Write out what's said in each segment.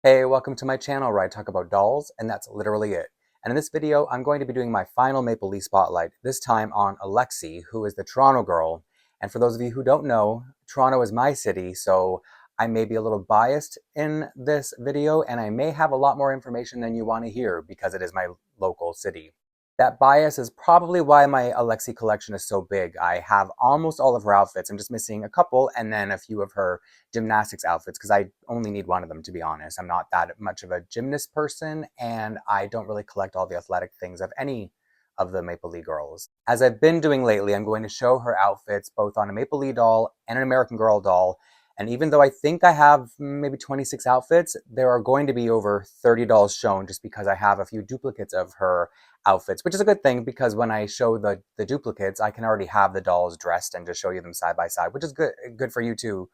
Hey, welcome to my channel where I talk about dolls, and that's literally it. And in this video, I'm going to be doing my final Maplelea spotlight, this time on Alexi, who is the Toronto girl. And for those of you who don't know, Toronto is my city, so I may be a little biased in this video, and I may have a lot more information than you want to hear because it is my local city. That bias is probably why my Alexi collection is so big. I have almost all of her outfits. I'm just missing a couple and then a few of her gymnastics outfits because I only need one of them, to be honest. I'm not that much of a gymnast person and I don't really collect all the athletic things of any of the Maplelea girls. As I've been doing lately, I'm going to show her outfits both on a Maplelea doll and an American Girl doll. And even though I think I have maybe 26 outfits, there are going to be over 30 dolls shown just because I have a few duplicates of her outfits, which is a good thing because when I show the duplicates, I can already have the dolls dressed and just show you them side by side, which is good for you too,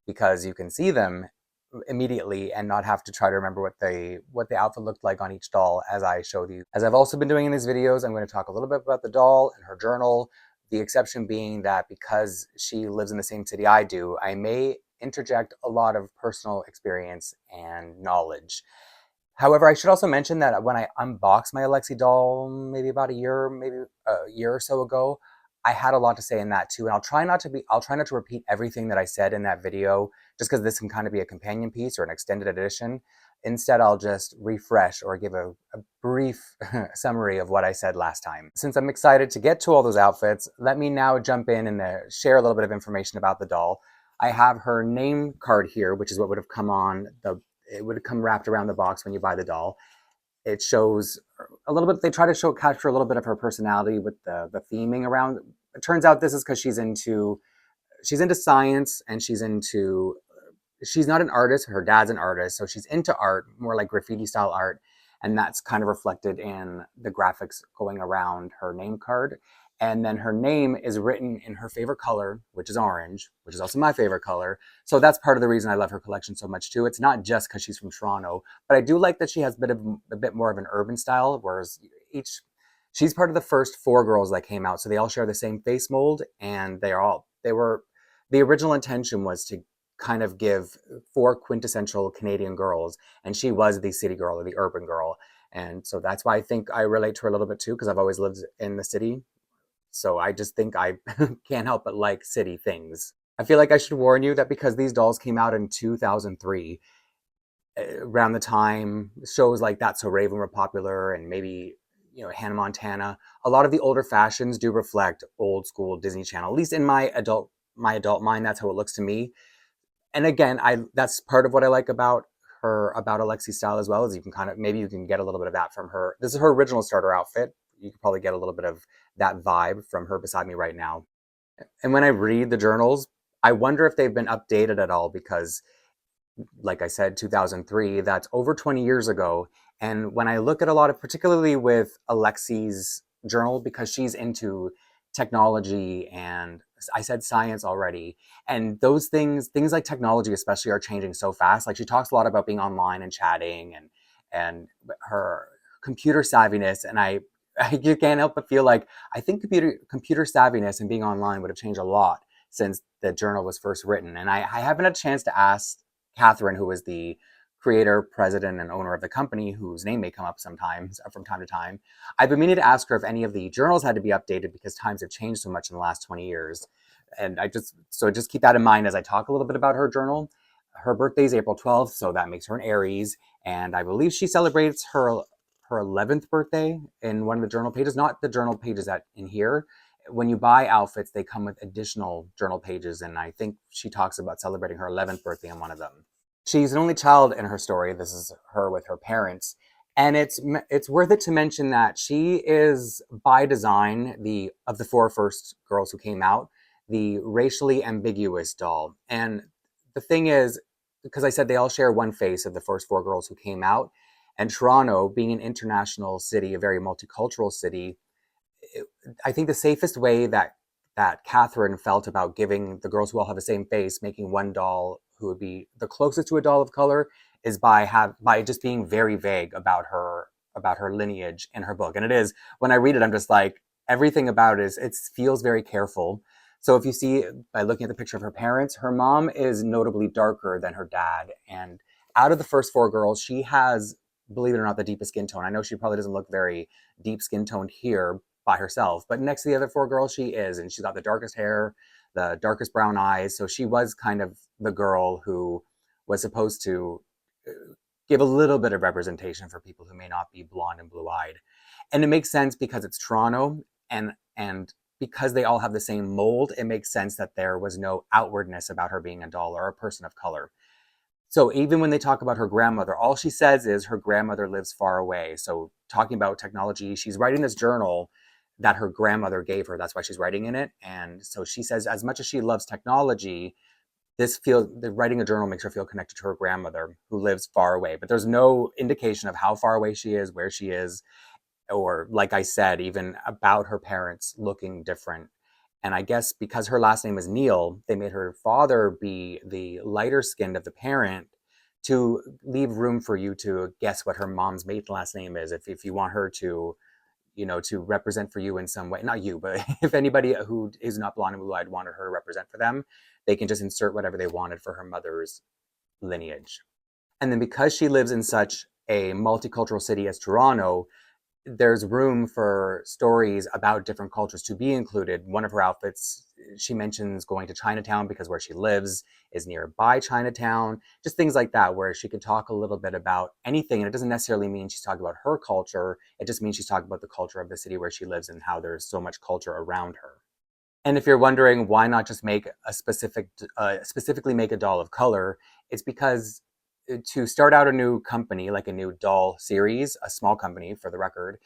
because you can see them immediately and not have to try to remember what the outfit looked like on each doll as I show these. As I've also been doing in these videos, I'm going to talk a little bit about the doll and her journal, the exception being that because she lives in the same city I do, I may interject a lot of personal experience and knowledge. However, I should also mention that when I unboxed my Alexi doll, maybe about maybe a year or so ago, I had a lot to say in that too. And I'll try not to repeat everything that I said in that video, just because this can kind of be a companion piece or an extended edition. Instead, I'll just refresh or give a brief summary of what I said last time. Since I'm excited to get to all those outfits, let me now jump in and share a little bit of information about the doll. I have her name card here, which is what would have come on it would come wrapped around the box when you buy the doll. It shows a little bit, they try to capture a little bit of her personality with the theming around. It turns out this is because she's into science and she's not an artist, her dad's an artist, so she's into art, more like graffiti style art, and that's kind of reflected in the graphics going around her name card. And then her name is written in her favorite color, which is orange, which is also my favorite color. So that's part of the reason I love her collection so much too. It's not just because she's from Toronto, but I do like that she has a bit more of an urban style, whereas she's part of the first four girls that came out. So they all share the same face mold, and the original intention was to kind of give four quintessential Canadian girls, and she was the city girl or the urban girl. And so that's why I think I relate to her a little bit too, because I've always lived in the city. So I just think I can't help but like city things. I feel like I should warn you that because these dolls came out in 2003, around the time shows like That's So Raven were popular and maybe, Hannah Montana, a lot of the older fashions do reflect old school Disney Channel, at least in my adult mind. That's how it looks to me. And again, that's part of what I like about Alexi's style as well, is maybe you can get a little bit of that from her. This is her original starter outfit. You can probably get a little bit of that vibe from her beside me right now. And when I read the journals, I wonder if they've been updated at all because, like I said, 2003, that's over 20 years ago. And when I look at a lot of, particularly with Alexi's journal, because she's into technology and I said science already, and those things like technology especially are changing so fast. Like she talks a lot about being online and chatting and her computer savviness, and I you can't help but feel like I think computer savviness and being online would have changed a lot since the journal was first written. And I haven't had a chance to ask Catherine, who is the creator, president, and owner of the company, whose name may come up sometimes from time to time. I've been meaning to ask her if any of the journals had to be updated because times have changed so much in the last 20 years. And just keep that in mind as I talk a little bit about her journal. Her birthday is April 12th, so that makes her an Aries. And I believe she celebrates her 11th birthday in one of the journal pages, not the journal pages that in here. When you buy outfits, they come with additional journal pages, and I think she talks about celebrating her 11th birthday on one of them. She's an only child in her story. This is her with her parents. And it's worth it to mention that she is, by design, of the four first girls who came out, the racially ambiguous doll. And the thing is, because I said they all share one face of the first four girls who came out, and Toronto, being an international city, a very multicultural city, I think the safest way that Catherine felt about giving the girls who all have the same face, making one doll who would be the closest to a doll of color, is by just being very vague about her lineage in her book. And it is, when I read it, I'm just like, everything about it feels very careful. So if you see by looking at the picture of her parents, her mom is notably darker than her dad, and out of the first four girls, she has, believe it or not, the deepest skin tone. I know she probably doesn't look very deep skin toned here by herself, but next to the other four girls, she is. And she's got the darkest hair, the darkest brown eyes. So she was kind of the girl who was supposed to give a little bit of representation for people who may not be blonde and blue-eyed. And it makes sense because it's Toronto, and because they all have the same mold, it makes sense that there was no outwardness about her being a doll or a person of color. So even when they talk about her grandmother, all she says is her grandmother lives far away. So talking about technology, she's writing this journal that her grandmother gave her. That's why she's writing in it. And so she says, as much as she loves technology, the writing a journal makes her feel connected to her grandmother who lives far away. But there's no indication of how far away she is, where she is, or like I said, even about her parents looking different. And I guess because her last name is Neal, they made her father be the lighter skinned of the parent to leave room for you to guess what her mom's maiden last name is. If you want her to, to represent for you in some way, not you, but if anybody who is not blonde and blue-eyed wanted her to represent for them, they can just insert whatever they wanted for her mother's lineage. And then because she lives in such a multicultural city as Toronto, there's room for stories about different cultures to be included. One of her outfits, she mentions going to Chinatown because where she lives is nearby Chinatown, just things like that, where she could talk a little bit about anything. And it doesn't necessarily mean she's talking about her culture. It just means she's talking about the culture of the city where she lives and how there's so much culture around her. And if you're wondering why not just make a specifically make a doll of color, it's because to start out a new company, like a new doll series, a small company for the record,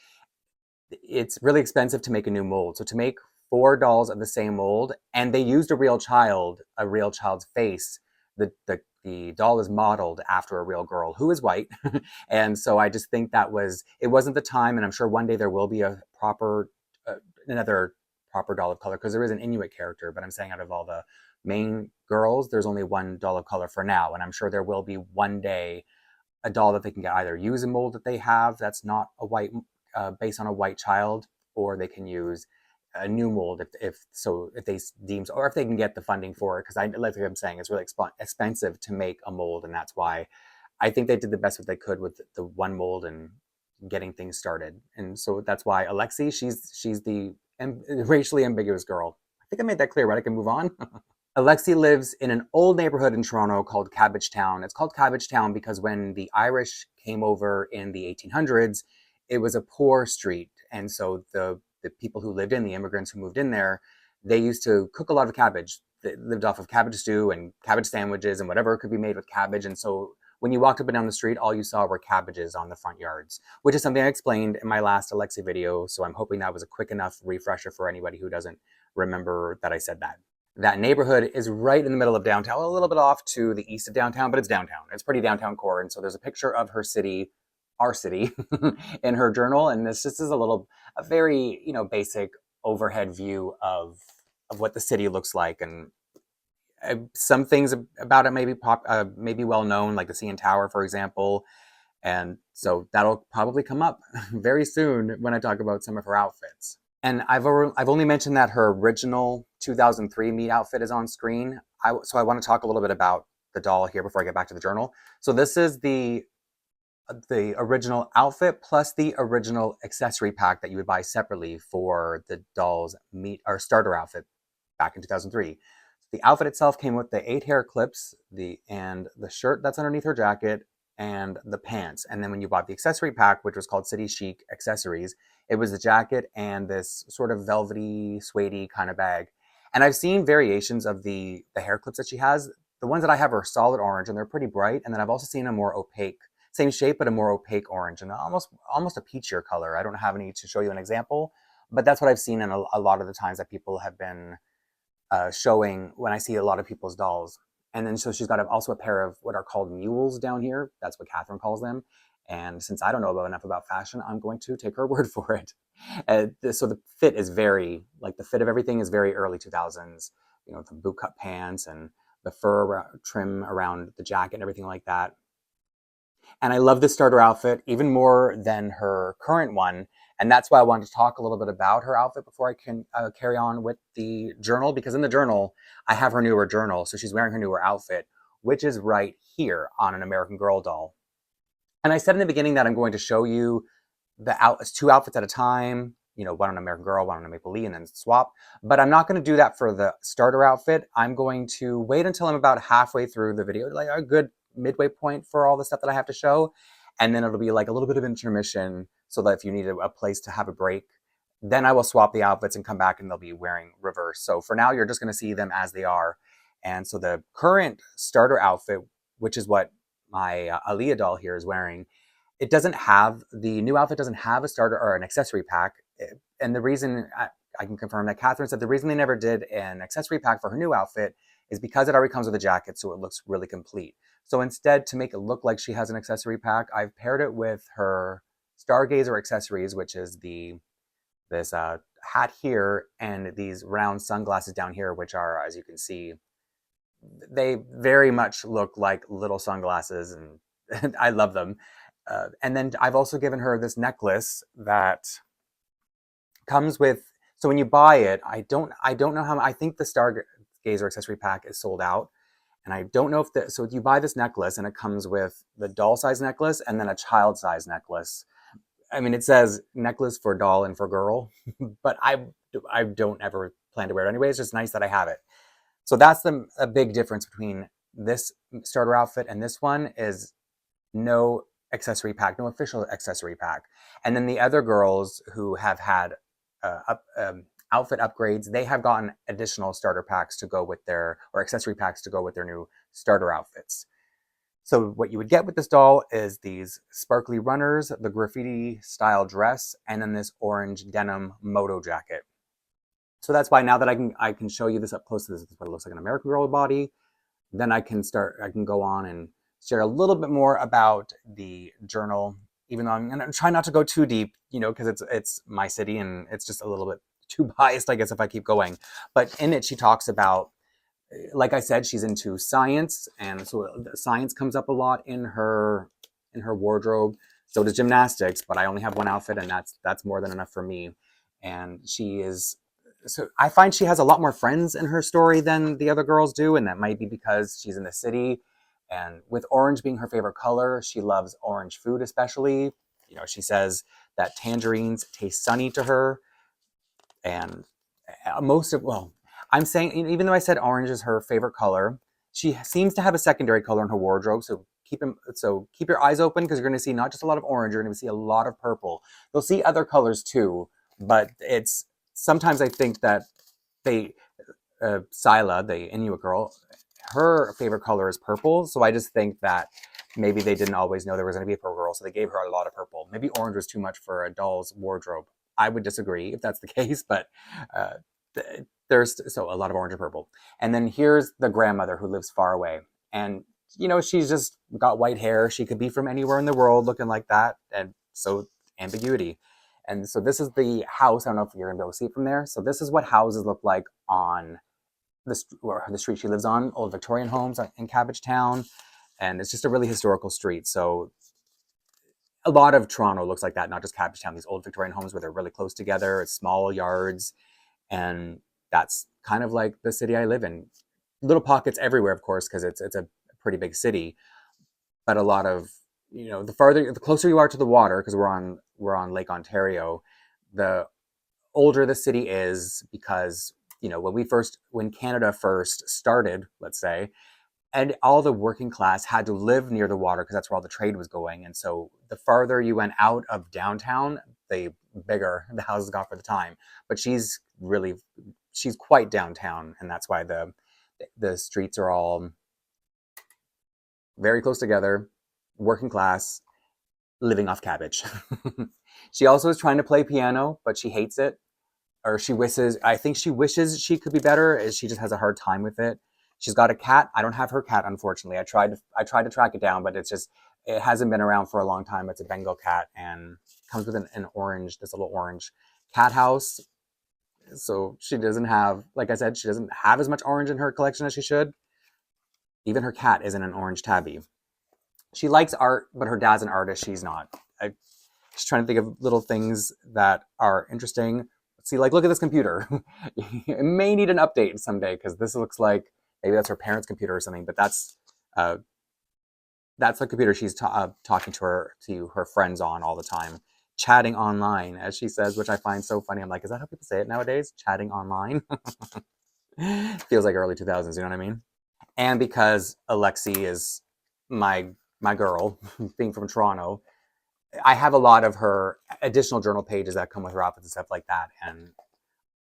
it's really expensive to make a new mold. So to make four dolls of the same mold, and they used a real child's face. The doll is modeled after a real girl who is white. And so I just think it wasn't the time, and I'm sure one day there will be another proper doll of color, because there is an Inuit character, but I'm saying out of all the main girls, there's only one doll of color for now, and I'm sure there will be one day a doll that they can either use a mold that they have that's not a white, based on a white child, or they can use a new mold if they deem, or if they can get the funding for it, because like I'm saying, it's really expensive to make a mold, and that's why I think they did the best that they could with the one mold and getting things started. And so that's why Alexi, she's the racially ambiguous girl. I think I made that clear, right? I can move on. Alexi lives in an old neighborhood in Toronto called Cabbage Town. It's called Cabbage Town because when the Irish came over in the 1800s, it was a poor street. And so the people who lived in, the immigrants who moved in there, they used to cook a lot of cabbage. They lived off of cabbage stew and cabbage sandwiches and whatever could be made with cabbage. And so when you walked up and down the street, all you saw were cabbages on the front yards, which is something I explained in my last Alexi video. So I'm hoping that was a quick enough refresher for anybody who doesn't remember that I said that. That neighborhood is right in the middle of downtown, a little bit off to the east of downtown, but it's downtown. It's pretty downtown core. And so there's a picture of her city, our city, in her journal. And this just is a very, basic overhead view of what the city looks like. And some things about it may be well known, like the CN Tower, for example. And so that'll probably come up very soon when I talk about some of her outfits. And I've only mentioned that her original 2003 meet outfit is on screen. So I want to talk a little bit about the doll here before I get back to the journal. So this is the original outfit plus the original accessory pack that you would buy separately for the doll's meet or starter outfit back in 2003. The outfit itself came with the 8 hair clips, and the shirt that's underneath her jacket, and the pants. And then when you bought the accessory pack, which was called City Chic Accessories, it was the jacket and this sort of velvety, suede kind of bag. And I've seen variations of the hair clips that she has. The ones that I have are solid orange and they're pretty bright. And then I've also seen a more opaque, same shape, but a more opaque orange and almost a peachier color. I don't have any to show you an example, but that's what I've seen in a lot of the times that people have been showing when I see a lot of people's dolls. And then so she's got also a pair of what are called mules down here. That's what Catherine calls them. And since I don't know enough about fashion, I'm going to take her word for it. So the fit is the fit of everything is very early 2000s. The boot cut pants and the fur trim around the jacket and everything like that. And I love this starter outfit even more than her current one. And that's why I wanted to talk a little bit about her outfit before I can carry on with the journal. Because in the journal, I have her newer journal. So she's wearing her newer outfit. which is right here on an American Girl doll. And I said in the beginning that I'm going to show you two outfits at a time, one on American Girl, one on Maplelea, and then swap. But I'm not going to do that for the starter outfit. I'm going to wait until I'm about halfway through the video, like a good midway point for all the stuff that I have to show. And then it'll be like a little bit of intermission so that if you need a place to have a break, then I will swap the outfits and come back and they'll be wearing reverse. So for now, you're just going to see them as they are. And so the current starter outfit, which is what my Aaliyah doll here is wearing, the new outfit doesn't have a starter or an accessory pack. And the reason I can confirm that Catherine said the reason they never did an accessory pack for her new outfit is because it already comes with a jacket, so it looks really complete. So instead, to make it look like she has an accessory pack, I've paired it with her Stargazer accessories, which is this hat here and these round sunglasses down here, which are, as you can see, they very much look like little sunglasses, and I love them. And then I've also given her this necklace that comes with, so when you buy it, I don't know how, I think the Stargazer accessory pack is sold out. And I don't know if so you buy this necklace and it comes with the doll size necklace and then a child size necklace. I mean, it says necklace for doll and for girl, but I don't ever plan to wear it anyway. It's just nice that I have it. So that's a big difference between this starter outfit and this one is no accessory pack, no official accessory pack. And then the other girls who have had outfit upgrades, they have gotten additional starter packs to go with or accessory packs to go with their new starter outfits. So what you would get with this doll is these sparkly runners, the graffiti style dress, and then this orange denim moto jacket. So that's why now that I can show you this up close, this is what it looks like an American Girl body. Then I can go on and share a little bit more about the journal, even though I'm going to try not to go too deep, because it's my city and it's just a little bit too biased, I guess, if I keep going. But in it, she talks about, like I said, she's into science, and so science comes up a lot in her wardrobe. So does gymnastics, but I only have one outfit, and that's more than enough for me. And so I find she has a lot more friends in her story than the other girls do, and that might be because she's in the city. And with orange being her favorite color, she loves orange food especially. She says that tangerines taste sunny to her. And I'm saying, even though I said orange is her favorite color, she seems to have a secondary color in her wardrobe. So keep your eyes open, because you're going to see not just a lot of orange, you're going to see a lot of purple. You'll see other colors too, but sometimes I think that Sila, the Inuit girl, her favorite color is purple. So I just think that maybe they didn't always know there was going to be a purple girl, so they gave her a lot of purple. Maybe orange was too much for a doll's wardrobe. I would disagree if that's the case, but there's a lot of orange and purple. And then here's the grandmother who lives far away. And, she's just got white hair. She could be from anywhere in the world looking like that. And so ambiguity. And so this is the house. I don't know if you're going to be able to see it from there. So this is what houses look like on the street she lives on, old Victorian homes in Cabbage Town. And it's just a really historical street. So a lot of Toronto looks like that, not just Cabbage Town, these old Victorian homes where they're really close together, it's small yards. And that's kind of like the city I live in. Little pockets everywhere, of course, because it's a pretty big city. But a lot of, the closer you are to the water, because we're on Lake Ontario, the older the city is, because when Canada first started, let's say, and all the working class had to live near the water because that's where all the trade was going. And so the farther you went out of downtown, the bigger the houses got for the time. But she's quite downtown, and that's why the streets are all very close together, working class, living off cabbage. She also is trying to play piano, but she hates it. Or I think she wishes she could be better, she just has a hard time with it. She's got a cat. I don't have her cat, unfortunately. I tried to track it down, but it hasn't been around for a long time. It's a Bengal cat and comes with this little orange cat house. So she doesn't have, like I said, she doesn't have as much orange in her collection as she should. Even her cat isn't an orange tabby. She likes art, but her dad's an artist. She's not. I'm just trying to think of little things that are interesting. See, look at this computer. It may need an update someday, because this looks like maybe that's her parents' computer or something, but that's Uh, that's the computer she's talking to her friends on all the time, chatting online, as she says, which I find so funny. I'm like, is that how people say it nowadays? Chatting online? Feels like early 2000s, you know what I mean? And because Alexi is my my girl, being from Toronto, I have a lot of her additional journal pages that come with her outfits and stuff like that. And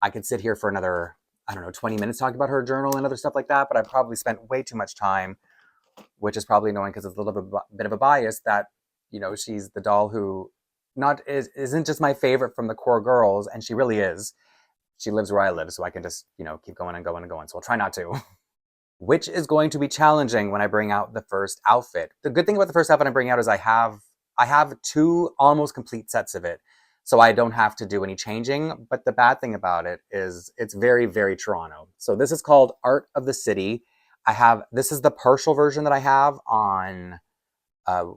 I could sit here for another, I don't know, 20 minutes talking about her journal and other stuff like that, but I probably spent way too much time, which is probably annoying because it's a little bit of a bias that, you know, she's the doll who isn't just my favorite from the core girls, and she really is. She lives where I live, so I can just, you know, keep going and going and going. So I'll try not to. Which is going to be challenging when I bring out the first outfit. The good thing about the first outfit I bring out is I have two almost complete sets of it, so I don't have to do any changing. But the bad thing about it is it's very, very Toronto. So this is called Art of the City. This is the partial version that I have on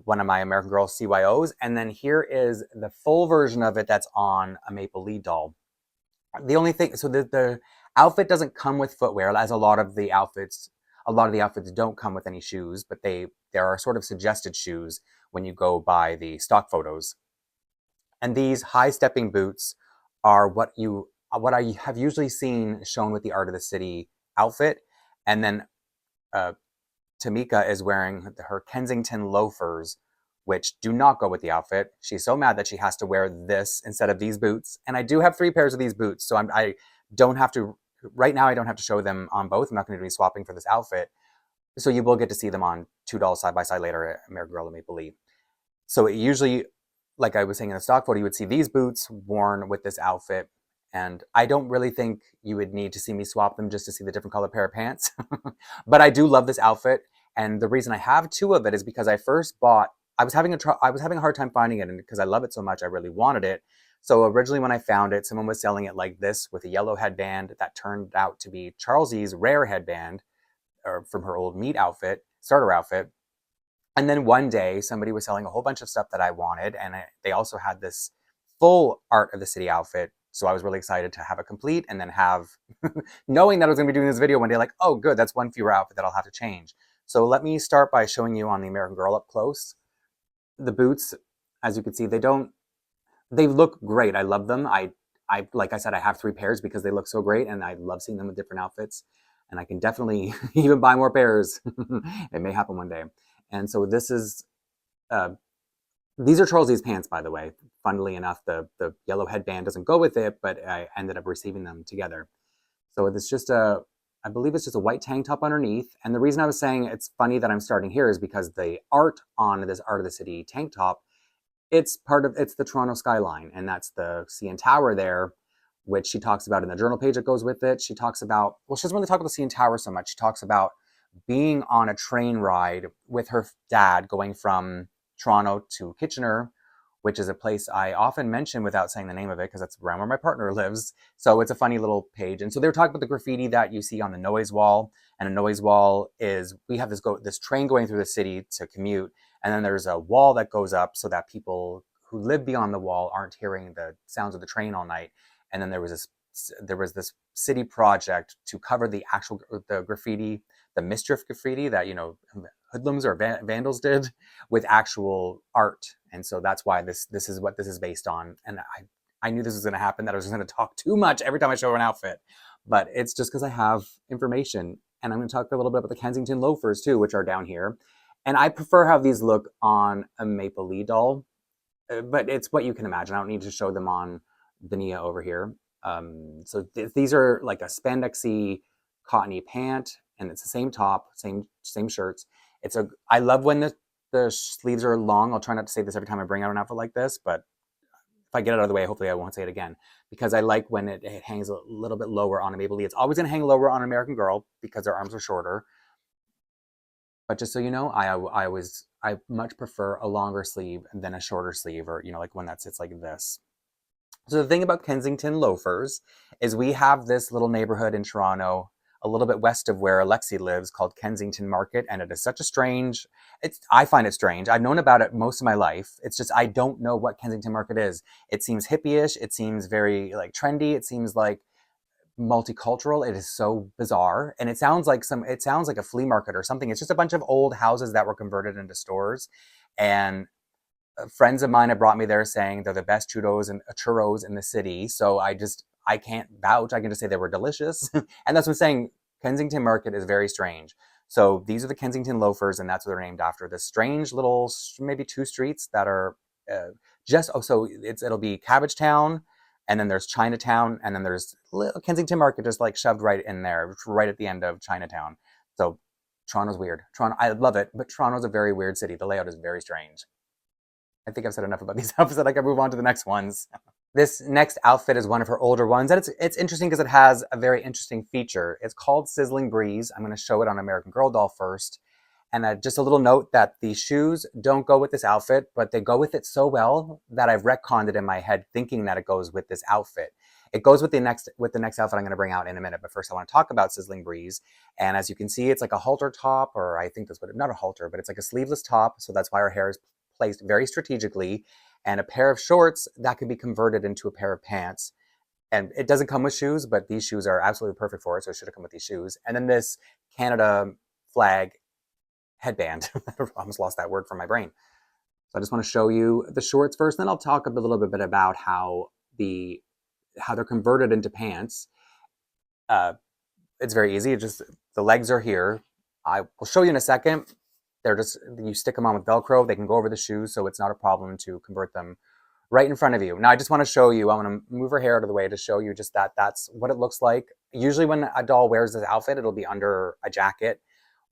one of my American Girl CYOs, and then here is the full version of it that's on a Maplelea doll. The only thing, so the outfit doesn't come with footwear, as a lot of the outfits don't come with any shoes, but there are sort of suggested shoes when you go by the stock photos. And these high stepping boots are what I have usually seen shown with the Art of the City outfit. And then uh, Tamika is wearing her Kensington loafers, which do not go with the outfit. She's so mad that she has to wear this instead of these boots. And I do have 3 pairs of these boots, so I don't have to, right now I don't have to show them on both. I'm not going to be swapping for this outfit. So you will get to see them on $2 side by side later at American Girl and Maplelea. So it usually, like I was saying in the stock photo, you would see these boots worn with this outfit. And I don't really think you would need to see me swap them just to see the different color pair of pants. But I do love this outfit. And the reason I have 2 of it is because I was having a hard time finding it, and because I love it so much, I really wanted it. So originally when I found it, someone was selling it like this with a yellow headband that turned out to be Charlesie's rare headband, or from her old meat outfit, starter outfit. And then one day somebody was selling a whole bunch of stuff that I wanted, and they also had this full Art of the City outfit. So I was really excited to have it complete, and then have, knowing that I was going to be doing this video one day, like, oh good, that's one fewer outfit that I'll have to change. So let me start by showing you on the American Girl up close. The boots, as you can see, they look great. I love them. Like I said, I have 3 pairs because they look so great, and I love seeing them with different outfits. And I can definitely even buy more pairs. It may happen one day. And so these are Charlesie's pants, by the way. Funnily enough, the yellow headband doesn't go with it, but I ended up receiving them together. So it's just I believe it's just a white tank top underneath. And the reason I was saying it's funny that I'm starting here is because the art on this Art of the City tank top, it's the Toronto skyline, and that's the CN Tower there, which she talks about in the journal page that goes with it. She talks about, well, she doesn't really talk about the CN Tower so much. She talks about being on a train ride with her dad going from Toronto to Kitchener, which is a place I often mention without saying the name of it because that's around where my partner lives. So it's a funny little page. And so they were talking about the graffiti that you see on the noise wall. And a noise wall is, we have this train going through the city to commute, and then there's a wall that goes up so that people who live beyond the wall aren't hearing the sounds of the train all night. And then there was this city project to cover the graffiti, the mischief graffiti that, you know, hoodlums or vandals did, with actual art. And so that's why this is what this is based on. And I knew this was going to happen, that I was going to talk too much every time I show an outfit, but it's just because I have information. And I'm going to talk a little bit about the Kensington loafers too, which are down here. And I prefer how these look on a Maplelea doll, but it's what you can imagine. I don't need to show them on Dania over here. So these are like a spandexy, cottony pant, and it's the same top, same shirts. I love when the sleeves are long. I'll try not to say this every time I bring out an outfit like this, but if I get it out of the way, hopefully I won't say it again, because I like when it hangs a little bit lower on a Maplelea. It's always going to hang lower on an American Girl because their arms are shorter. But just so you know, I much prefer a longer sleeve than a shorter sleeve, or, you know, like one that sits like this. So the thing about Kensington loafers is we have this little neighborhood in Toronto, a little bit west of where Alexi lives, called Kensington Market, and it is such a I find it strange. I've known about it most of my life. It's just I don't know what Kensington Market is. It seems hippie-ish. It seems very like trendy. It seems like multicultural. It is so bizarre, and it sounds like a flea market or something. It's just a bunch of old houses that were converted into stores, and friends of mine have brought me there saying they're the best churros in the city. So I can't vouch. I can just say they were delicious, and that's what I'm saying. Kensington Market is very strange. So these are the Kensington loafers, and that's what they're named after. The strange little, maybe two streets that are so it'll be Cabbage Town, and then there's Chinatown, and then there's Kensington Market, just like shoved right in there, right at the end of Chinatown. So Toronto's weird. Toronto, I love it, but Toronto's a very weird city. The layout is very strange. I think I've said enough about these outfits that I can move on to the next ones. This next outfit is one of her older ones, and it's interesting because it has a very interesting feature. It's called Sizzling Breeze. I'm going to show it on American Girl doll first. And just a little note that the shoes don't go with this outfit, but they go with it so well that I've retconned it in my head thinking that it goes with this outfit. It goes with the next outfit I'm going to bring out in a minute, but first I want to talk about Sizzling Breeze. And as you can see, it's like a halter top, or I think that's what, not a halter, but it's like a sleeveless top, so that's why her hair is placed very strategically, and a pair of shorts that could be converted into a pair of pants. And it doesn't come with shoes, but these shoes are absolutely perfect for it, so it should have come with these shoes. And then this Canada flag headband. I almost lost that word from my brain. So I just want to show you the shorts first, then I'll talk a little bit about how they're converted into pants. It's very easy. Just the legs are here. I will show you in a second. You stick them on with Velcro. They can go over the shoes, so it's not a problem to convert them right in front of you. Now, I just want to show you, I want to move her hair out of the way to show you just that's what it looks like. Usually when a doll wears this outfit, it'll be under a jacket,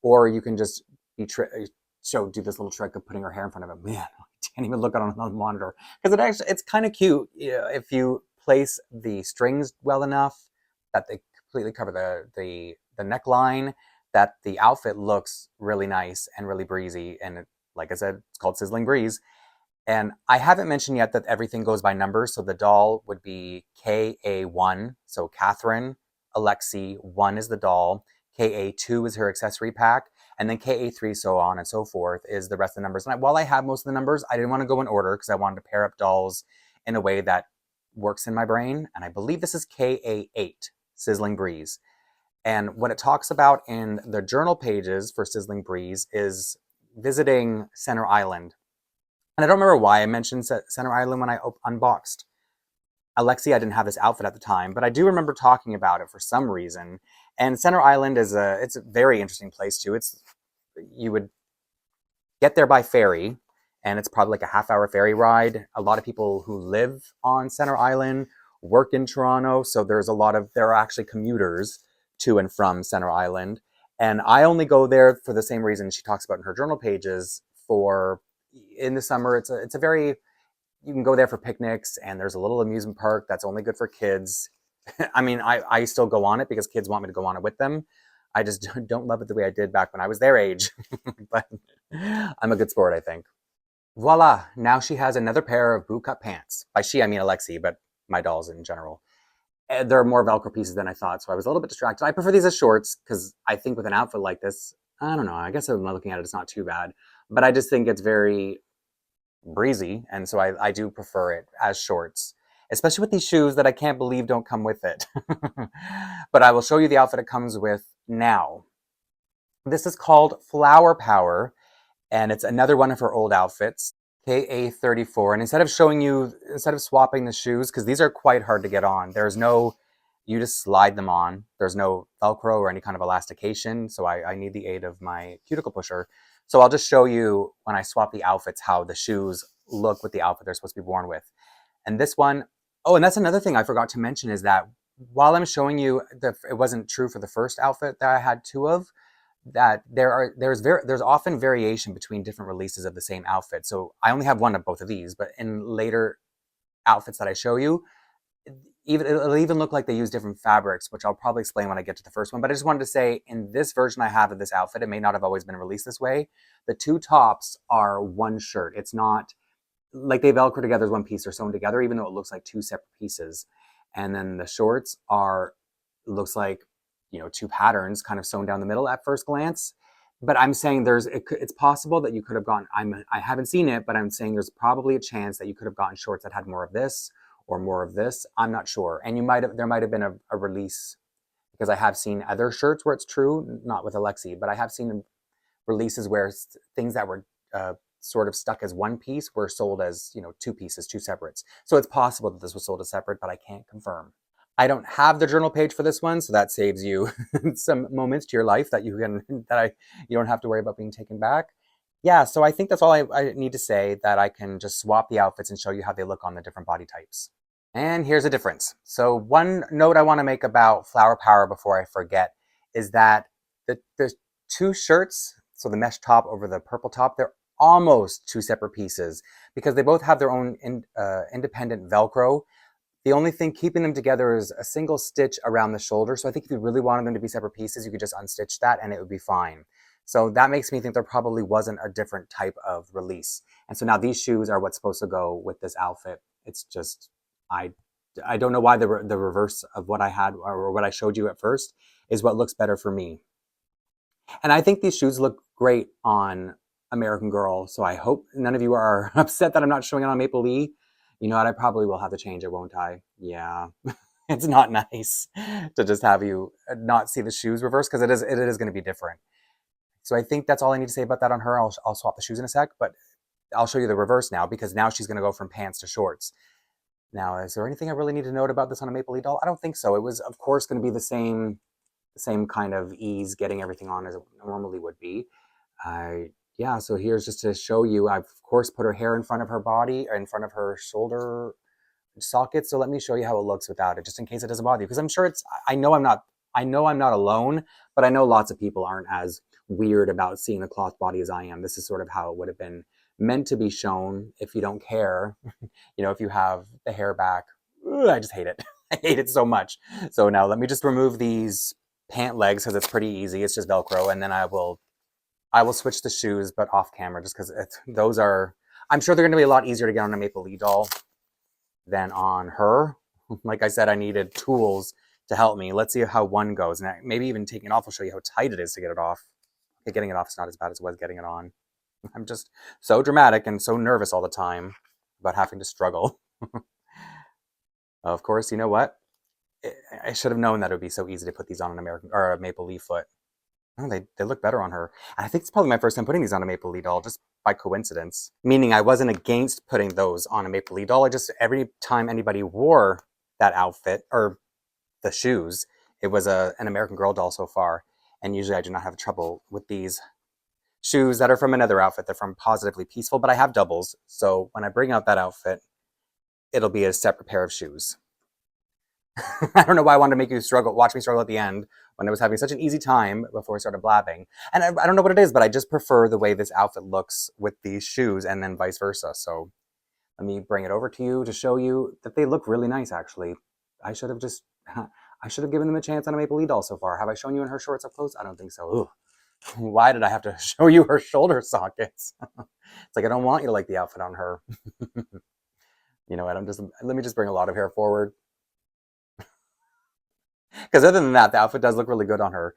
or you can just do this little trick of putting her hair in front of it. Man, I can't even look at it on the monitor because it's kind of cute if you place the strings well enough that they completely cover the neckline, that the outfit looks really nice and really breezy. And like I said, it's called Sizzling Breeze. And I haven't mentioned yet that everything goes by numbers. So the doll would be KA1. So Catherine, Alexi, 1 is the doll. KA2 is her accessory pack. And then KA3, so on and so forth, is the rest of the numbers. And while I have most of the numbers, I didn't want to go in order because I wanted to pair up dolls in a way that works in my brain. And I believe this is KA8, Sizzling Breeze. And what it talks about in the journal pages for Sizzling Breeze is visiting Center Island. And I don't remember why I mentioned Center Island when I unboxed Alexi. I didn't have this outfit at the time, but I do remember talking about it for some reason. And Center Island it's a very interesting place too. You would get there by ferry, and it's probably like a half-hour ferry ride. A lot of people who live on Center Island work in Toronto, so there are actually commuters to and from Center Island. And I only go there for the same reason she talks about in her journal pages. In the summer, you can go there for picnics, and there's a little amusement park that's only good for kids. I mean, I still go on it because kids want me to go on it with them. I just don't love it the way I did back when I was their age, but I'm a good sport, I think. Voila, now she has another pair of bootcut pants. By she, I mean Alexi, but my dolls in general. There are more Velcro pieces than I thought, so I was a little bit distracted. I prefer these as shorts because I think with an outfit like this, I don't know, I guess I'm looking at it, it's not too bad. But I just think it's very breezy, and so I do prefer it as shorts, especially with these shoes that I can't believe don't come with it. But I will show you the outfit it comes with now. This is called Flower Power, and it's another one of her old outfits. KA34. And instead of swapping the shoes, because these are quite hard to get on, you just slide them on. There's no Velcro or any kind of elastication, so I need the aid of my cuticle pusher. So I'll just show you when I swap the outfits how the shoes look with the outfit they're supposed to be worn with. And this one, and that's another thing I forgot to mention is that while I'm showing you it wasn't true for the first outfit that I had 2 of, that there's often variation between different releases of the same outfit. So I only have one of both of these, but in later outfits that I show you, it'll even look like they use different fabrics, which I'll probably explain when I get to the first one. But I just wanted to say, in this version I have of this outfit, it may not have always been released this way. The 2 tops are one shirt. It's not like they Velcro together as one piece or sewn together, even though it looks like 2 separate pieces. And then the shorts looks like 2 patterns kind of sewn down the middle at first glance. But I'm saying it's possible that you could have gotten, I haven't seen it, but I'm saying there's probably a chance that you could have gotten shorts that had more of this, or more of this. I'm not sure. And there might have been a release, because I have seen other shirts where it's true, not with Alexi, but I have seen releases where things that were sort of stuck as one piece were sold as, two pieces, two separates. So it's possible that this was sold as separate, but I can't confirm. I don't have the journal page for this one, so that saves you some moments to your life that you don't have to worry about being taken back. Yeah, so I think that's all I need to say, that I can just swap the outfits and show you how they look on the different body types. And here's a difference. So one note I want to make about Flower Power before I forget is that the two shirts, so the mesh top over the purple top, they're almost two separate pieces because they both have their own independent Velcro. The only thing keeping them together is a single stitch around the shoulder. So I think if you really wanted them to be separate pieces, you could just unstitch that and it would be fine. So that makes me think there probably wasn't a different type of release. And so now these shoes are what's supposed to go with this outfit. It's just, I don't know why the reverse of what I had or what I showed you at first is what looks better for me. And I think these shoes look great on American Girl. So I hope none of you are upset that I'm not showing it on Maplelea. You know what? I probably will have to change it, won't I? Yeah. It's not nice to just have you not see the shoes reverse because it is going to be different. So I think that's all I need to say about that on her. I'll swap the shoes in a sec, but I'll show you the reverse now because now she's going to go from pants to shorts. Now, is there anything I really need to note about this on a Maplelea doll? I don't think so. It was, of course, going to be the same kind of ease getting everything on as it normally would be. Yeah, so here's just to show you, I've of course put her hair in front of her body, or in front of her shoulder socket. So let me show you how it looks without it, just in case it doesn't bother you. Because I'm sure I know I'm not alone, but I know lots of people aren't as weird about seeing a cloth body as I am. This is sort of how it would have been meant to be shown if you don't care. If you have the hair back. Ugh, I just hate it. I hate it so much. So now let me just remove these pant legs because it's pretty easy. It's just Velcro, and then I will switch the shoes, but off camera, just because those are, I'm sure they're going to be a lot easier to get on a Maplelea doll than on her. Like I said, I needed tools to help me. Let's see how one goes. And maybe even taking it off will show you how tight it is to get it off. Getting it off is not as bad as it was getting it on. I'm just so dramatic and so nervous all the time about having to struggle. Of course, you know what? I should have known that it would be so easy to put these on an American or a Maplelea foot. Oh, they look better on her. And I think it's probably my first time putting these on a Maplelea doll, just by coincidence. Meaning I wasn't against putting those on a Maplelea doll. Every time anybody wore that outfit, or the shoes, it was an American Girl doll so far. And usually I do not have trouble with these shoes that are from another outfit. They're from Positively Peaceful, but I have doubles. So when I bring out that outfit, it'll be a separate pair of shoes. I don't know why I wanted to make you watch me struggle at the end when I was having such an easy time before I started blabbing. And I don't know what it is, but I just prefer the way this outfit looks with these shoes and then vice versa. So let me bring it over to you to show you that they look really nice, actually. I should have given them a chance on a Maplelea doll so far. Have I shown you in her shorts up close? I don't think so. Ugh. Why did I have to show you her shoulder sockets? It's like, I don't want you to like the outfit on her. You know what? Let me just bring a lot of hair forward. Because other than that, the outfit does look really good on her.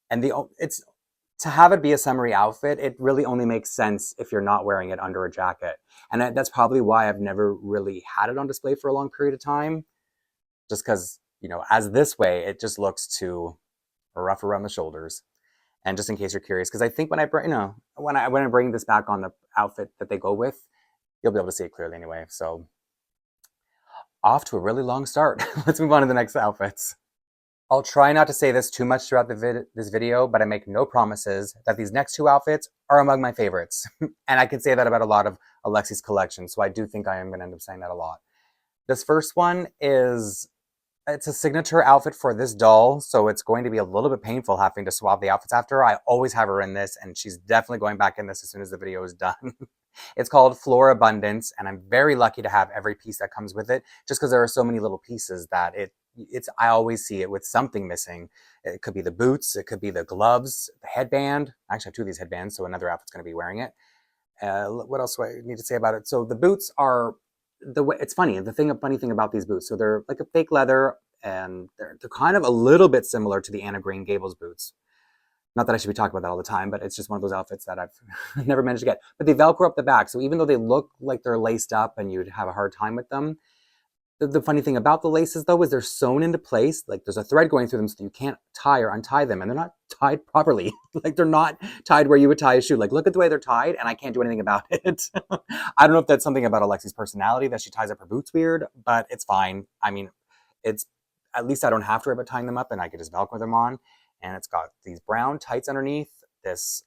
And to have it be a summery outfit, it really only makes sense if you're not wearing it under a jacket. And that's probably why I've never really had it on display for a long period of time. Just because, as this way, it just looks too rough around the shoulders. And just in case you're curious, because I think when I bring this back on the outfit that they go with, you'll be able to see it clearly anyway. So off to a really long start. Let's move on to the next outfits. I'll try not to say this too much throughout this video, but I make no promises that these next two outfits are among my favorites. And I can say that about a lot of Alexi's collection, so I do think I am going to end up saying that a lot. This first one it's a signature outfit for this doll, so it's going to be a little bit painful having to swap the outfits after her. I always have her in this, and she's definitely going back in this as soon as the video is done. It's called Flora Abundance, and I'm very lucky to have every piece that comes with it, just because there are so many little pieces that I always see it with something missing. It could be the boots, it could be the gloves, the headband. I actually have two of these headbands, so another outfit's going to be wearing it. What else do I need to say about it? So the boots are it's funny. Funny thing about these boots, so they're like a fake leather, and they're kind of a little bit similar to the Anna Green Gables boots. Not that I should be talking about that all the time, but it's just one of those outfits that I've never managed to get. But they Velcro up the back, so even though they look like they're laced up and you'd have a hard time with them, The funny thing about the laces, though, is they're sewn into place. Like there's a thread going through them, so you can't tie or untie them, and they're not tied properly. Like they're not tied where you would tie a shoe. Like look at the way they're tied, and I can't do anything about it. I don't know if that's something about Alexi's personality that she ties up her boots weird, but it's fine. I mean, it's at least I don't have to worry about tying them up, and I could just Velcro them on. And it's got these brown tights underneath, this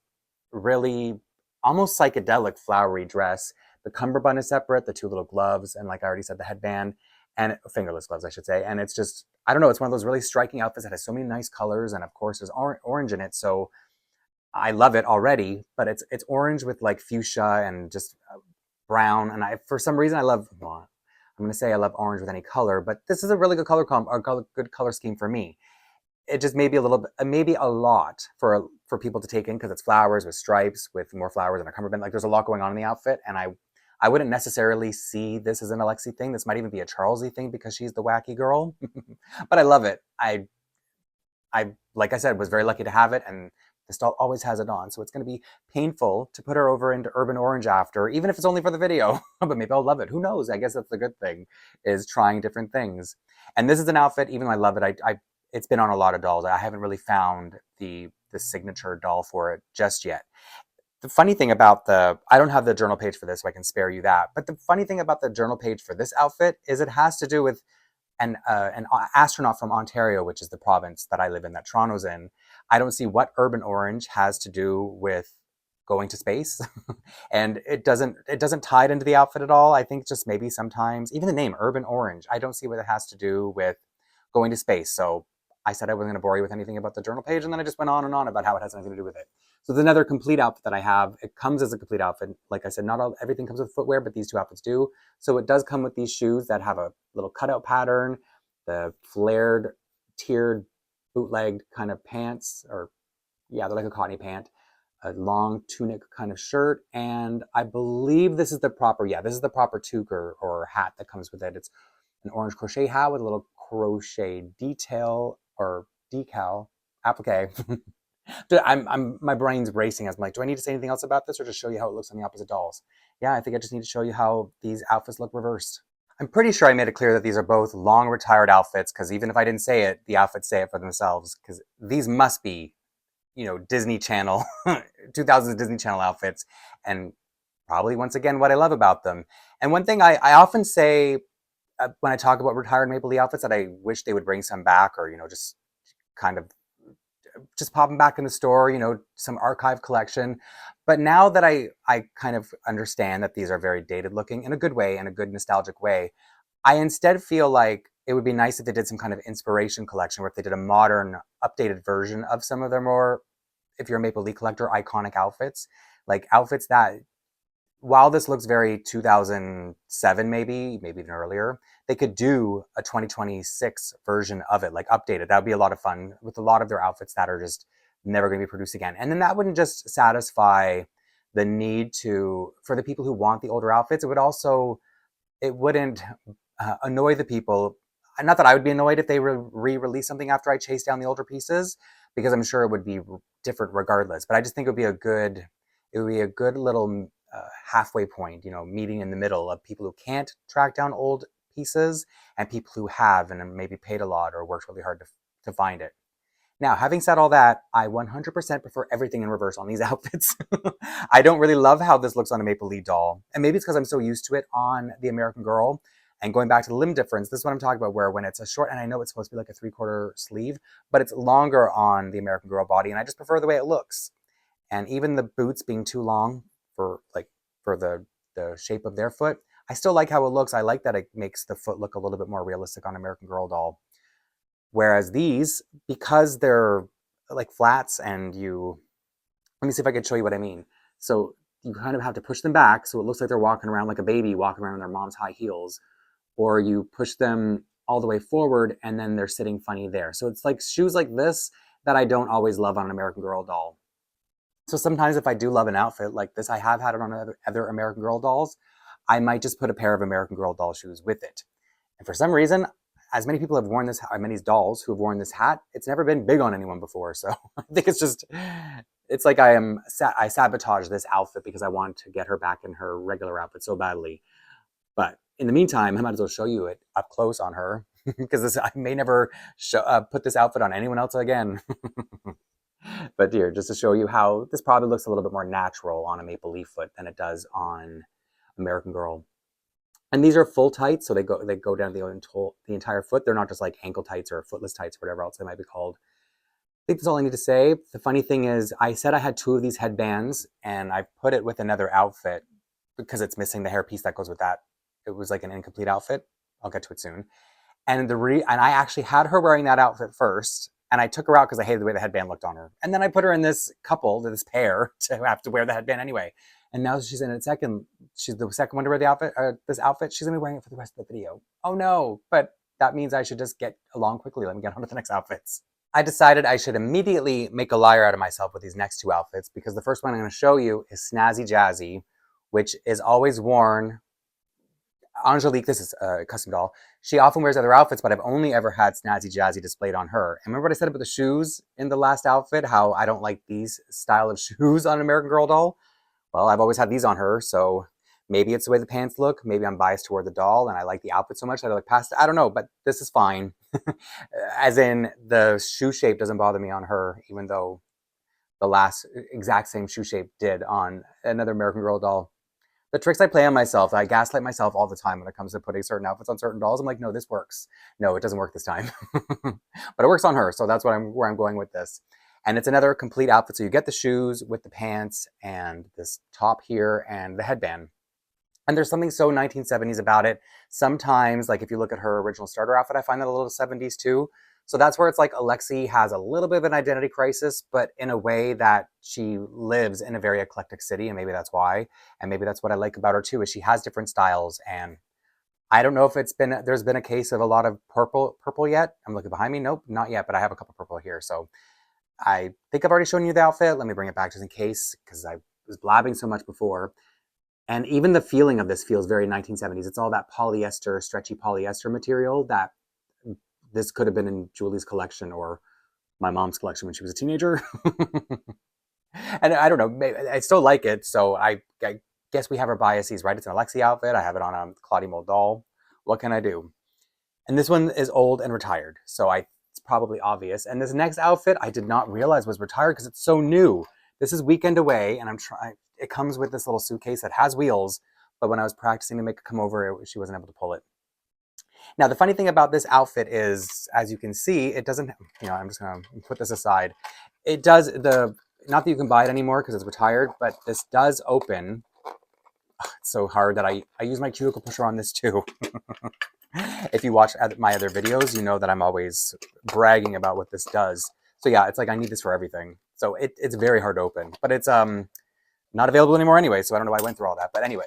really almost psychedelic flowery dress. The cummerbund is separate, the two little gloves, and like I already said, the headband, and fingerless gloves, I should say. And it's just, I don't know, it's one of those really striking outfits that has so many nice colors, and of course there's orange in it, so I love it already. But it's orange with like fuchsia and just brown, and for some reason I love. Well, I'm gonna say I love orange with any color, but this is a really good good color scheme for me. It just may be a little bit, maybe a lot for people to take in because it's flowers with stripes, with more flowers and a cummerbund. Like there's a lot going on in the outfit, and I wouldn't necessarily see this as an Alexi thing. This might even be a Charlesy thing because she's the wacky girl. But I love it. I like I said, was very lucky to have it, and this doll always has it on. So it's going to be painful to put her over into Urban Orange after, even if it's only for the video. But maybe I'll love it. Who knows? I guess that's the good thing, is trying different things. And this is an outfit, even though I love it, it's been on a lot of dolls. I haven't really found the signature doll for it just yet. The funny thing about I don't have the journal page for this, so I can spare you that. But the funny thing about the journal page for this outfit is it has to do with an astronaut from Ontario, which is the province that I live in, that Toronto's in. I don't see what Urban Orange has to do with going to space. And it doesn't tie it into the outfit at all. I think just maybe sometimes, even the name Urban Orange, I don't see what it has to do with going to space. So I said I wasn't going to bore you with anything about the journal page, and then I just went on and on about how it has nothing to do with it. So there's another complete outfit that I have. It comes as a complete outfit. Like I said, not everything comes with footwear, but these two outfits do. So it does come with these shoes that have a little cutout pattern, the flared, tiered, bootlegged kind of pants, or yeah, they're like a cottony pant, a long tunic kind of shirt, and I believe this is the proper, this is the proper toque or hat that comes with it. It's an orange crochet hat with a little crochet detail or decal applique. My brain's racing. I'm like, do I need to say anything else about this or just show you how it looks on the opposite dolls? Yeah, I think I just need to show you how these outfits look reversed. I'm pretty sure I made it clear that these are both long retired outfits, because even if I didn't say it, the outfits say it for themselves, because these must be, Disney Channel, 2000s Disney Channel outfits, and probably, once again, what I love about them. And one thing I often say when I talk about retired Maplelea outfits that I wish they would bring some back, or, just kind of just pop them back in the store, some archive collection. But now that I kind of understand that these are very dated looking in a good way, in a good nostalgic way, I instead feel like it would be nice if they did some kind of inspiration collection, where if they did a modern, updated version of some of their more, if you're a Maplelea collector, iconic outfits, like outfits that, while this looks very 2007, maybe even earlier, they could do a 2026 version of it, like updated. That would be a lot of fun with a lot of their outfits that are just never going to be produced again. And then that wouldn't just satisfy the need for the people who want the older outfits. It wouldn't annoy the people. Not that I would be annoyed if they re-release something after I chase down the older pieces, because I'm sure it would be different regardless. But I just think it would be a good little halfway point, meeting in the middle of people who can't track down old pieces and people who have and maybe paid a lot or worked really hard to find it. Now, having said all that, I 100% prefer everything in reverse on these outfits. I don't really love how this looks on a Maplelea doll. And maybe it's because I'm so used to it on the American Girl. And going back to the limb difference, this is what I'm talking about, where when it's a short, and I know it's supposed to be like a 3/4 sleeve, but it's longer on the American Girl body, and I just prefer the way it looks. And even the boots being too long for the shape of their foot, I still like how it looks. I like that it makes the foot look a little bit more realistic on American Girl doll. Whereas these, because they're like flats, and let me see if I can show you what I mean. So you kind of have to push them back so it looks like they're walking around like a baby walking around in their mom's high heels, or you push them all the way forward and then they're sitting funny there. So it's like shoes like this that I don't always love on an American Girl doll. So sometimes if I do love an outfit like this, I have had it on other American Girl dolls, I might just put a pair of American Girl doll shoes with it. And for some reason, as many people have worn this, many dolls who have worn this hat, it's never been big on anyone before. So I think it's like I sabotage this outfit because I want to get her back in her regular outfit so badly. But in the meantime, I might as well show you it up close on her because I may never put this outfit on anyone else again. But here, just to show you how this probably looks a little bit more natural on a maple leaf foot than it does on American Girl. And these are full tights, so they go down the entire foot. They're not just like ankle tights or footless tights or whatever else they might be called. I think that's all I need to say. The funny thing is, I said I had 2 of these headbands, and I put it with another outfit because it's missing the hairpiece that goes with that. It was like an incomplete outfit. I'll get to it soon. And I actually had her wearing that outfit first, and I took her out because I hated the way the headband looked on her. And then I put her in this pair to have to wear the headband anyway. And now she's in it second. She's the second one to wear the outfit, this outfit. She's gonna be wearing it for the rest of the video. Oh no! But that means I should just get along quickly. Let me get on to the next outfits. I decided I should immediately make a liar out of myself with these next 2 outfits because the first one I'm going to show you is Snazzy Jazzy, which is always worn. Angelique, this is a custom doll. She often wears other outfits, but I've only ever had Snazzy Jazzy displayed on her. And remember what I said about the shoes in the last outfit? How I don't like these style of shoes on an American Girl doll? Well, I've always had these on her, so maybe it's the way the pants look. Maybe I'm biased toward the doll and I like the outfit so much that I look past it. I don't know, but this is fine. As in, the shoe shape doesn't bother me on her, even though the last exact same shoe shape did on another American Girl doll. The tricks I play on myself, I gaslight myself all the time when it comes to putting certain outfits on certain dolls. I'm like, no, this works. No, it doesn't work this time. But it works on her, so that's where I'm going with this. And it's another complete outfit. So you get the shoes with the pants and this top here and the headband. And there's something so 1970s about it. Sometimes, like if you look at her original starter outfit, I find that a little 70s too. So that's where it's like Alexi has a little bit of an identity crisis, but in a way that she lives in a very eclectic city, and maybe that's why. And maybe that's what I like about her too, is she has different styles. And I don't know if there's been a case of a lot of purple yet. I'm looking behind me. Nope, not yet, but I have a couple purple here. So I think I've already shown you the outfit. Let me bring it back just in case, because I was blabbing so much before. And even the feeling of this feels very 1970s. It's all that polyester, stretchy polyester material that this could have been in Julie's collection or my mom's collection when she was a teenager. And I don't know, I still like it. So I guess we have our biases, right? It's an Alexi outfit. I have it on a Claudie Mold doll. What can I do? And this one is old and retired. So it's probably obvious. And this next outfit, I did not realize was retired because it's so new. This is Weekend Away, and it comes with this little suitcase that has wheels, but when I was practicing to make it come over, she wasn't able to pull it. Now, the funny thing about this outfit is, as you can see, it doesn't, I'm just gonna put this aside. It does, not that you can buy it anymore because it's retired, but this does open. It's so hard that I use my cuticle pusher on this too. If you watch my other videos, you know that I'm always bragging about what this does. So yeah, it's like I need this for everything. So it's very hard to open, but it's not available anymore anyway, so I don't know why I went through all that. But anyway,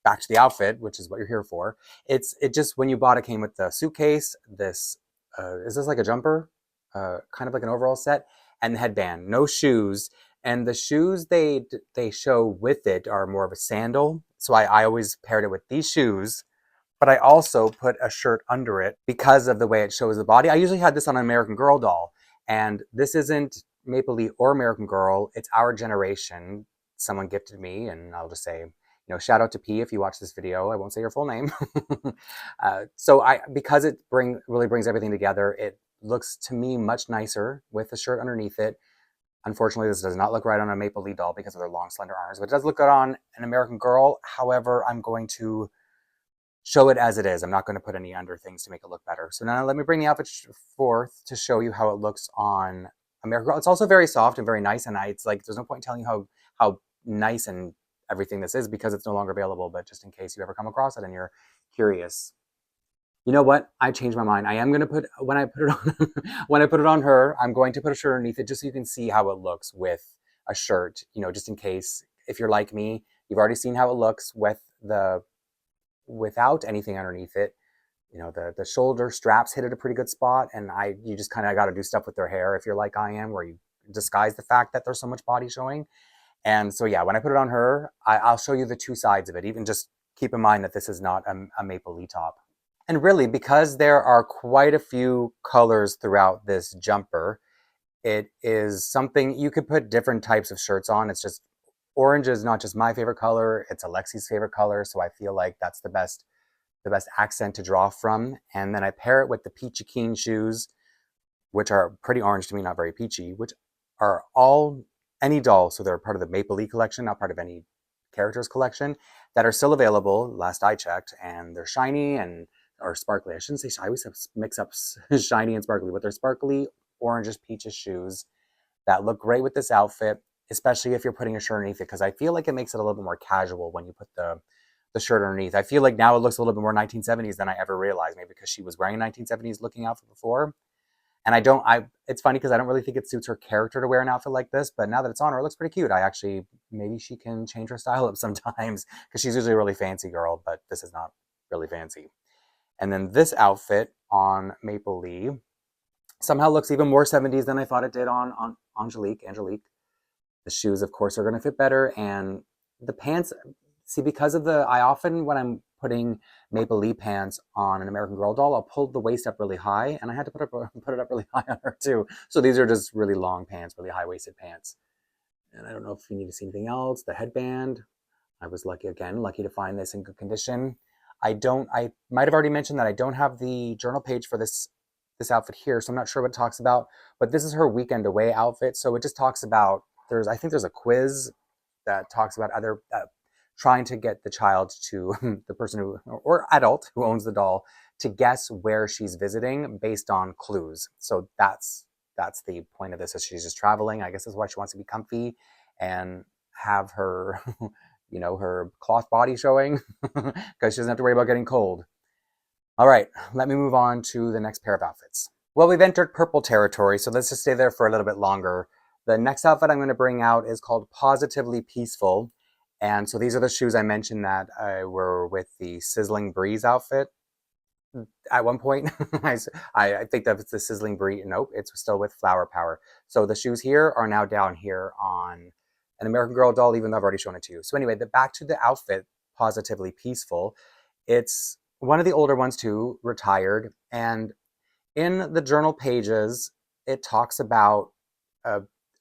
back to the outfit, which is what you're here for. It just, when you bought it, came with the suitcase, is this like a jumper? Kind of like an overall set, and the headband, no shoes. And the shoes they show with it are more of a sandal. So I always paired it with these shoes, but I also put a shirt under it because of the way it shows the body. I usually had this on an American Girl doll, and this isn't Maple Leaf or American Girl. It's Our Generation. Someone gifted me, and I'll just say, shout out to P if you watch this video. I won't say your full name. So because it really brings everything together, it looks to me much nicer with the shirt underneath it. Unfortunately, this does not look right on a Maple Leaf doll because of their long, slender arms, but it does look good on an American Girl. However, I'm going to show it as it is. I'm not going to put any under things to make it look better. So now let me bring the outfit forth to show you how it looks on American Girl. It's also very soft and very nice, and it's like there's no point in telling you how nice and everything this is because it's no longer available, but just in case you ever come across it and you're curious. You know what? I changed my mind. I am going to put, when I put it on her, I'm going to put a shirt underneath it just so you can see how it looks with a shirt, just in case, if you're like me, you've already seen how it looks without anything underneath it. The shoulder straps hit at a pretty good spot, and you just kind of got to do stuff with their hair if you're like I am, where you disguise the fact that there's so much body showing. And so yeah, when I put it on her, I'll show you the two sides of it. Even just keep in mind that this is not a Maple Leaf top. And really, because there are quite a few colors throughout this jumper, it is something you could put different types of shirts on. It's just, orange is not just my favorite color, it's Alexi's favorite color. So I feel like that's the best the best accent to draw from. And then I pair it with the Peachy Keen shoes, which are pretty orange to me, not very peachy, which are all any doll. So they're part of the Maplelea collection, not part of any characters collection, that are still available, last I checked, and they're shiny and or sparkly. I shouldn't say I always mix up shiny and sparkly, but they're sparkly, orangish, peachish shoes that look great with this outfit, especially if you're putting a shirt underneath it, because I feel like it makes it a little bit more casual when you put the shirt underneath. I feel like now it looks a little bit more 1970s than I ever realized, maybe because she was wearing a 1970s looking outfit before. And it's funny because I don't really think it suits her character to wear an outfit like this, but now that it's on her, it looks pretty cute. Maybe she can change her style up sometimes because she's usually a really fancy girl, but this is not really fancy. And then this outfit on Maplelea somehow looks even more 70s than I thought it did on Angelique. The shoes, of course, are going to fit better. And the pants, see, because of I often, when I'm putting Maplelea pants on an American Girl doll, I'll pull the waist up really high, and I had to put it up really high on her too. So these are just really long pants, really high-waisted pants. And I don't know if you need to see anything else. The headband, I was lucky to find this in good condition. I might have already mentioned that I don't have the journal page for this outfit here, so I'm not sure what it talks about, but this is her weekend away outfit. So it just talks about, I think there's a quiz that talks about trying to get the child to the person who, or adult who owns the doll, to guess where she's visiting based on clues. So that's the point of this, is she's just traveling. I guess that's why she wants to be comfy and have her, her cloth body showing because she doesn't have to worry about getting cold. All right, let me move on to the next pair of outfits. Well, we've entered purple territory, so let's just stay there for a little bit longer. The next outfit I'm going to bring out is called Positively Peaceful. And so these are the shoes I mentioned that were with the Sizzling Breeze outfit. At one point, I think that it's the Sizzling Breeze. Nope, it's still with Flower Power. So the shoes here are now down here on an American Girl doll, even though I've already shown it to you. So anyway, back to the outfit, Positively Peaceful. It's one of the older ones too, retired. And in the journal pages, it talks about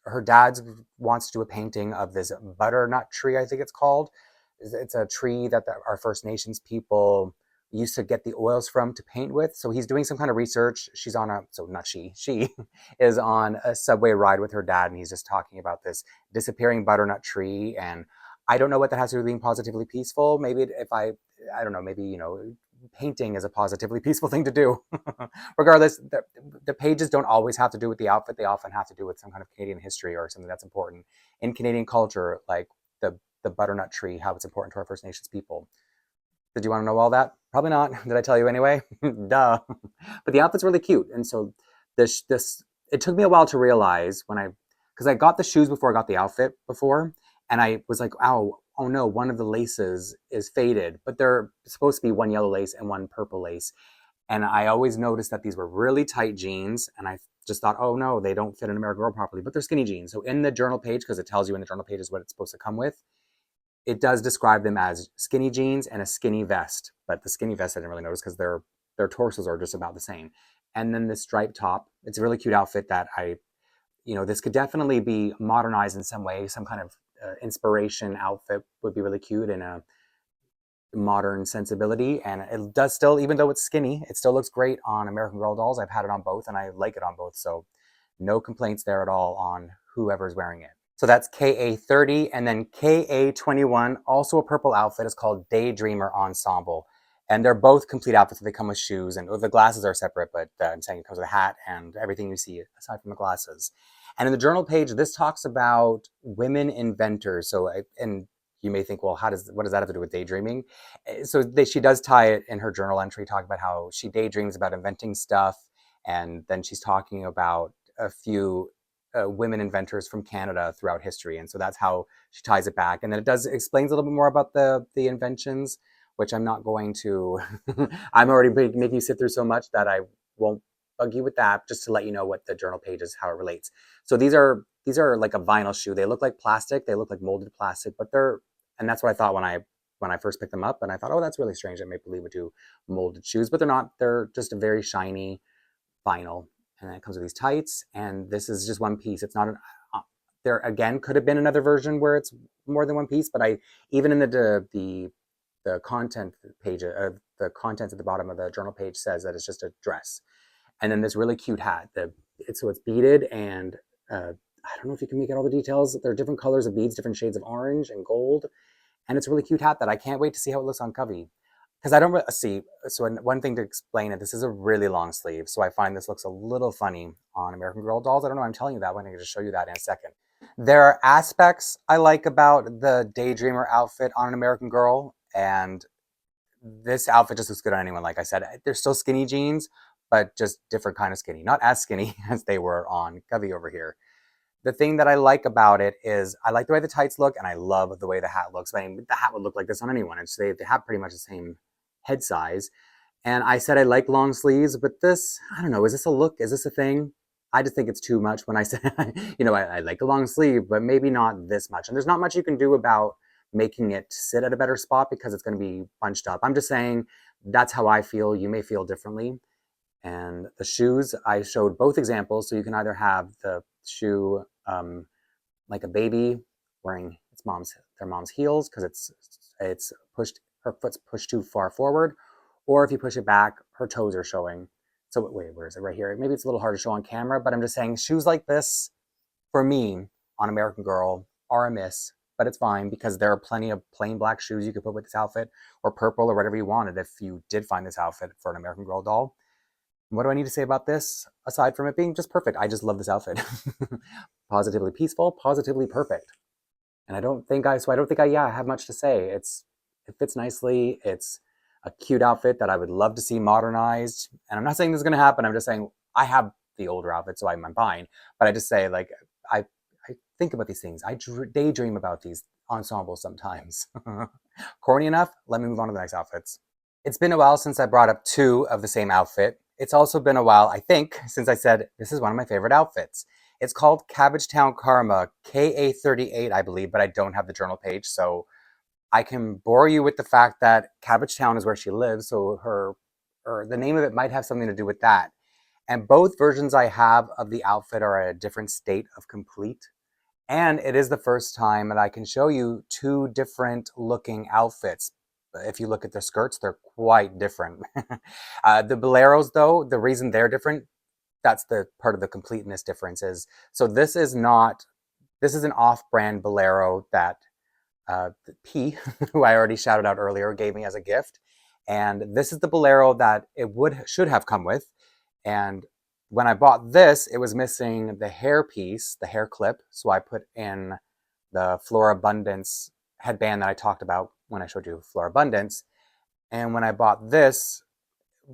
her dad wants to do a painting of this butternut tree, I think it's called. It's a tree that our First Nations people used to get the oils from to paint with. So he's doing some kind of research. She is on a subway ride with her dad, and he's just talking about this disappearing butternut tree. And I don't know what that has to do with being positively peaceful. Maybe I don't know, maybe, painting is a positively peaceful thing to do. Regardless, the pages don't always have to do with the outfit. They often have to do with some kind of Canadian history or something that's important in Canadian culture, like the butternut tree, how it's important to our First Nations people. Did you want to know all that? Probably not. Did I tell you anyway? Duh. But the outfit's really cute. And so it took me a while to realize because I got the shoes before I got the outfit before, and I was like, oh no, one of the laces is faded, but they're supposed to be one yellow lace and one purple lace. And I always noticed that these were really tight jeans, and I just thought, oh no, they don't fit an American Girl properly, but they're skinny jeans. So in the journal page, because it tells you in the journal pages what it's supposed to come with, it does describe them as skinny jeans and a skinny vest. But the skinny vest I didn't really notice because their torsos are just about the same. And then the striped top, it's a really cute outfit that this could definitely be modernized in some way. Some kind of inspiration outfit would be really cute in a modern sensibility. And it does still, even though it's skinny, it still looks great on American Girl dolls. I've had it on both and I like it on both. So no complaints there at all on whoever's wearing it. So that's KA30, and then KA21, also a purple outfit, is called Daydreamer Ensemble. And they're both complete outfits. They come with shoes, and the glasses are separate, but I'm saying it comes with a hat and everything you see aside from the glasses. And in the journal page, this talks about women inventors. And you may think, well, what does that have to do with daydreaming? So she does tie it in her journal entry, talking about how she daydreams about inventing stuff. And then she's talking about a few women inventors from Canada throughout history. And so that's how she ties it back. And then it explains a little bit more about the inventions, which I'm not going to, I'm already making you sit through so much that I won't bug you with that, just to let you know what the journal page is, how it relates. So these are like a vinyl shoe. They look like plastic. They look like molded plastic, but and that's what I thought when I first picked them up. And I thought, oh, that's really strange that Maplelea would do molded shoes, but they're not. They're just a very shiny vinyl. And then it comes with these tights, and this is just one piece. It's not there again, could have been another version where it's more than one piece, but even in the the content page, the contents at the bottom of the journal page says that it's just a dress. And then this really cute hat. So it's beaded, and I don't know if you can make out all the details. There are different colors of beads, different shades of orange and gold. And it's a really cute hat that I can't wait to see how it looks on Covey. Because I don't see, so one thing to explain it, this is a really long sleeve. So I find this looks a little funny on American Girl dolls. I don't know, I'm telling you that one. I can just show you that in a second. There are aspects I like about the Daydreamer outfit on an American Girl. And this outfit just looks good on anyone. Like I said, they're still skinny jeans, but just different kind of skinny. Not as skinny as they were on Covey over here. The thing that I like about it is I like the way the tights look, and I love the way the hat looks. I mean, the hat would look like this on anyone. And so they have pretty much the same head size. And I said I like long sleeves, but this, I don't know, is this a look? Is this a thing? I just think it's too much when I say, I like a long sleeve, but maybe not this much. And there's not much you can do about making it sit at a better spot because it's going to be bunched up. I'm just saying that's how I feel. You may feel differently. And the shoes, I showed both examples. So you can either have the shoe like a baby wearing their mom's heels because it's pushed, her foot's pushed too far forward, or if you push it back, her toes are showing. So wait, where is it? Right here. Maybe it's a little hard to show on camera, but I'm just saying shoes like this, for me, on American Girl, are a miss, but it's fine because there are plenty of plain black shoes you could put with this outfit, or purple, or whatever you wanted if you did find this outfit for an American Girl doll. What do I need to say about this, aside from it being just perfect? I just love this outfit. Positively peaceful, positively perfect. And I don't think I have much to say. It fits nicely. It's a cute outfit that I would love to see modernized. And I'm not saying this is going to happen. I'm just saying I have the older outfit, so I'm fine. But I just say, like, I think about these things. I daydream about these ensembles sometimes. Corny enough? Let me move on to the next outfits. It's been a while since I brought up two of the same outfit. It's also been a while, I think, since I said this is one of my favorite outfits. It's called Cabbage Town Karma, KA38, I believe, but I don't have the journal page, so I can bore you with the fact that Cabbage Town is where she lives, so the name of it might have something to do with that. And both versions I have of the outfit are at a different state of complete. And it is the first time that I can show you two different looking outfits. If you look at the skirts, they're quite different. The boleros, though, the reason they're different, that's the part of the completeness difference is. So this is an off-brand bolero that P, who I already shouted out earlier, gave me as a gift. And this is the bolero that it should have come with. And when I bought this, it was missing the hair piece, the hair clip. So I put in the Flora Abundance headband that I talked about when I showed you Flora Abundance. And when I bought this,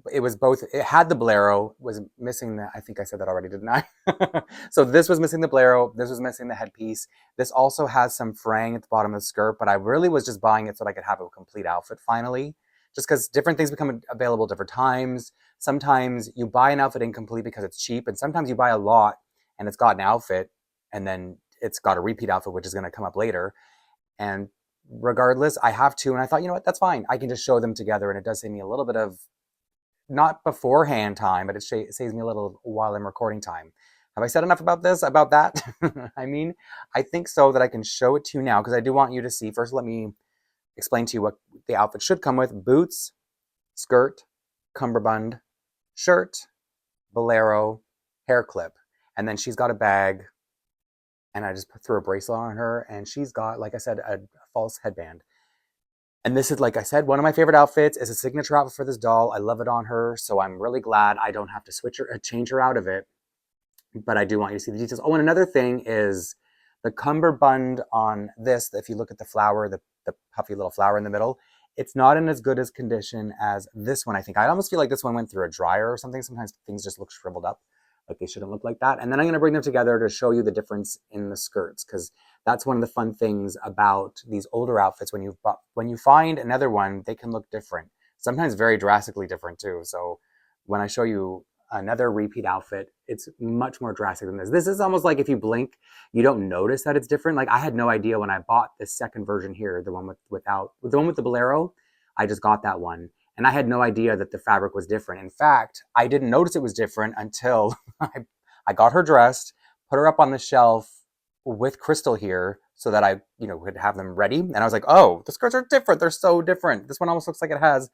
it had the bolero, was missing I think I said that already, didn't I? So this was missing the bolero, this was missing the headpiece. This also has some fraying at the bottom of the skirt, but I really was just buying it so that I could have a complete outfit finally. Just because different things become available at different times. Sometimes you buy an outfit incomplete because it's cheap, and sometimes you buy a lot and it's got an outfit, and then it's got a repeat outfit, which is going to come up later. And regardless, I have two, and I thought, you know what, that's fine. I can just show them together, and it does save me a little bit of, not beforehand time, but it saves me a little while I'm recording time. Have I said enough about that? I mean, I think so that I can show it to you now, because I do want you to see. First, let me explain to you what the outfit should come with. Boots, skirt, cummerbund, shirt, bolero, hair clip. And then she's got a bag, and I just threw a bracelet on her, and she's got, like I said, a false headband. And this is, like I said, one of my favorite outfits. It's a signature outfit for this doll. I love it on her, so I'm really glad I don't have to change her out of it. But I do want you to see the details. Oh, and another thing is the cummerbund on this. If you look at the flower, the puffy little flower in the middle, it's not in as good as condition as this one, I think. I almost feel like this one went through a dryer or something. Sometimes things just look shriveled up, like they shouldn't look like that. And then I'm going to bring them together to show you the difference in the skirts, because that's one of the fun things about these older outfits. When you find another one, they can look different, sometimes very drastically different too. So when I show you another repeat outfit, it's much more drastic than this. This is almost like if you blink, you don't notice that it's different. Like I had no idea when I bought this second version here, the one with the bolero. I just got that one, and I had no idea that the fabric was different. In fact, I didn't notice it was different until I got her dressed, put her up on the shelf. with Crystal here so that I, could have them ready. And I was like, oh, the skirts are different. They're so different. This one almost looks like it has,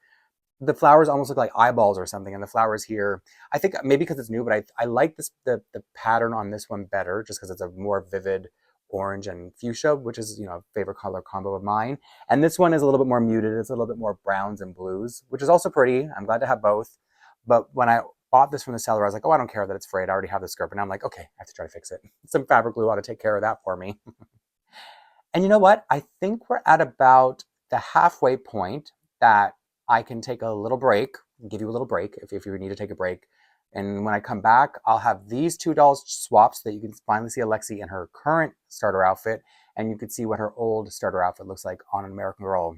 the flowers almost look like eyeballs or something. And the flowers here, I think maybe because it's new, but I like the pattern on this one better just because it's a more vivid orange and fuchsia, which is, a favorite color combo of mine. And this one is a little bit more muted. It's a little bit more browns and blues, which is also pretty. I'm glad to have both. But when I bought this from the seller, I was like, oh, I don't care that it's frayed. I already have the skirt. But now I'm like, okay, I have to try to fix it. Some fabric glue ought to take care of that for me. And you know what? I think we're at about the halfway point that I can take a little break, give you a little break if you need to take a break. And when I come back, I'll have these two dolls swapped so that you can finally see Alexi in her current starter outfit, and you can see what her old starter outfit looks like on an American Girl.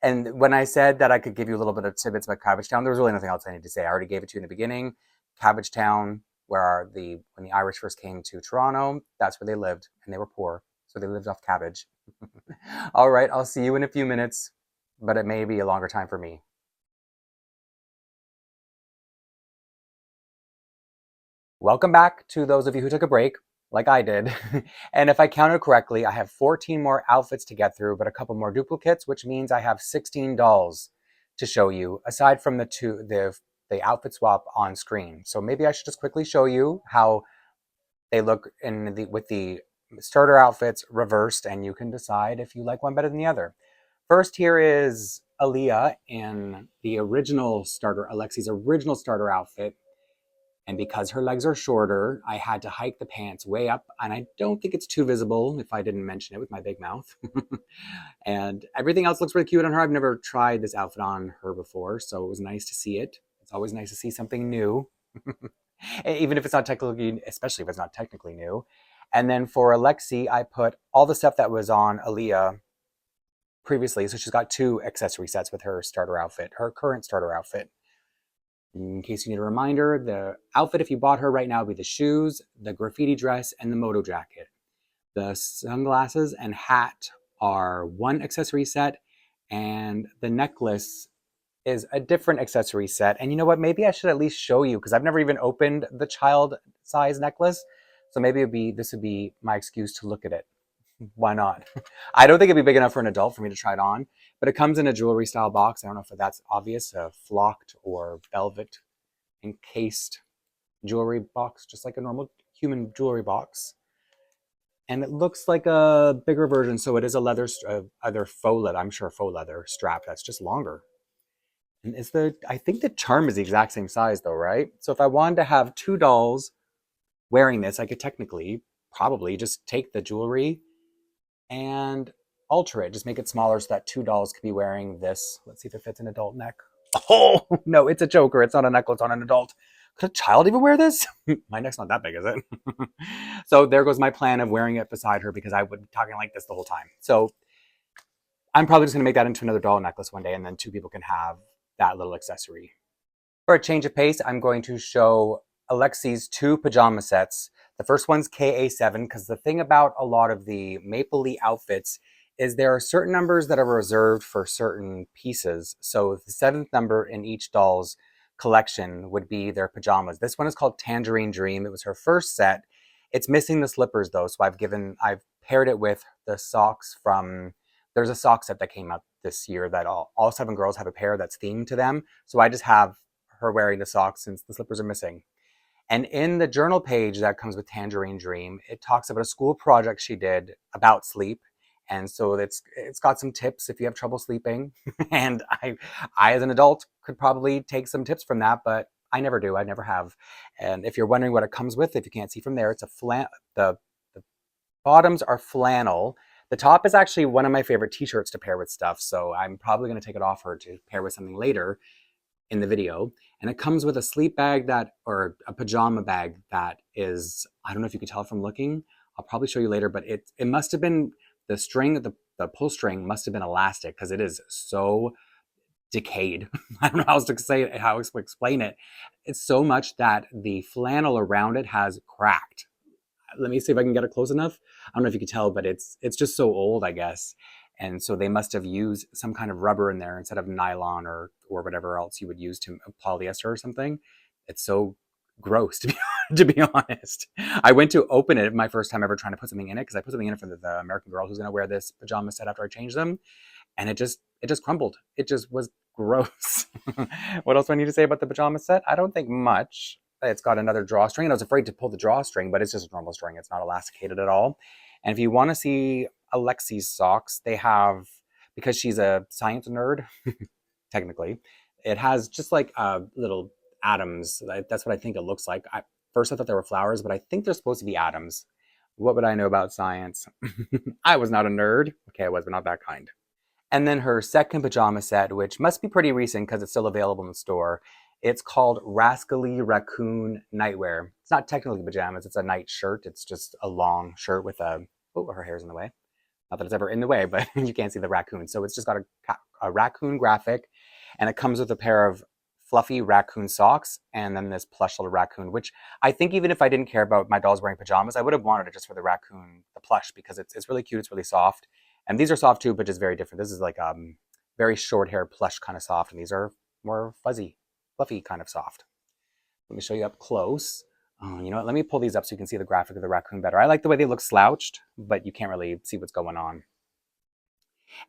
And when I said that I could give you a little bit of tidbits about Cabbage Town, there was really nothing else I need to say. I already gave it to you in the beginning. Cabbage Town, when the Irish first came to Toronto, that's where they lived, and they were poor, so they lived off cabbage. All right, I'll see you in a few minutes, but it may be a longer time for me. Welcome back to those of you who took a break, like I did. And if I counted correctly, I have 14 more outfits to get through, but a couple more duplicates, which means I have 16 dolls to show you, aside from the outfit swap on screen. So maybe I should just quickly show you how they look with the starter outfits reversed, and you can decide if you like one better than the other. First, here is Aaliyah in the original starter, Alexi's original starter outfit. And because her legs are shorter, I had to hike the pants way up. And I don't think it's too visible if I didn't mention it with my big mouth. And everything else looks really cute on her. I've never tried this outfit on her before, so it was nice to see it. It's always nice to see something new. Even if it's not technically, especially if it's not technically new. And then for Alexi, I put all the stuff that was on Aaliyah previously. So she's got two accessory sets with her starter outfit, her current starter outfit. In case you need a reminder, the outfit, if you bought her right now, would be the shoes, the graffiti dress, and the moto jacket. The sunglasses and hat are one accessory set, and the necklace is a different accessory set. And you know what? Maybe I should at least show you, because I've never even opened the child size necklace. So maybe this would be my excuse to look at it. Why not? I don't think it'd be big enough for an adult for me to try it on, but it comes in a jewelry style box. I don't know if that's obvious, a flocked or velvet encased jewelry box, just like a normal human jewelry box. And it looks like a bigger version, so it is a leather, either faux leather, I'm sure faux leather strap that's just longer. And I think the charm is the exact same size though, right? So if I wanted to have two dolls wearing this, I could technically probably just take the jewelry and alter it, just make it smaller so that two dolls could be wearing this. Let's see if it fits an adult neck. Oh, no, it's a choker. It's not a necklace on an adult. Could a child even wear this? My neck's not that big, is it? So there goes my plan of wearing it beside her, because I would be talking like this the whole time. So I'm probably just going to make that into another doll necklace one day, and then two people can have that little accessory. For a change of pace, I'm going to show Alexi's two pajama sets. The first one's KA7, because the thing about a lot of the Maplelea outfits is there are certain numbers that are reserved for certain pieces. So the seventh number in each doll's collection would be their pajamas. This one is called Tangerine Dream. It was her first set. It's missing the slippers though, so I've paired it with the socks from, there's a sock set that came out this year that all seven girls have a pair that's themed to them. So I just have her wearing the socks since the slippers are missing. And in the journal page that comes with Tangerine Dream, it talks about a school project she did about sleep. And so it's got some tips if you have trouble sleeping. And I as an adult could probably take some tips from that, but I never do. I never have. And if you're wondering what it comes with, if you can't see from there, it's the bottoms are flannel. The top is actually one of my favorite t-shirts to pair with stuff. So I'm probably going to take it off her to pair with something later in the video. And it comes with a sleep bag or a pajama bag that is, I don't know if you can tell from looking, I'll probably show you later, but it must have been, the string, the pull string must have been elastic, because it is so decayed. I don't know how to explain it. It's so much that the flannel around it has cracked. Let me see if I can get it close enough. I don't know if you can tell, but it's just so old, I guess. And so they must have used some kind of rubber in there instead of nylon or whatever else you would use to polyester or something. It's so gross, to be honest. I went to open it my first time ever trying to put something in it because I put something in it for the American girl who's going to wear this pajama set after I change them, and it just crumbled. It just was gross. What else do I need to say about the pajama set? I don't think much. It's got another drawstring, and I was afraid to pull the drawstring, but it's just a normal string. It's not elasticated at all. And if you want to see Alexi's socks, they have, because she's a science nerd, technically, it has just like little atoms. That's what I think it looks like. First I thought they were flowers, but I think they're supposed to be atoms. What would I know about science? I was not a nerd. Okay, I was, but not that kind. And then her second pajama set, which must be pretty recent because it's still available in the store. It's called Rascally Raccoon Nightwear. It's not technically pajamas, it's a night shirt. It's just a long shirt with a, oh, her hair's in the way. Not that it's ever in the way, but you can't see the raccoon. So it's just got a raccoon graphic, and it comes with a pair of fluffy raccoon socks and then this plush little raccoon, which I think even if I didn't care about my dolls wearing pajamas, I would have wanted it just for the raccoon, the plush, because it's really cute, it's really soft. And these are soft too, but just very different. This is like very short hair plush kind of soft, and these are more fuzzy, fluffy kind of soft. Let me show you up close. Oh, you know what? Let me pull these up so you can see the graphic of the raccoon better. I like the way they look slouched, but you can't really see what's going on.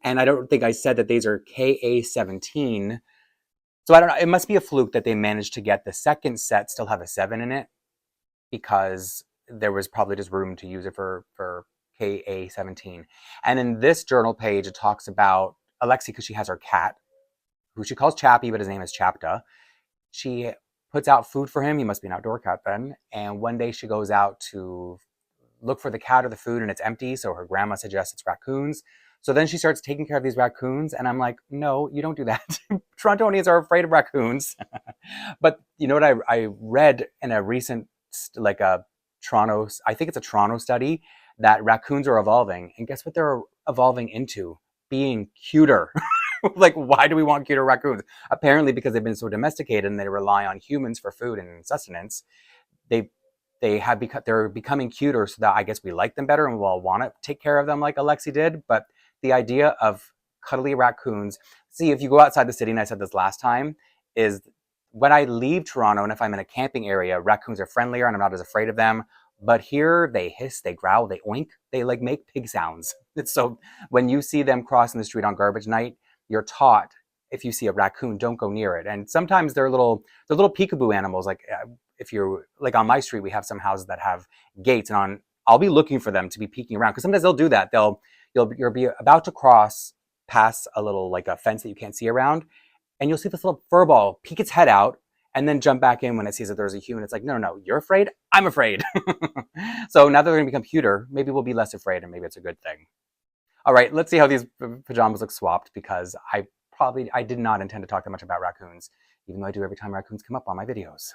And I don't think I said that these are KA17. So I don't know. It must be a fluke that they managed to get the second set still have a 7 in it, because there was probably just room to use it for KA17. And in this journal page, it talks about Alexi, because she has her cat, who she calls Chappy, but his name is Chapta. She puts out food for him. He must be an outdoor cat then. And one day she goes out to look for the cat or the food, and it's empty. So her grandma suggests it's raccoons. So then she starts taking care of these raccoons, and I'm like, no, you don't do that. Torontonians are afraid of raccoons. But you know what I read in a recent, like a Toronto, I think it's a Toronto study, that raccoons are evolving. And guess what they're evolving into? Being cuter. Like, why do we want cuter raccoons? Apparently because they've been so domesticated and they rely on humans for food and sustenance. They they're becoming cuter, so that I guess we like them better and we'll want to take care of them like Alexi did. But the idea of cuddly raccoons, see, if you go outside the city, and I said this last time, is when I leave Toronto and if I'm in a camping area, raccoons are friendlier and I'm not as afraid of them. But here they hiss, they growl, they oink, they like make pig sounds. So when you see them crossing the street on garbage night, you're taught, if you see a raccoon, don't go near it. And sometimes they're little peekaboo animals. Like if you're like on my street, we have some houses that have gates, and I'll be looking for them to be peeking around, because sometimes they'll do that. You'll be about to cross past a little, like a fence that you can't see around, and you'll see this little fur ball peek its head out and then jump back in when it sees that there's a human. It's like, no, you're afraid, I'm afraid. So now that they're gonna become cuter, maybe we'll be less afraid, and maybe it's a good thing. All right, let's see how these pajamas look swapped, because I did not intend to talk that much about raccoons, even though I do every time raccoons come up on my videos.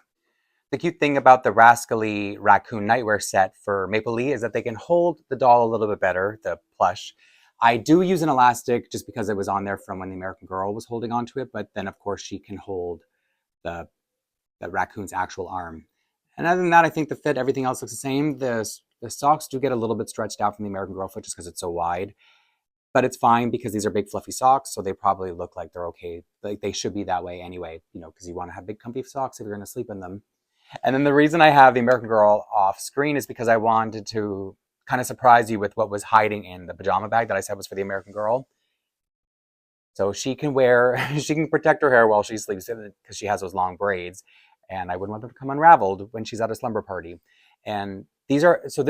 The cute thing about the Rascally Raccoon Nightwear set for Maplelea is that they can hold the doll a little bit better, the plush. I do use an elastic just because it was on there from when the American Girl was holding onto it, but then of course she can hold the raccoon's actual arm. And other than that, I think the fit, everything else looks the same. The socks do get a little bit stretched out from the American Girl foot just because it's so wide. But it's fine because these are big fluffy socks, so they probably look like they're okay. Like they should be that way anyway, because you want to have big comfy socks if you're going to sleep in them. And then the reason I have the American Girl off screen is because I wanted to kind of surprise you with what was hiding in the pajama bag that I said was for the American Girl. So she can protect her hair while she sleeps, because she has those long braids, and I wouldn't want them to come unraveled when she's at a slumber party. And this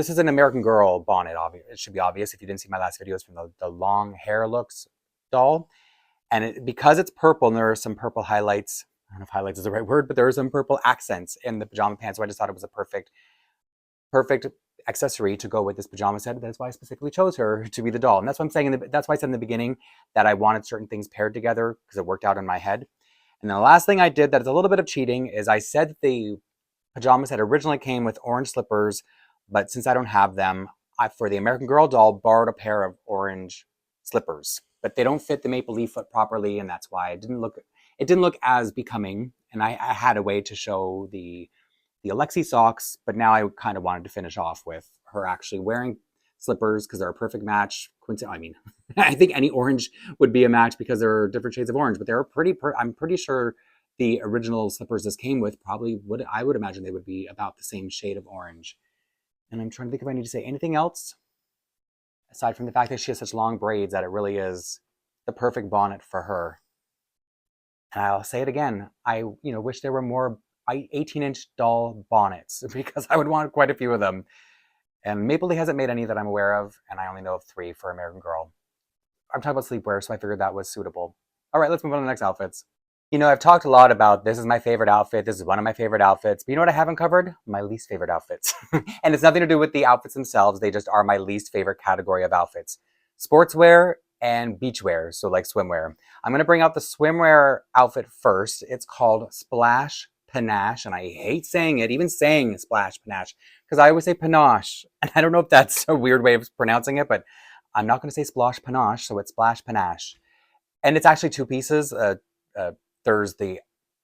is an American Girl bonnet. It should be obvious if you didn't see my last videos from the long hair looks doll. And because it's purple and there are some purple highlights, I don't know if highlights is the right word, but there are some purple accents in the pajama pants. So I just thought it was a perfect accessory to go with this pajama set. That's why I specifically chose her to be the doll. And that's what I'm saying. That's why I said in the beginning that I wanted certain things paired together, because it worked out in my head. And then the last thing I did that is a little bit of cheating is I said that the pajama set originally came with orange slippers, but since I don't have them, for the American Girl doll, borrowed a pair of orange slippers. But they don't fit the Maplelea foot properly, and that's why it didn't look as becoming. And I had a way to show the Alexi socks, but now I kind of wanted to finish off with her actually wearing slippers because they're a perfect match. I mean, I think any orange would be a match because there are different shades of orange, but they're I'm pretty sure the original slippers this came with probably would, I would imagine they would be about the same shade of orange. And I'm trying to think if I need to say anything else aside from the fact that she has such long braids that it really is the perfect bonnet for her. And I'll say it again, I wish there were more 18-inch doll bonnets because I would want quite a few of them. And Maplelea hasn't made any that I'm aware of, and I only know of 3 for American Girl. I'm talking about sleepwear, so I figured that was suitable. All right, let's move on to the next outfits. I've talked a lot about this is my favorite outfit, this is one of my favorite outfits, but you know what I haven't covered? My least favorite outfits. And it's nothing to do with the outfits themselves, they just are my least favorite category of outfits. Sportswear and beachwear, so like swimwear. I'm gonna bring out the swimwear outfit first. It's called Splash Panache, and I hate saying it, even saying Splash Panache, because I always say panache, and I don't know if that's a weird way of pronouncing it, but I'm not gonna say Splash Panache, so it's Splash Panache. And it's actually 2 pieces. There's the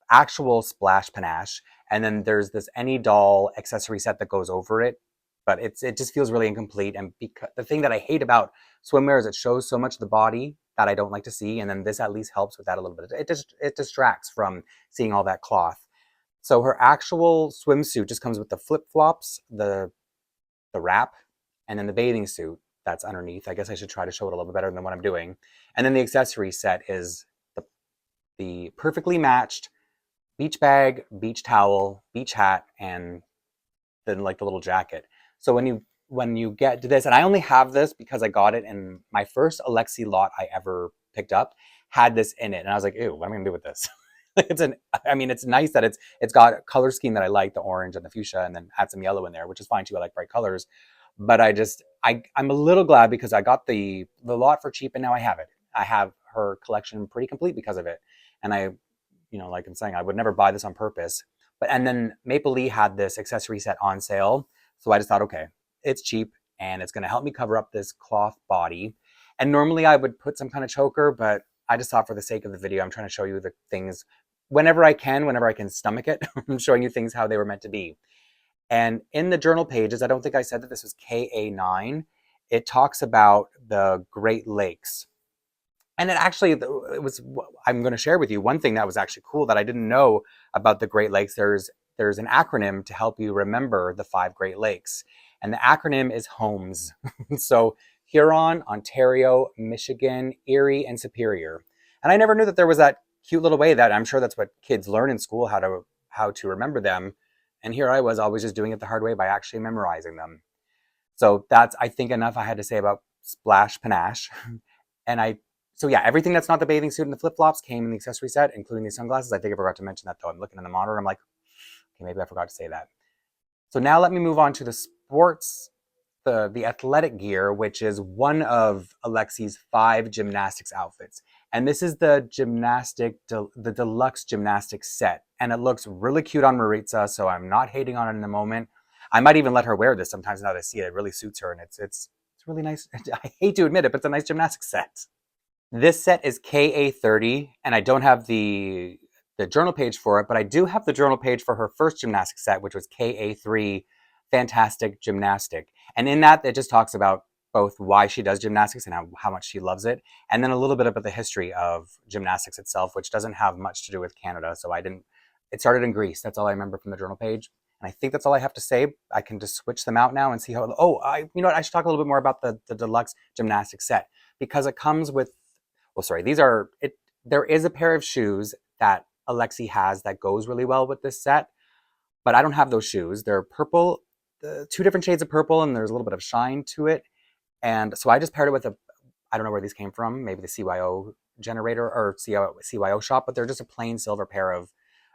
actual Splash Panache, and then there's this any doll accessory set that goes over it. But it just feels really incomplete. And because the thing that I hate about swimwear is it shows so much of the body that I don't like to see, and then this at least helps with that a little bit. It distracts from seeing all that cloth. So her actual swimsuit just comes with the flip-flops, the wrap, and then the bathing suit that's underneath. I guess I should try to show it a little bit better than what I'm doing. And then the accessory set is the perfectly matched beach bag, beach towel, beach hat, and then like the little jacket. So when you get to this, and I only have this because I got it in my first Alexi lot I ever picked up, had this in it, and I was like, ew, what am I gonna do with this? It's nice that it's got a color scheme that I like, the orange and the fuchsia, and then add some yellow in there, which is fine too. I like bright colors, but I'm a little glad because I got the lot for cheap, and now I have it. I have her collection pretty complete because of it. And like I'm saying, I would never buy this on purpose. And then Maplelea had this accessory set on sale. So I just thought, okay, it's cheap and it's going to help me cover up this cloth body. And normally I would put some kind of choker, but I just thought for the sake of the video, I'm trying to show you the things whenever I can stomach it. I'm showing you things how they were meant to be. And in the journal pages, I don't think I said that this was KA9. It talks about the Great Lakes. And I'm going to share with you one thing that was actually cool that I didn't know about the Great Lakes. There's an acronym to help you remember the 5 Great Lakes. And the acronym is HOMES. So Huron, Ontario, Michigan, Erie, and Superior. And I never knew that there was that cute little way that I'm sure that's what kids learn in school, how to remember them. And here I was always just doing it the hard way by actually memorizing them. So that's, I think, enough I had to say about Splash Panache. So yeah, everything that's not the bathing suit and the flip-flops came in the accessory set, including the sunglasses. I think I forgot to mention that though. I'm looking in the monitor. I'm like, okay, maybe I forgot to say that. So now let me move on to the sports, the athletic gear, which is one of Alexi's 5 gymnastics outfits. And this is the deluxe gymnastics set. And it looks really cute on Maritza, so I'm not hating on it in the moment. I might even let her wear this sometimes now that I see it. It really suits her, and it's really nice. I hate to admit it, but it's a nice gymnastics set. This set is KA30, and I don't have the journal page for it, but I do have the journal page for her first gymnastics set, which was KA3 Fantastic Gymnastic. And in that, it just talks about both why she does gymnastics and how much she loves it, and then a little bit about the history of gymnastics itself, which doesn't have much to do with Canada. So it started in Greece. That's all I remember from the journal page. And I think that's all I have to say. I can just switch them out now and see how, you know what, I should talk a little bit more about the deluxe gymnastics set, because it comes with, there is a pair of shoes that Alexi has that goes really well with this set, but I don't have those shoes. They're purple, 2 different shades of purple, and there's a little bit of shine to it. And so I just paired it with I don't know where these came from, maybe the CYO generator or CYO shop, but they're just a plain silver pair of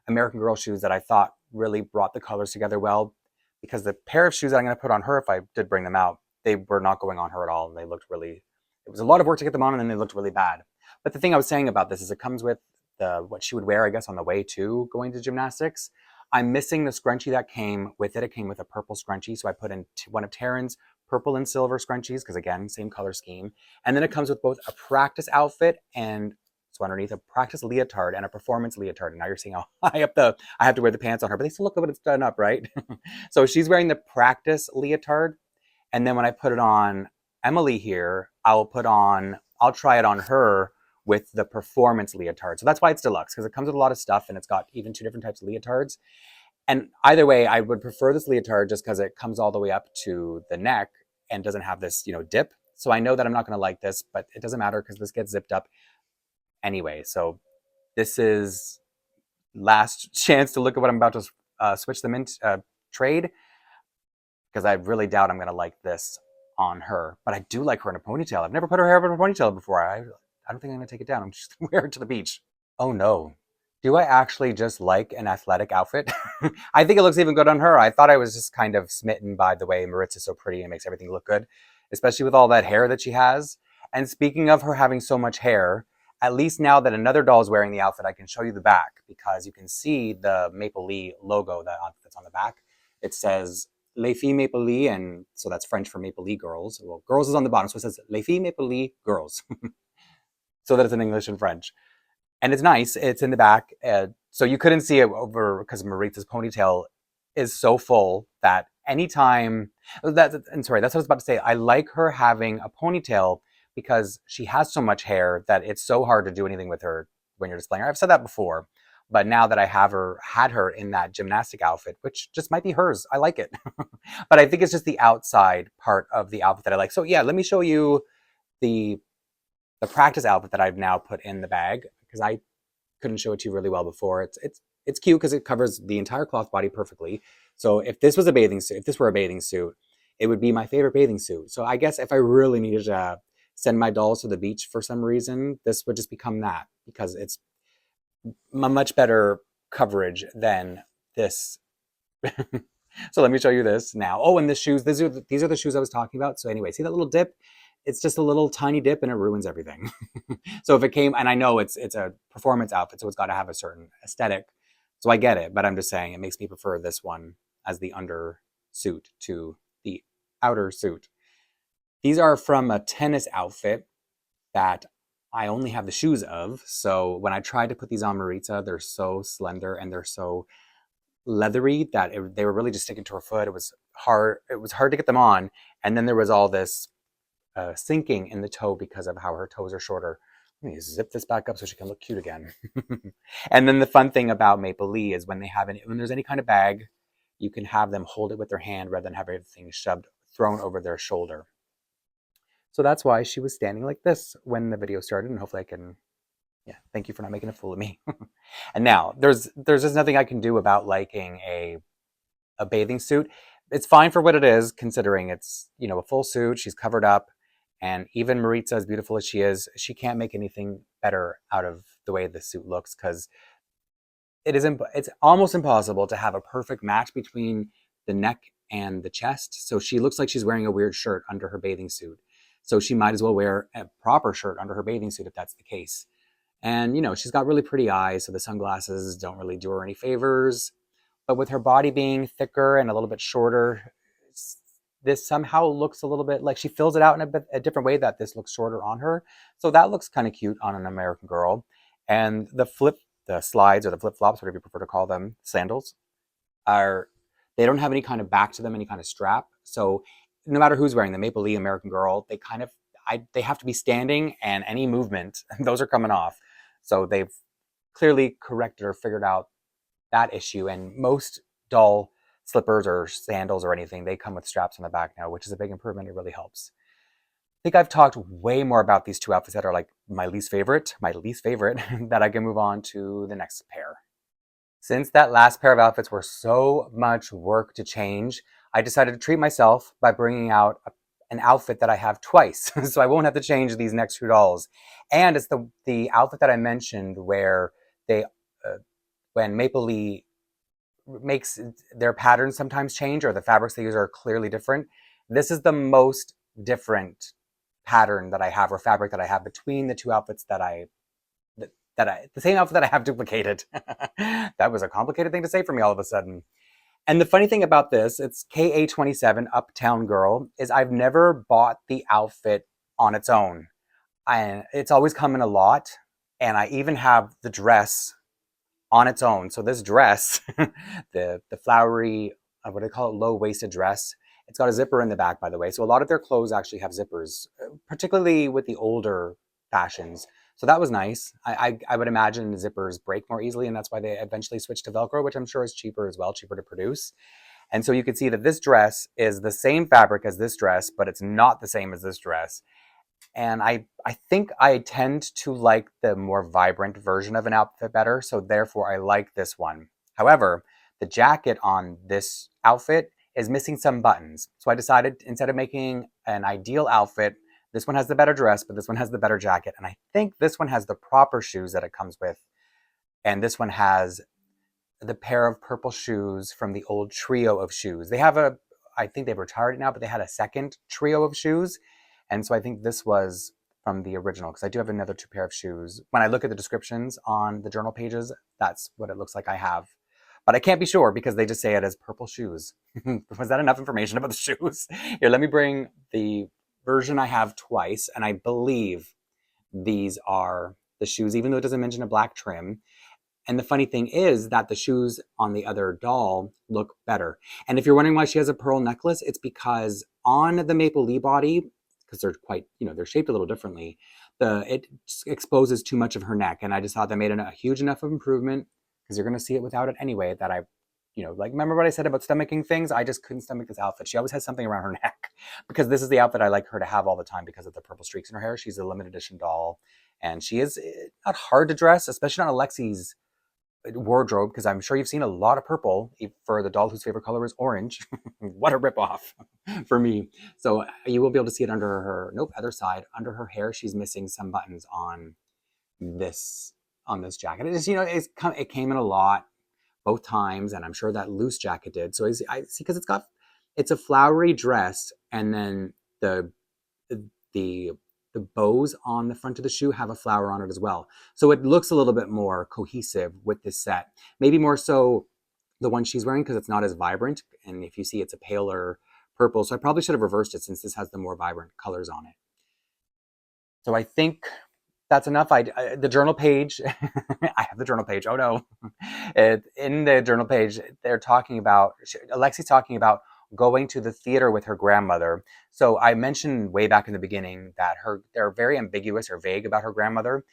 American Girl shoes that I thought really brought the colors together well, because the pair of shoes that I'm going to put on her, if I did bring them out, they were not going on her at all. And they looked really, it was a lot of work to get them on, and then they looked really bad. But the thing I was saying about this is it comes with what she would wear, I guess, on the way to going to gymnastics. I'm missing the scrunchie that came with it. It came with a purple scrunchie, so I put in one of Taryn's purple and silver scrunchies, because again, same color scheme. And then it comes with both a practice outfit and so underneath a practice leotard and a performance leotard. And now you're seeing how high up I have to wear the pants on her, but they still look good when it's done up, right? So she's wearing the practice leotard. And then when I put it on Emily here, I'll try it on her with the performance leotard. So that's why it's deluxe, because it comes with a lot of stuff and it's got even 2 different types of leotards. And either way, I would prefer this leotard just because it comes all the way up to the neck and doesn't have this, dip. So I know that I'm not going to like this, but it doesn't matter because this gets zipped up anyway. So this is last chance to look at what I'm about to switch them into trade, because I really doubt I'm going to like this on her. But I do like her in a ponytail. I've never put her hair up in a ponytail before. I don't think I'm going to take it down. I'm just going to wear it to the beach. Oh no. Do I actually just like an athletic outfit? I think it looks even good on her. I thought I was just kind of smitten by the way Maritza's so pretty and makes everything look good, especially with all that hair that she has. And speaking of her having so much hair, at least now that another doll is wearing the outfit, I can show you the back, because you can see the Maplelea logo that's on the back. It says Les Filles Maplelea, and so that's French for Maplelea girls. Well, girls is on the bottom, so it says Les Filles Maplelea girls. So that it's in English and French. And it's nice. It's in the back. So you couldn't see it over, because Maritza's ponytail is so full that anytime and sorry, that's what I was about to say. I like her having a ponytail because she has so much hair that it's so hard to do anything with her when you're displaying her. I've said that before, but now that I had her in that gymnastic outfit, which just might be hers, I like it. But I think it's just the outside part of the outfit that I like. So yeah, let me show you the practice outfit that I've now put in the bag, because I couldn't show it to you really well before. It's cute because it covers the entire cloth body perfectly. So if this was a bathing suit, if this were a bathing suit, it would be my favorite bathing suit. So I guess if I really needed to send my dolls to the beach for some reason, this would just become that, because it's a much better coverage than this. So let me show you this now. Oh, and the shoes, these are the shoes I was talking about. So anyway, see that little dip? It's just a little tiny dip and it ruins everything. So if it came, and I know it's a performance outfit, so it's got to have a certain aesthetic. So I get it, but I'm just saying it makes me prefer this one as the under suit to the outer suit. These are from a tennis outfit that I only have the shoes of. So when I tried to put these on Maritza, they're so slender and they're so leathery that they were really just sticking to her foot. It was hard to get them on. And then there was all this sinking in the toe because of how her toes are shorter. Let me zip this back up so she can look cute again. And then the fun thing about Maplelea is when there's any kind of bag, you can have them hold it with their hand rather than have everything thrown over their shoulder. So that's why she was standing like this when the video started, and hopefully I can, yeah, thank you for not making a fool of me. And now, there's just nothing I can do about liking a bathing suit. It's fine for what it is, considering it's, a full suit, she's covered up, and even Maritza, as beautiful as she is, she can't make anything better out of the way the suit looks, because it's almost impossible to have a perfect match between the neck and the chest. So she looks like she's wearing a weird shirt under her bathing suit. So she might as well wear a proper shirt under her bathing suit if that's the case. And, she's got really pretty eyes, so the sunglasses don't really do her any favors. But with her body being thicker and a little bit shorter, this somehow looks a little bit like she fills it out in a different way that this looks shorter on her. So that looks kind of cute on an American girl. And the slides or the flip-flops, whatever you prefer to call them, sandals, they don't have any kind of back to them, any kind of strap. So no matter who's wearing them, Maplelea, American Girl, they have to be standing, and any movement, those are coming off. So they've clearly corrected or figured out that issue. And most doll slippers or sandals or anything, they come with straps on the back now, which is a big improvement. It really helps. I think I've talked way more about these two outfits that are like my least favorite, that I can move on to the next pair. Since that last pair of outfits were so much work to change, I decided to treat myself by bringing out an outfit that I have twice. So I won't have to change these next two dolls. And it's the outfit that I mentioned where when Maplelea makes their patterns sometimes change, or the fabrics they use are clearly different. This is the most different pattern that I have, or fabric that I have, between the two outfits the same outfit that I have duplicated. That was a complicated thing to say for me all of a sudden. And the funny thing about this, it's KA27 Uptown Girl, is I've never bought the outfit on its own. It's always come in a lot, and I even have the dress on its own. So this dress, the flowery, what do they call it, low-waisted dress, it's got a zipper in the back, by the way. So a lot of their clothes actually have zippers, particularly with the older fashions. So that was nice. I would imagine zippers break more easily, and that's why they eventually switched to Velcro, which I'm sure is cheaper as well, cheaper to produce. And so you can see that this dress is the same fabric as this dress, but it's not the same as this dress. And I think I tend to like the more vibrant version of an outfit better, so therefore I like this one. However, the jacket on this outfit is missing some buttons. So I decided instead of making an ideal outfit, this one has the better dress, but this one has the better jacket. And I think this one has the proper shoes that it comes with. And this one has the pair of purple shoes from the old trio of shoes. They have I think they've retired it now, but they had a second trio of shoes. And so I think this was from the original, because I do have another two pair of shoes. When I look at the descriptions on the journal pages, that's what it looks like I have. But I can't be sure because they just say it as purple shoes. Was that enough information about the shoes? Here, let me bring the version I have twice, and I believe these are the shoes, even though it doesn't mention a black trim. And the funny thing is that the shoes on the other doll look better. And if you're wondering why she has a pearl necklace, it's because on the Maplelea body, because they're quite, they're shaped a little differently, it exposes too much of her neck. And I just thought that made a huge enough of improvement, because you're going to see it without it anyway, that I, like, remember what I said about stomaching things? I just couldn't stomach this outfit. She always has something around her neck, because this is the outfit I like her to have all the time because of the purple streaks in her hair. She's a limited edition doll, and she is not hard to dress, especially on Alexi's wardrobe, because I'm sure you've seen a lot of purple for the doll whose favorite color is orange. What a ripoff for me. So you will be able to see it under her, nope, other side, under her hair. She's missing some buttons on this jacket. It is, it came in a lot both times, and I'm sure that loose jacket did. So I see, because it's a flowery dress, and then the the bows on the front of the shoe have a flower on it as well. So it looks a little bit more cohesive with this set. Maybe more so the one she's wearing, because it's not as vibrant. And if you see, it's a paler purple. So I probably should have reversed it, since this has the more vibrant colors on it. So I think that's enough. The journal page, I have the journal page. Oh no. In the journal page, Alexi's talking about going to the theater with her grandmother. So I mentioned way back in the beginning that they're very ambiguous or vague about her grandmother.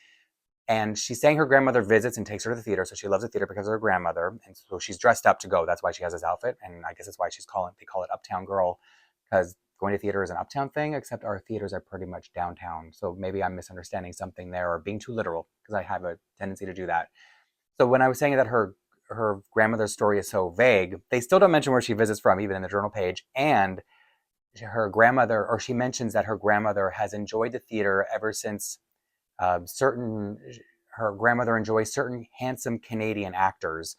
And she's saying her grandmother visits and takes her to the theater. So she loves the theater because of her grandmother. And so she's dressed up to go. That's why she has this outfit. And I guess that's why they call it Uptown Girl, because going to theater is an uptown thing, except our theaters are pretty much downtown. So maybe I'm misunderstanding something there, or being too literal, because I have a tendency to do that. So when I was saying that her grandmother's story is so vague, they still don't mention where she visits from, even in the journal page. And her grandmother, or she mentions that her grandmother has enjoyed the theater ever since her grandmother enjoys certain handsome Canadian actors,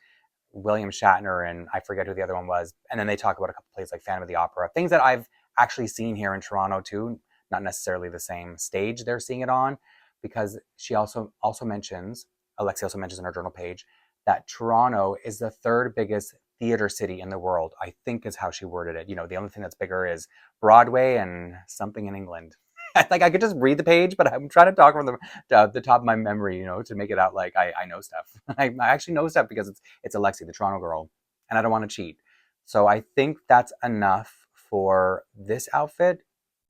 William Shatner, and I forget who the other one was. And then they talk about a couple plays like Phantom of the Opera, things that I've actually seen here in Toronto too, not necessarily the same stage they're seeing it on, because she also mentions, Alexi also mentions in her journal page, that Toronto is the third biggest theater city in the world, I think is how she worded it. The only thing that's bigger is Broadway and something in England. Like, I could just read the page, but I'm trying to talk from the top of my memory, to make it out like I know stuff. I actually know stuff because it's Alexi, the Toronto girl, and I don't want to cheat. So I think that's enough for this outfit.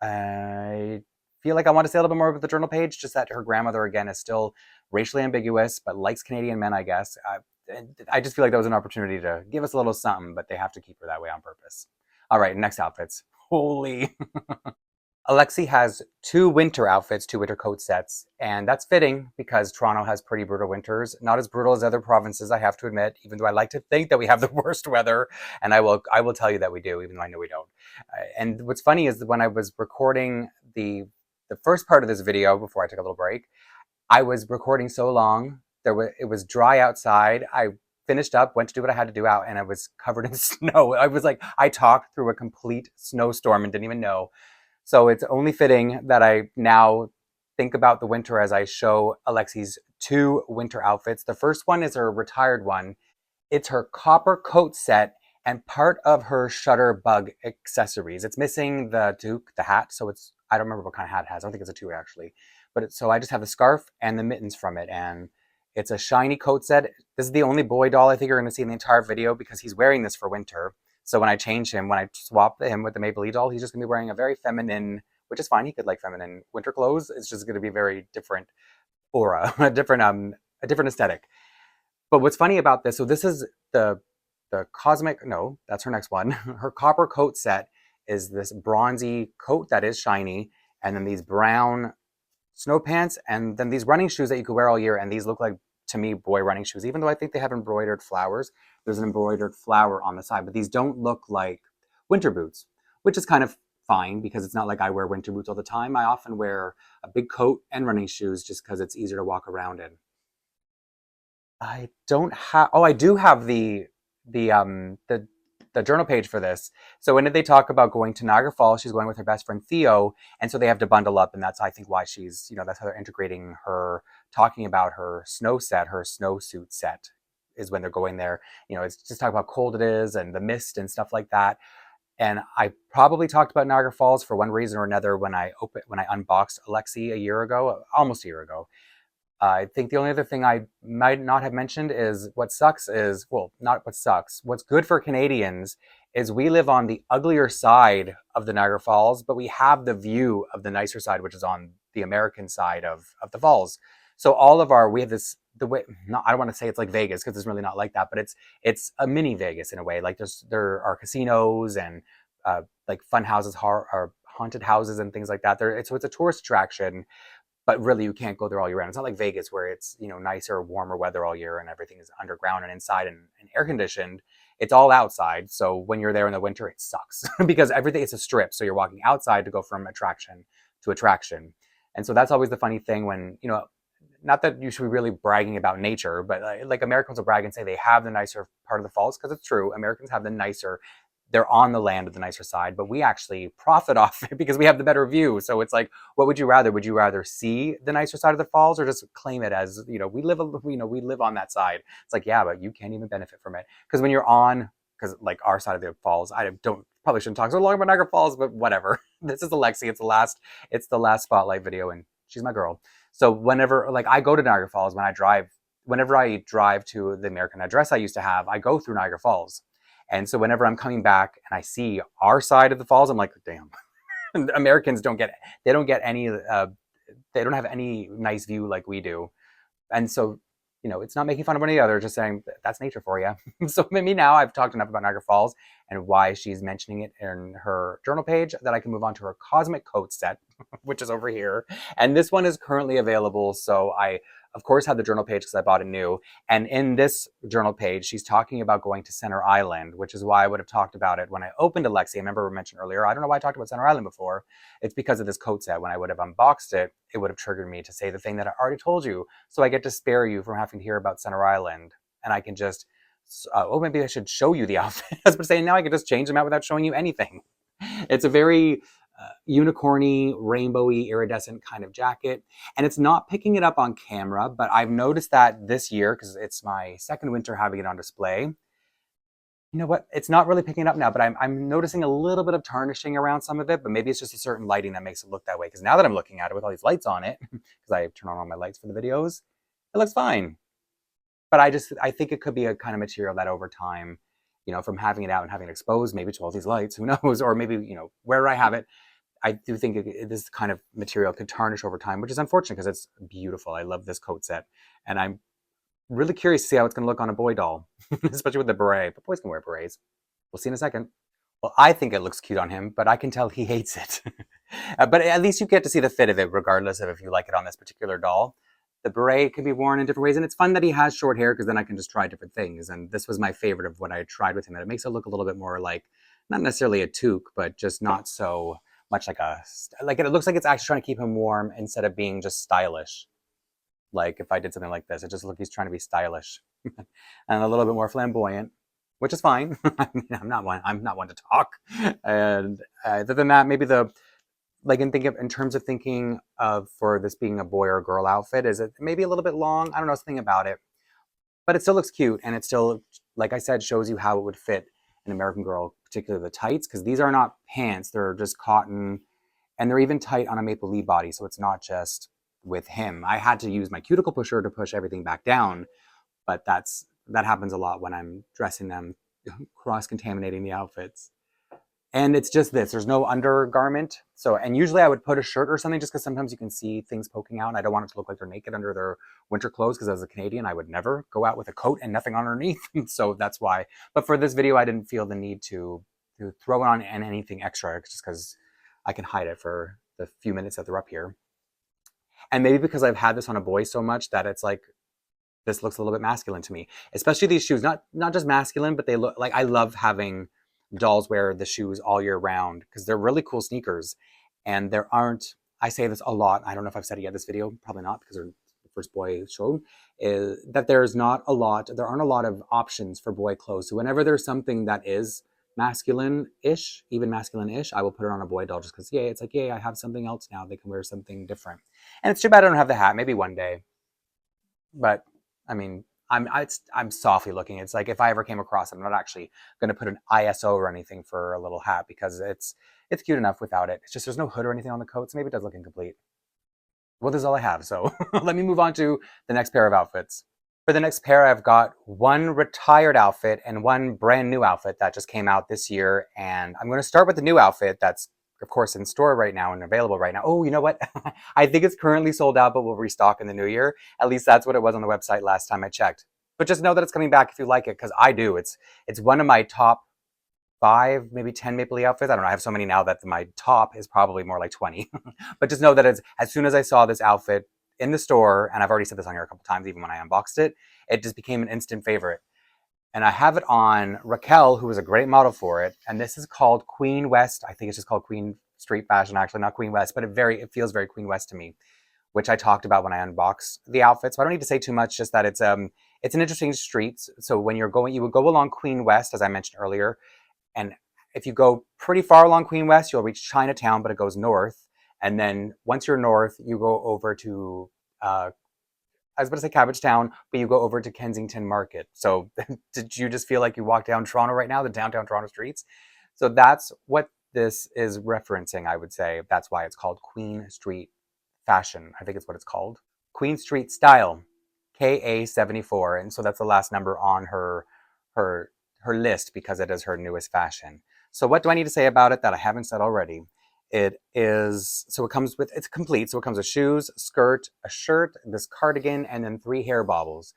I feel like I want to say a little bit more about the journal page, just that her grandmother, again, is still racially ambiguous, but likes Canadian men, I guess. I just feel like that was an opportunity to give us a little something, but they have to keep her that way on purpose. All right, next outfits. Holy. Alexi has two winter outfits, two winter coat sets, and that's fitting because Toronto has pretty brutal winters. Not as brutal as other provinces, I have to admit, even though I like to think that we have the worst weather, and I will tell you that we do, even though I know we don't. And what's funny is that when I was recording the first part of this video before I took a little break, I was recording so long, it was dry outside. I finished up, went to do what I had to do out, and I was covered in snow. I talked through a complete snowstorm and didn't even know. So it's only fitting that I now think about the winter as I show Alexi's two winter outfits. The first one is her retired one. It's her copper coat set and part of her Shutterbug accessories. It's missing the toque, the hat. So I don't remember what kind of hat it has. I don't think it's a toque actually. So I just have the scarf and the mittens from it. And it's a shiny coat set. This is the only boy doll I think you're going to see in the entire video, because he's wearing this for winter. So when I swap him with the Maplelea doll, he's just going to be wearing a very feminine, which is fine. He could like feminine winter clothes. It's just going to be very different aura, a different aesthetic. But what's funny about this, so this is the cosmic, no, that's her next one. Her copper coat set is this bronzy coat that is shiny, and then these brown snow pants, and then these running shoes that you could wear all year. And these look like, to me, boy running shoes, even though I think they have embroidered flowers. There's an embroidered flower on the side, but these don't look like winter boots, which is kind of fine because it's not like I wear winter boots all the time. I often wear a big coat and running shoes just because it's easier to walk around in. I don't have. Oh, I do have the um the the journal page for this. So when they talk about going to Niagara Falls, she's going with her best friend Theo, and so they have to bundle up, and that's I think why she's that's how they're integrating her talking about her snow set, her snowsuit set, is when they're going there. It's just talking about how cold it is and the mist and stuff like that. And I probably talked about Niagara Falls for one reason or another when I unboxed Alexi a year ago, almost a year ago. I think the only other thing I might not have mentioned is what sucks is, well, not what sucks. What's good for Canadians is we live on the uglier side of the Niagara Falls, but we have the view of the nicer side, which is on the American side of the falls. So we have this, the way, not, I don't want to say it's like Vegas because it's really not like that, but it's a mini Vegas in a way. Like there are casinos and like fun houses, or haunted houses and things like that. So it's a tourist attraction, but really you can't go there all year round. It's not like Vegas where it's nicer, warmer weather all year and everything is underground and inside and air conditioned. It's all outside. So when you're there in the winter, it sucks because everything, it's a strip. So you're walking outside to go from attraction to attraction. And so that's always the funny thing when, not that you should be really bragging about nature, but like Americans will brag and say they have the nicer part of the falls, because it's true. Americans have the nicer, they're on the land of the nicer side, but we actually profit off it because we have the better view. So it's like, what would you rather? Would you rather see the nicer side of the falls or just claim it as, we live on that side? It's like, yeah, but you can't even benefit from it. Because when you're on, because like our side of the falls, I don't probably shouldn't talk so long about Niagara Falls, but whatever. This is Alexi. It's the last spotlight video, and she's my girl. So whenever like I go to Niagara Falls whenever I drive to the American address I used to have, I go through Niagara Falls. And so whenever I'm coming back and I see our side of the falls, I'm like, damn, Americans don't get any, they don't have any nice view like we do. And so, it's not making fun of any other, just saying that's nature for you. So maybe now I've talked enough about Niagara Falls and why she's mentioning it in her journal page that I can move on to her cosmic coat set, which is over here. And this one is currently available. So I, of course, had the journal page because I bought it new. And in this journal page, she's talking about going to Center Island, which is why I would have talked about it when I opened Alexi. I remember we mentioned earlier, I don't know why I talked about Center Island before. It's because of this coat set. When I would have unboxed it, it would have triggered me to say the thing that I already told you. So I get to spare you from having to hear about Center Island. And I can just, maybe I should show you the outfit. I was saying now I can just change them out without showing you anything. It's a very unicorny, rainbowy, iridescent kind of jacket. And it's not picking it up on camera, but I've noticed that this year, because it's my second winter having it on display, you know what? It's not really picking it up now, but I'm noticing a little bit of tarnishing around some of it, but maybe it's just a certain lighting that makes it look that way. Because now that I'm looking at it with all these lights on it, because I turn on all my lights for the videos, it looks fine. But I think it could be a kind of material that over time, from having it out and having it exposed, maybe to all these lights, who knows? Or maybe, where I have it, I do think this kind of material could tarnish over time, which is unfortunate because it's beautiful. I love this coat set. And I'm really curious to see how it's going to look on a boy doll, especially with the beret. But boys can wear berets. We'll see in a second. Well, I think it looks cute on him, but I can tell he hates it. But at least you get to see the fit of it, regardless of if you like it on this particular doll. The beret can be worn in different ways, and it's fun that he has short hair because then I can just try different things. And this was my favorite of what I tried with him. And it makes it look a little bit more like, not necessarily a toque, but just not so much like it looks like it's actually trying to keep him warm instead of being just stylish. Like if I did something like this, it just looks he's trying to be stylish and a little bit more flamboyant, which is fine. I mean, I'm not one to talk. And other than that, maybe in terms of thinking of for this being a boy or a girl outfit, is it maybe a little bit long? I don't know, something about it, but it still looks cute, and it still, like I said, shows you how it would fit an American girl, particularly the tights, because these are not pants, they're just cotton, and they're even tight on a Maplelea body, so it's not just with him. I had to use my cuticle pusher to push everything back down, but that happens a lot when I'm dressing them, cross-contaminating the outfits. And it's just this. There's no undergarment. So, and usually I would put a shirt or something just because sometimes you can see things poking out and I don't want it to look like they're naked under their winter clothes because as a Canadian, I would never go out with a coat and nothing underneath. So that's why. But for this video, I didn't feel the need to throw on anything extra just because I can hide it for the few minutes that they're up here. And maybe because I've had this on a boy so much that it's like, this looks a little bit masculine to me, especially these shoes. Not just masculine, but they look like I love having dolls wear the shoes all year round because they're really cool sneakers. And there aren't. I say this a lot. I don't know if I've said it yet. This video probably not because they're the first boy show. Is that there's not a lot. There aren't a lot of options for boy clothes. So whenever there's something that is masculine-ish, even masculine-ish, I will put it on a boy doll just because yay, it's like yay, I have something else now. They can wear something different. And it's too bad I don't have the hat. Maybe one day, but I mean, I'm softly looking. It's like if I ever came across it, I'm not actually going to put an ISO or anything for a little hat because it's cute enough without it. It's just there's no hood or anything on the coat, so maybe it does look incomplete. Well, this is all I have, so let me move on to the next pair of outfits. For the next pair, I've got one retired outfit and one brand new outfit that just came out this year, and I'm going to start with the new outfit that's of course in store right now and available right now. Oh, you know what? I think it's currently sold out, but we'll restock in the new year. At least that's what it was on the website last time I checked. But just know that it's coming back if you like it, because I do. It's one of my top 5, maybe 10 Maplelea outfits. I don't know. I have so many now that my top is probably more like 20. But just know that as soon as I saw this outfit in the store, and I've already said this on here a couple times, even when I unboxed it, it just became an instant favorite. And I have it on Raquel, who is a great model for it. And this is called Queen West. I think it's just called Queen Street Fashion, actually, not Queen West, but it feels very Queen West to me, which I talked about when I unboxed the outfit. So I don't need to say too much, just that it's an interesting street. So when you're going, you would go along Queen West, as I mentioned earlier. And if you go pretty far along Queen West, you'll reach Chinatown, but it goes north. And then once you're north, you go over to I was about to say Cabbage Town, but you go over to Kensington Market. So did you just feel like you walk down Toronto right now, the downtown Toronto streets? So that's what this is referencing, I would say. That's why it's called Queen Street Fashion. I think it's what it's called. Queen Street Style, KA74. And so that's the last number on her list because it is her newest fashion. So what do I need to say about it that I haven't said already? It is, so it comes with, it's complete. So it comes with shoes, skirt, a shirt, this cardigan, and then 3 hair baubles.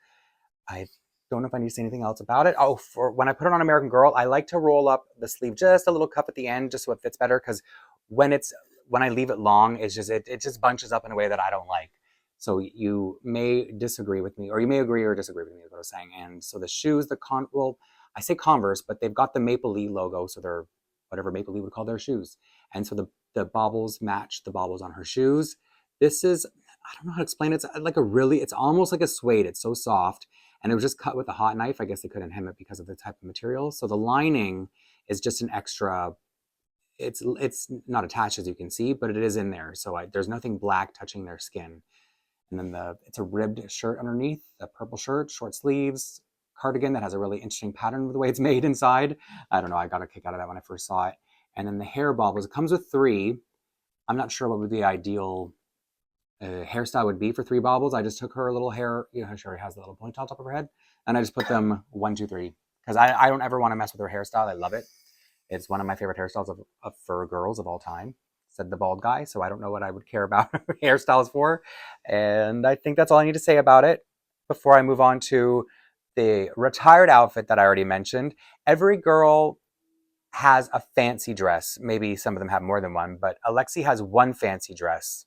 I don't know if I need to say anything else about it. Oh, for when I put it on American Girl, I like to roll up the sleeve just a little cup at the end, just so it fits better. Because when I leave it long, it's just it just bunches up in a way that I don't like. So you may disagree with me, or you may agree or disagree with me, is what I was saying. And so the shoes, well, I say Converse, but they've got the Maplelea logo, so they're whatever Maplelea would call their shoes. And so the baubles match the baubles on her shoes. This is, I don't know how to explain it. It's like it's almost like a suede. It's so soft. And it was just cut with a hot knife. I guess they couldn't hem it because of the type of material. So the lining is just an extra, it's not attached as you can see, but it is in there. So there's nothing black touching their skin. And then it's a ribbed shirt underneath, a purple shirt, short sleeves, cardigan that has a really interesting pattern with the way it's made inside. I don't know, I got a kick out of that when I first saw it. And then the hair baubles, it comes with 3. I'm not sure what would the ideal hairstyle would be for 3 baubles. I just took her little hair, you know, she already has the little ponytail top of her head, and I just put them 1, 2, 3. Because I don't ever want to mess with her hairstyle. I love it. It's one of my favorite hairstyles for girls of all time, said the bald guy. So I don't know what I would care about hairstyles for. And I think that's all I need to say about it before I move on to the retired outfit that I already mentioned. Every girl has a fancy dress. Maybe some of them have more than one, but Alexi has one fancy dress.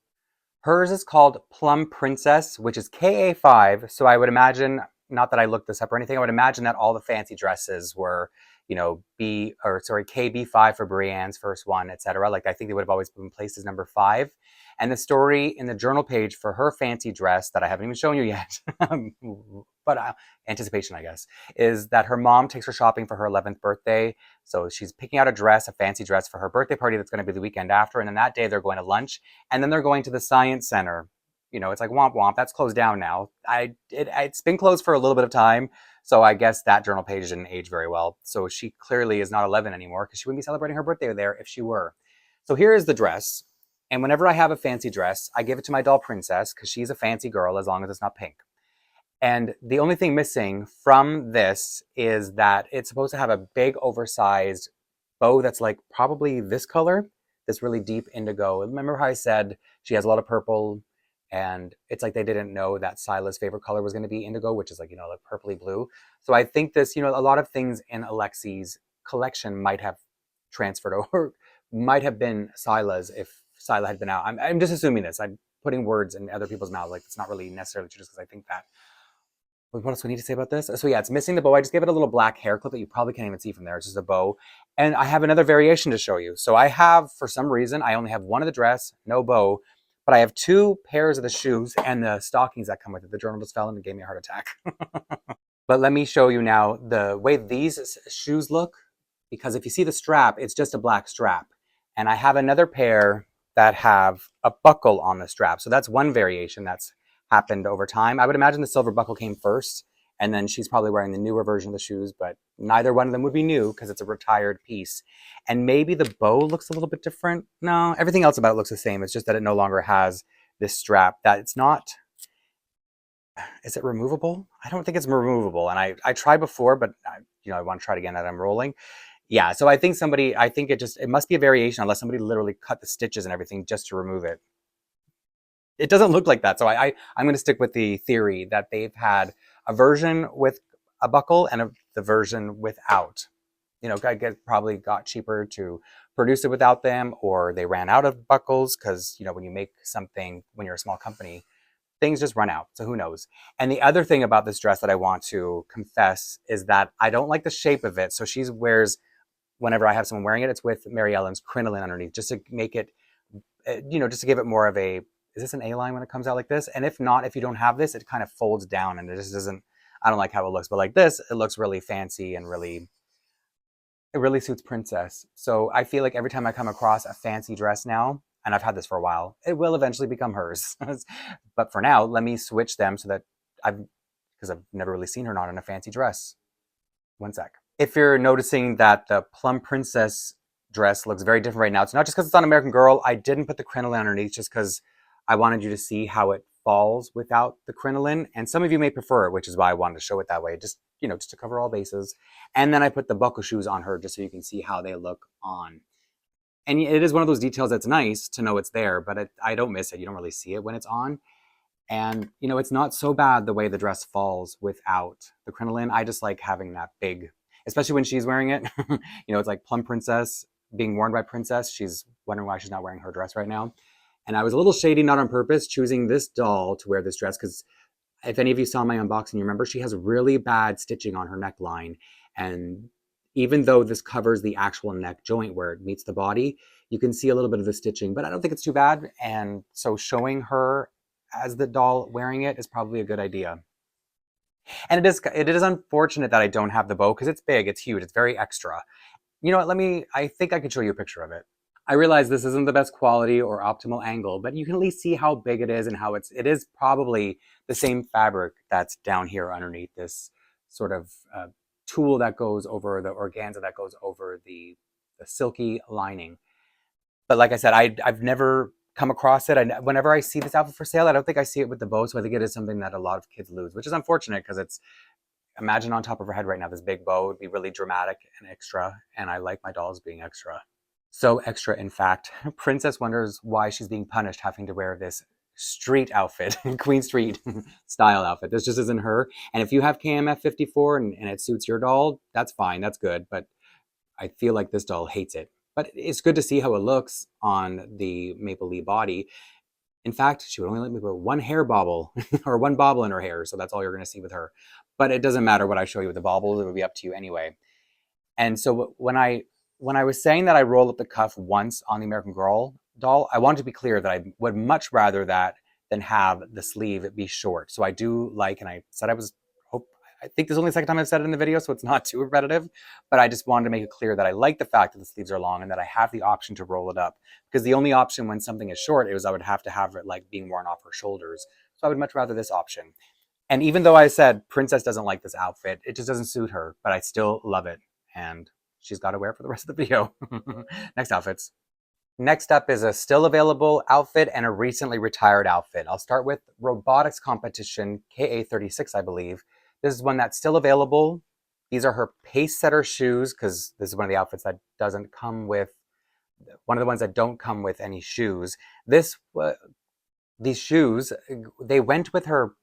Hers is called Plum Princess, which is KA5. So I would imagine, not that I looked this up or anything, I would imagine that all the fancy dresses were, you know, KB5 for Brienne's first one, etc. Like I think they would have always been placed as number 5. And the story in the journal page for her fancy dress that I haven't even shown you yet, but anticipation, I guess, is that her mom takes her shopping for her 11th birthday. So she's picking out a fancy dress for her birthday party that's going to be the weekend after. And then that day they're going to lunch, and then they're going to the science center. You know, it's like womp womp. That's closed down now. It's been closed for a little bit of time. So I guess that journal page didn't age very well. So she clearly is not 11 anymore because she wouldn't be celebrating her birthday there if she were. So here is the dress. And whenever I have a fancy dress, I give it to my doll princess because she's a fancy girl as long as it's not pink. And the only thing missing from this is that it's supposed to have a big oversized bow that's like probably this color, this really deep indigo. Remember how I said she has a lot of purple, and it's like they didn't know that Sila's favorite color was going to be indigo, which is like, like purpley blue. So I think this, a lot of things in Alexi's collection might have transferred over, might have been Sila's if Sila had been out. I'm just assuming this. I'm putting words in other people's mouths. Like, it's not really necessarily true, just because I think that. What else do we need to say about this? So yeah, it's missing the bow. I just gave it a little black hair clip that you probably can't even see from there. It's just a bow. And I have another variation to show you. So I have, for some reason, I only have one of the dress, no bow, but I have two pairs of the shoes and the stockings that come with it. The journal just fell and gave me a heart attack. But let me show you now the way these shoes look, because if you see the strap, it's just a black strap. And I have another pair that have a buckle on the strap. So that's one variation that's happened over time. I would imagine the silver buckle came first, and then she's probably wearing the newer version of the shoes, but neither one of them would be new because it's a retired piece. And maybe the bow looks a little bit different. No, everything else about it looks the same. It's just that it no longer has this strap. That it's not. Is it removable? I don't think it's removable. And I tried before, but I want to try it again that I'm rolling. Yeah, so I think it must be a variation unless somebody literally cut the stitches and everything just to remove it. It doesn't look like that. So I'm going to stick with the theory that they've had a version with a buckle and the version without. Probably got cheaper to produce it without them, or they ran out of buckles because, when you make something, when you're a small company, things just run out. So who knows? And the other thing about this dress that I want to confess is that I don't like the shape of it. So she wears, whenever I have someone wearing it, it's with Mary Ellen's crinoline underneath, just to make it, just to give it more of a, is this an A-line when it comes out like this? And if not, if you don't have this, it kind of folds down and it just doesn't, I don't like how it looks. But like this, it looks really fancy and it really suits princess. So I feel like every time I come across a fancy dress now, and I've had this for a while, it will eventually become hers. But for now, let me switch them so that because I've never really seen her not in a fancy dress. One sec. If you're noticing that the Plum Princess dress looks very different right now, it's not just because it's on American Girl. I didn't put the crinoline underneath just because I wanted you to see how it falls without the crinoline. And some of you may prefer it, which is why I wanted to show it that way, just to cover all bases. And then I put the buckle shoes on her just so you can see how they look on. And it is one of those details that's nice to know it's there, but I don't miss it. You don't really see it when it's on. And, it's not so bad the way the dress falls without the crinoline. I just like having that big, especially when she's wearing it. It's like Plum Princess being worn by Princess. She's wondering why she's not wearing her dress right now. And I was a little shady, not on purpose, choosing this doll to wear this dress because if any of you saw my unboxing, you remember she has really bad stitching on her neckline. And even though this covers the actual neck joint where it meets the body, you can see a little bit of the stitching, but I don't think it's too bad. And so showing her as the doll wearing it is probably a good idea. And it is unfortunate that I don't have the bow because it's big, it's huge, it's very extra. You know what, I think I could show you a picture of it. I realize this isn't the best quality or optimal angle, but you can at least see how big it is and how it is probably the same fabric that's down here underneath this sort of tulle that goes over the organza that goes over the silky lining. But like I said, I've never come across it. Whenever I see this outfit for sale, I don't think I see it with the bow, so I think it is something that a lot of kids lose, which is unfortunate because imagine on top of her head right now, this big bow would be really dramatic and extra, and I like my dolls being extra. So extra, in fact, Princess wonders why she's being punished having to wear this street outfit, Queen Street style outfit. This just isn't her. And if you have KMF 54 and it suits your doll, that's fine, that's good. But I feel like this doll hates it. But it's good to see how it looks on the Maplelea body. In fact, she would only let me put one hair bobble or one bobble in her hair. So that's all you're going to see with her. But it doesn't matter what I show you with the bobbles. It would be up to you anyway. And so when I was saying that I roll up the cuff once on the American Girl doll, I wanted to be clear that I would much rather that than have the sleeve be short. So I do like, and I said I think this is only the second time I've said it in the video, so it's not too repetitive, but I just wanted to make it clear that I like the fact that the sleeves are long and that I have the option to roll it up. Because the only option when something is short is I would have to have it like being worn off her shoulders. So I would much rather this option. And even though I said Princess doesn't like this outfit, it just doesn't suit her, but I still love it. And she's got to wear it for the rest of the video. Next outfits. Next up is a still available outfit and a recently retired outfit. I'll start with Robotics Competition KA36, I believe. This is one that's still available. These are her pace setter shoes, because this is one of the outfits that doesn't come with, one of the ones that don't come with any shoes. This, these shoes, they went with her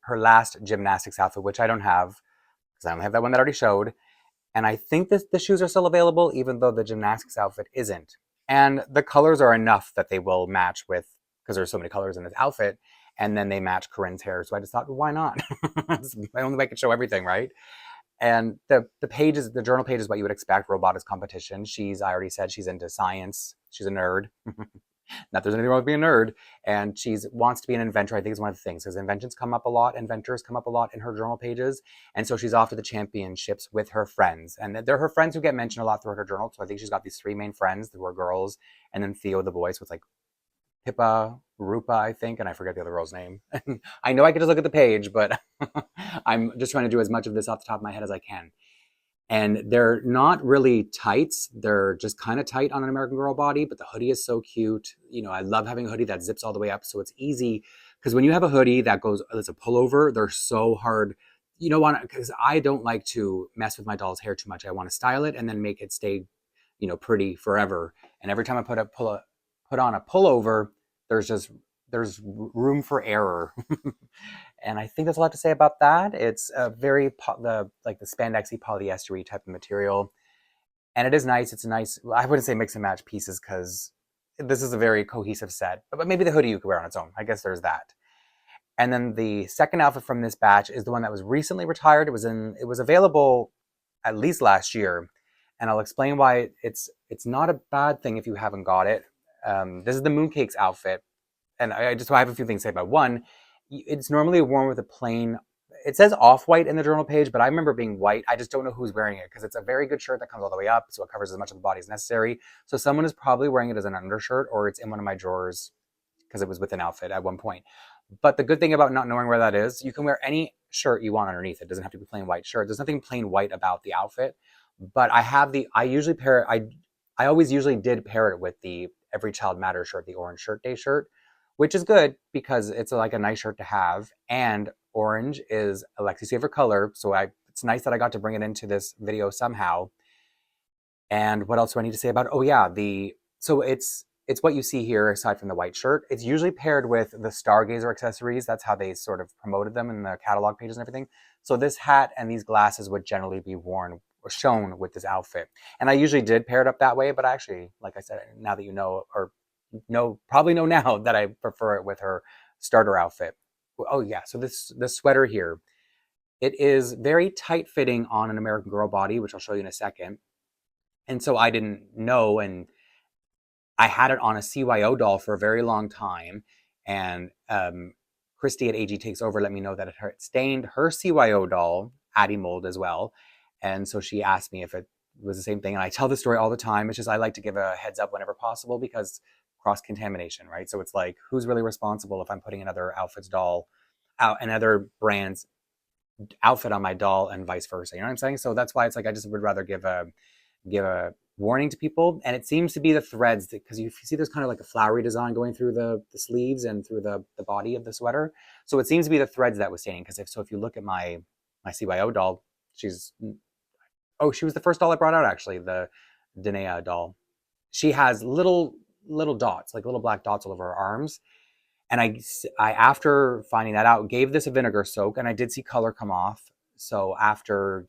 last gymnastics outfit, which I don't have, because I only have that one that I already showed. And I think that the shoes are still available, even though the gymnastics outfit isn't. And the colors are enough that they will match with, because there's so many colors in this outfit, and then they match Corinne's hair. So I just thought, well, why not? It's the only way I could show everything, right? And the journal page is what you would expect, robotics competition. I already said she's into science. She's a nerd. Not there's anything wrong with being a nerd. And she wants to be an inventor, I think is one of the things, because inventors come up a lot in her journal pages. And so she's off to the championships with her friends. And they're her friends who get mentioned a lot throughout her journal. So I think she's got these three main friends who are girls, and then Theo the boy. So it's like Pippa, Rupa, I think, and I forget the other girl's name. I know I could just look at the page, but I'm just trying to do as much of this off the top of my head as I can. And they're not really tights. They're just kind of tight on an American Girl body, but the hoodie is so cute. You know, I love having a hoodie that zips all the way up, so it's easy. Because when you have a hoodie that it's a pullover, they're so hard. You don't want to, because I don't like to mess with my doll's hair too much. I want to style it and then make it stay, pretty forever. And every time I put on a pullover, there's room for error. And I think that's a lot to say about that. It's a very the spandexy polyestery type of material, and it is nice. It's nice. I wouldn't say mix and match pieces, because this is a very cohesive set. But maybe the hoodie you could wear on its own. I guess there's that. And then the second outfit from this batch is the one that was recently retired. It was available at least last year, and I'll explain why it's not a bad thing if you haven't got it. This is the Mooncakes outfit, and I have a few things to say about one. It's normally worn with a plain, it says off-white in the journal page, but I remember being white. I just don't know who's wearing it, because it's a very good shirt that comes all the way up, so it covers as much of the body as necessary. So someone is probably wearing it as an undershirt, or it's in one of my drawers because it was with an outfit at one point. But the good thing about not knowing where that is, you can wear any shirt you want underneath. It doesn't have to be plain white shirt. There's nothing plain white about the outfit. But I usually pair it, I always usually did pair it with the Every Child Matters shirt, the orange shirt day shirt, which is good because it's like a nice shirt to have. And orange is Alexi's favorite color. So it's nice that I got to bring it into this video somehow. And what else do I need to say about it? Oh yeah, so it's what you see here aside from the white shirt. It's usually paired with the Stargazer accessories. That's how they sort of promoted them in the catalog pages and everything. So this hat and these glasses would generally be worn or shown with this outfit. And I usually did pair it up that way, but actually, like I said, now that you know, or probably know now, that I prefer it with her starter outfit. Oh yeah, so this sweater here, it is very tight fitting on an American Girl body, which I'll show you in a second. And so I didn't know, and I had it on a CYO doll for a very long time, and Christy at AG Takes Over let me know that it stained her CYO doll, Addie Mold, as well. And so she asked me if it was the same thing, and I tell this story all the time. It's just I like to give a heads up whenever possible, because cross-contamination, right? So it's like, who's really responsible if I'm putting another another brand's outfit on my doll and vice versa? You know what I'm saying? So that's why it's like I just would rather give a warning to people. And it seems to be the threads, because you see there's kind of like a flowery design going through the sleeves and through the body of the sweater. So it seems to be the threads that was staining, because if you look at my CYO doll, she was the first doll I brought out, actually, the Danae doll. She has little dots, like little black dots all over her arms. And I after finding that out, gave this a vinegar soak, and I did see color come off. So after,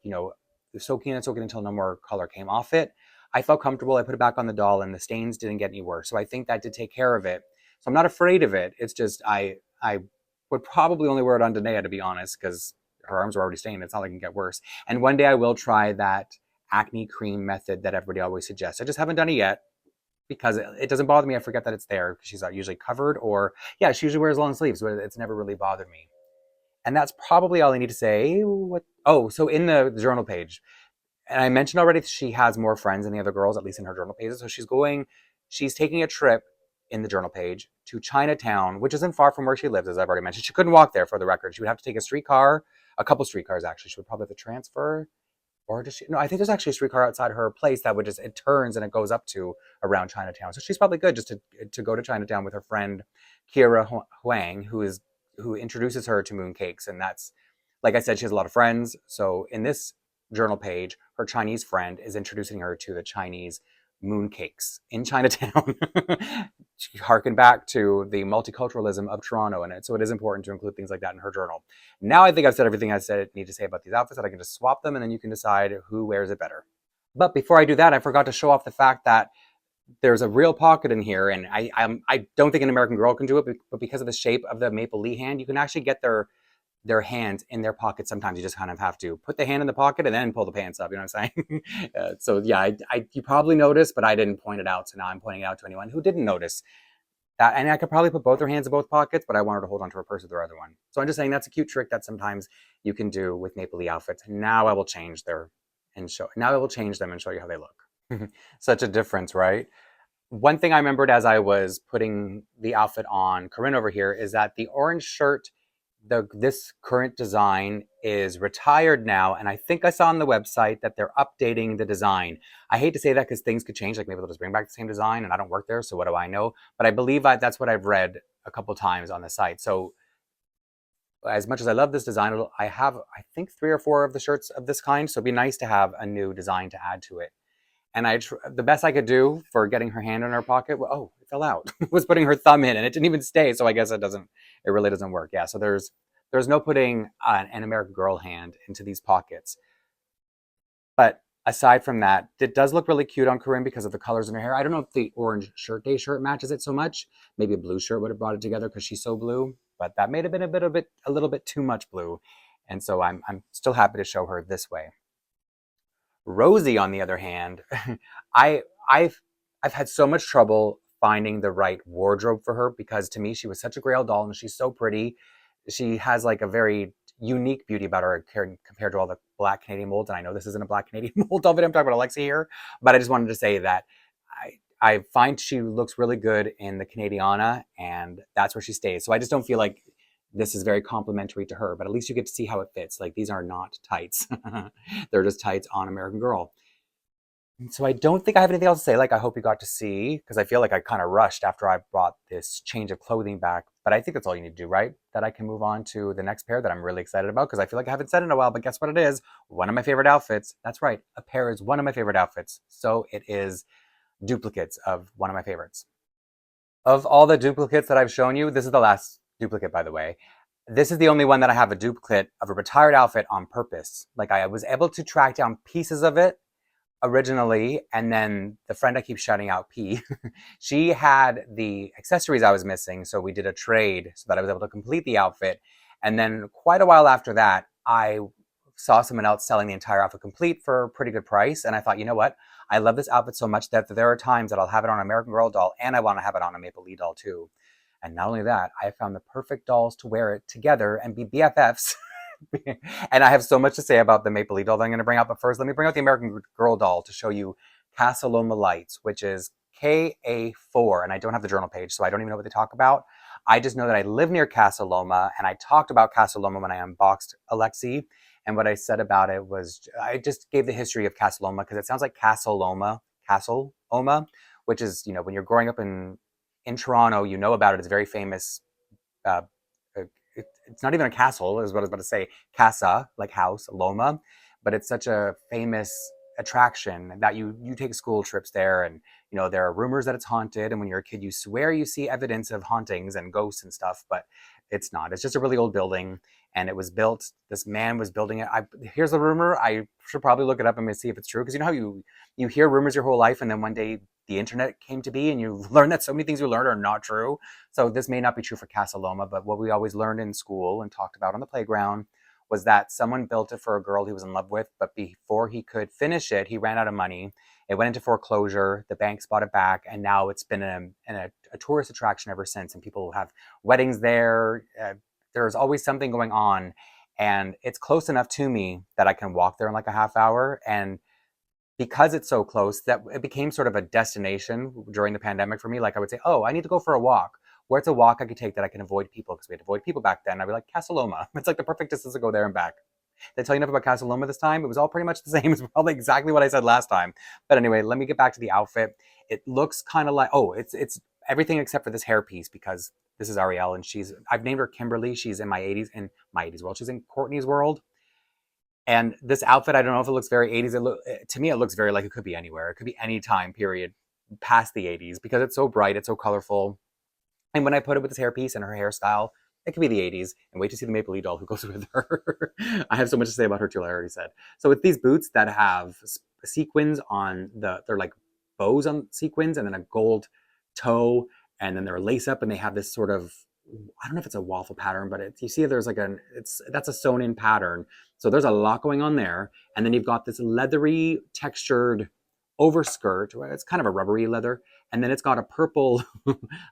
soaking until no more color came off it, I felt comfortable. I put it back on the doll, and the stains didn't get any worse. So I think that did take care of it. So I'm not afraid of it. It's just I would probably only wear it on Danae, to be honest, because her arms were already stained. It's not like it can get worse. And one day I will try that acne cream method that everybody always suggests. I just haven't done it yet, because it doesn't bother me. I forget that it's there, because she's usually covered, or yeah, she usually wears long sleeves, but it's never really bothered me. And that's probably all I need to say. So in the journal page, and I mentioned already, she has more friends than the other girls, at least in her journal pages. So she's taking a trip in the journal page to Chinatown, which isn't far from where she lives, as I've already mentioned. She couldn't walk there, for the record. She would have to take a couple streetcars, actually. She would probably have to transfer. Or does she? No, I think there's actually a streetcar outside her place that it turns and it goes up to around Chinatown. So she's probably good just to go to Chinatown with her friend Kira Huang, who introduces her to mooncakes. And that's, like I said, she has a lot of friends. So in this journal page, her Chinese friend is introducing her to the Chinese mooncakes in Chinatown. She harkened back to the multiculturalism of Toronto in it, so it is important to include things like that in her journal. Now I think I've said everything I need to say about these outfits, that I can just swap them and then you can decide who wears it better. But before I do that, I forgot to show off the fact that there's a real pocket in here, and I don't think an American Girl can do it, but because of the shape of the Maplelea hand, you can actually get their hands in their pocket. Sometimes you just kind of have to put the hand in the pocket and then pull the pants up. You know what I'm saying? So yeah, you probably noticed, but I didn't point it out. So now I'm pointing it out to anyone who didn't notice that. And I could probably put both her hands in both pockets, but I wanted to hold on to her purse with her other one. So I'm just saying that's a cute trick that sometimes you can do with Maplelea outfits. Now I will change them and show you how they look. Such a difference, right? One thing I remembered as I was putting the outfit on Corinne over here is that the orange shirt, this current design is retired now, and I think I saw on the website that they're updating the design. I hate to say that because things could change, like maybe they'll just bring back the same design, and I don't work there, so what do I know? But I believe that's what I've read a couple times on the site. So as much as I love this design, I have, I think, 3 or 4 of the shirts of this kind, so it'd be nice to have a new design to add to it. And the best I could do for getting her hand in her pocket, oh, it fell out, was putting her thumb in, and it didn't even stay. So I guess it really doesn't work. Yeah. So there's no putting an American Girl hand into these pockets. But aside from that, it does look really cute on Corinne because of the colors in her hair. I don't know if the orange shirt day shirt matches it so much. Maybe a blue shirt would have brought it together because she's so blue. But that may have been a little bit too much blue. And so I'm still happy to show her this way. Rosie, on the other hand, I I've had so much trouble finding the right wardrobe for her because to me she was such a Grail doll and she's so pretty. She has like a very unique beauty about her compared to all the Black Canadian molds. And I know this isn't a Black Canadian mold of it. I'm talking about Alexi here, but I just wanted to say that I find she looks really good in the Canadiana, and that's where she stays. So I just don't feel like this is very complimentary to her, but at least you get to see how it fits. Like these are not tights. They're just tights on American Girl. So I don't think I have anything else to say. Like, I hope you got to see, because I feel like I kind of rushed after I brought this change of clothing back. But I think that's all you need to do, right? That I can move on to the next pair that I'm really excited about, because I feel like I haven't said it in a while, but guess what it is? One of my favorite outfits. That's right. A pair is one of my favorite outfits. So it is duplicates of one of my favorites. Of all the duplicates that I've shown you, this is the last duplicate, by the way. This is the only one that I have a duplicate of a retired outfit on purpose. Like, I was able to track down pieces of it originally, and then the friend I keep shouting out, P, she had the accessories I was missing, so we did a trade so that I was able to complete the outfit. And then quite a while after that, I saw someone else selling the entire outfit complete for a pretty good price, and I thought, you know what? I love this outfit so much that there are times that I'll have it on an American Girl doll, and I want to have it on a Maplelea doll too. And not only that, I found the perfect dolls to wear it together and be BFFs. And I have so much to say about the Maplelea doll that I'm going to bring out. But first, let me bring out the American Girl doll to show you Casa Loma Lights, which is KA4. And I don't have the journal page, so I don't even know what they talk about. I just know that I live near Casa Loma, and I talked about Casa Loma when I unboxed Alexi. And what I said about it was, I just gave the history of Casa Loma because it sounds like Castle Oma, which is, you know, when you're growing up in Toronto, you know about it. It's very famous. Uh, it's not even a castle, is what I was about to say. Casa, like house, Loma, but it's such a famous attraction that you take school trips there, and you know there are rumors that it's haunted. And when you're a kid, you swear you see evidence of hauntings and ghosts and stuff, but it's not. It's just a really old building, and it was built. This man was building it. Here's the rumor. I should probably look it up and see if it's true, because you know how you hear rumors your whole life, and then one day the internet came to be and you learn that so many things you learned are not true. So this may not be true for Casa Loma, but what we always learned in school and talked about on the playground was that someone built it for a girl he was in love with, but before he could finish it, he ran out of money. It went into foreclosure. The banks bought it back, and now it's been a tourist attraction ever since. And people have weddings there. There's always something going on, and it's close enough to me that I can walk there in like a half hour. And because it's so close, that it became sort of a destination during the pandemic for me. Like I would say, oh, I need to go for a walk. Where it's a walk I could take that I can avoid people, because we had to avoid people back then. I'd be like, Casa Loma. It's like the perfect distance to go there and back. Did I tell you enough about Casa Loma this time? It was all pretty much the same. It's probably exactly what I said last time. But anyway, let me get back to the outfit. It looks kind of like, oh, it's everything except for this hairpiece, because this is Ariel, and I've named her Kimberly. She's in my 80s world. She's in Courtney's world. And this outfit, I don't know if it looks very 80s. To me, it looks very like it could be anywhere. It could be any time period past the 80s because it's so bright, it's so colorful. And when I put it with this hairpiece and her hairstyle, it could be the 80s. And wait to see the Maplelea doll who goes with her. I have so much to say about her too, like I already said. So it's these boots that have sequins on they're like bows on sequins and then a gold toe. And then they're lace up and they have this sort of, I don't know if it's a waffle pattern, but you see there's like that's a sewn in pattern. So there's a lot going on there. And then you've got this leathery textured overskirt. It's kind of a rubbery leather. And then it's got a purple,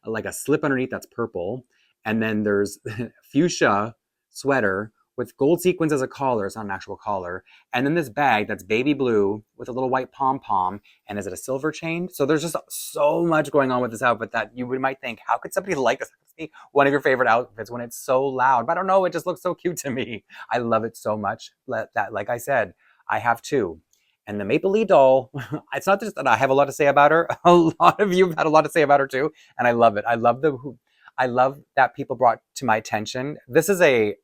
like a slip underneath that's purple. And then there's fuchsia sweater with gold sequins as a collar. It's not an actual collar. And then this bag that's baby blue with a little white pom-pom. And is it a silver chain? So there's just so much going on with this outfit that you might think, how could somebody like this be one of your favorite outfits when it's so loud? But I don't know, it just looks so cute to me. I love it so much that, like I said, I have two. And the Maplelea doll, it's not just that I have a lot to say about her. A lot of you have had a lot to say about her too. And I love it. I love that people brought to my attention. This is a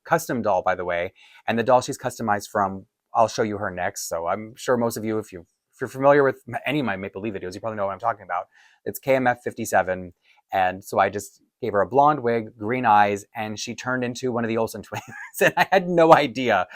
custom doll, by the way. And the doll she's customized from, I'll show you her next. So I'm sure most of you, if you're familiar with any of my Maplelea videos, you probably know what I'm talking about. It's KMF 57. And so I just gave her a blonde wig, green eyes, and she turned into one of the Olsen twins. And I had no idea.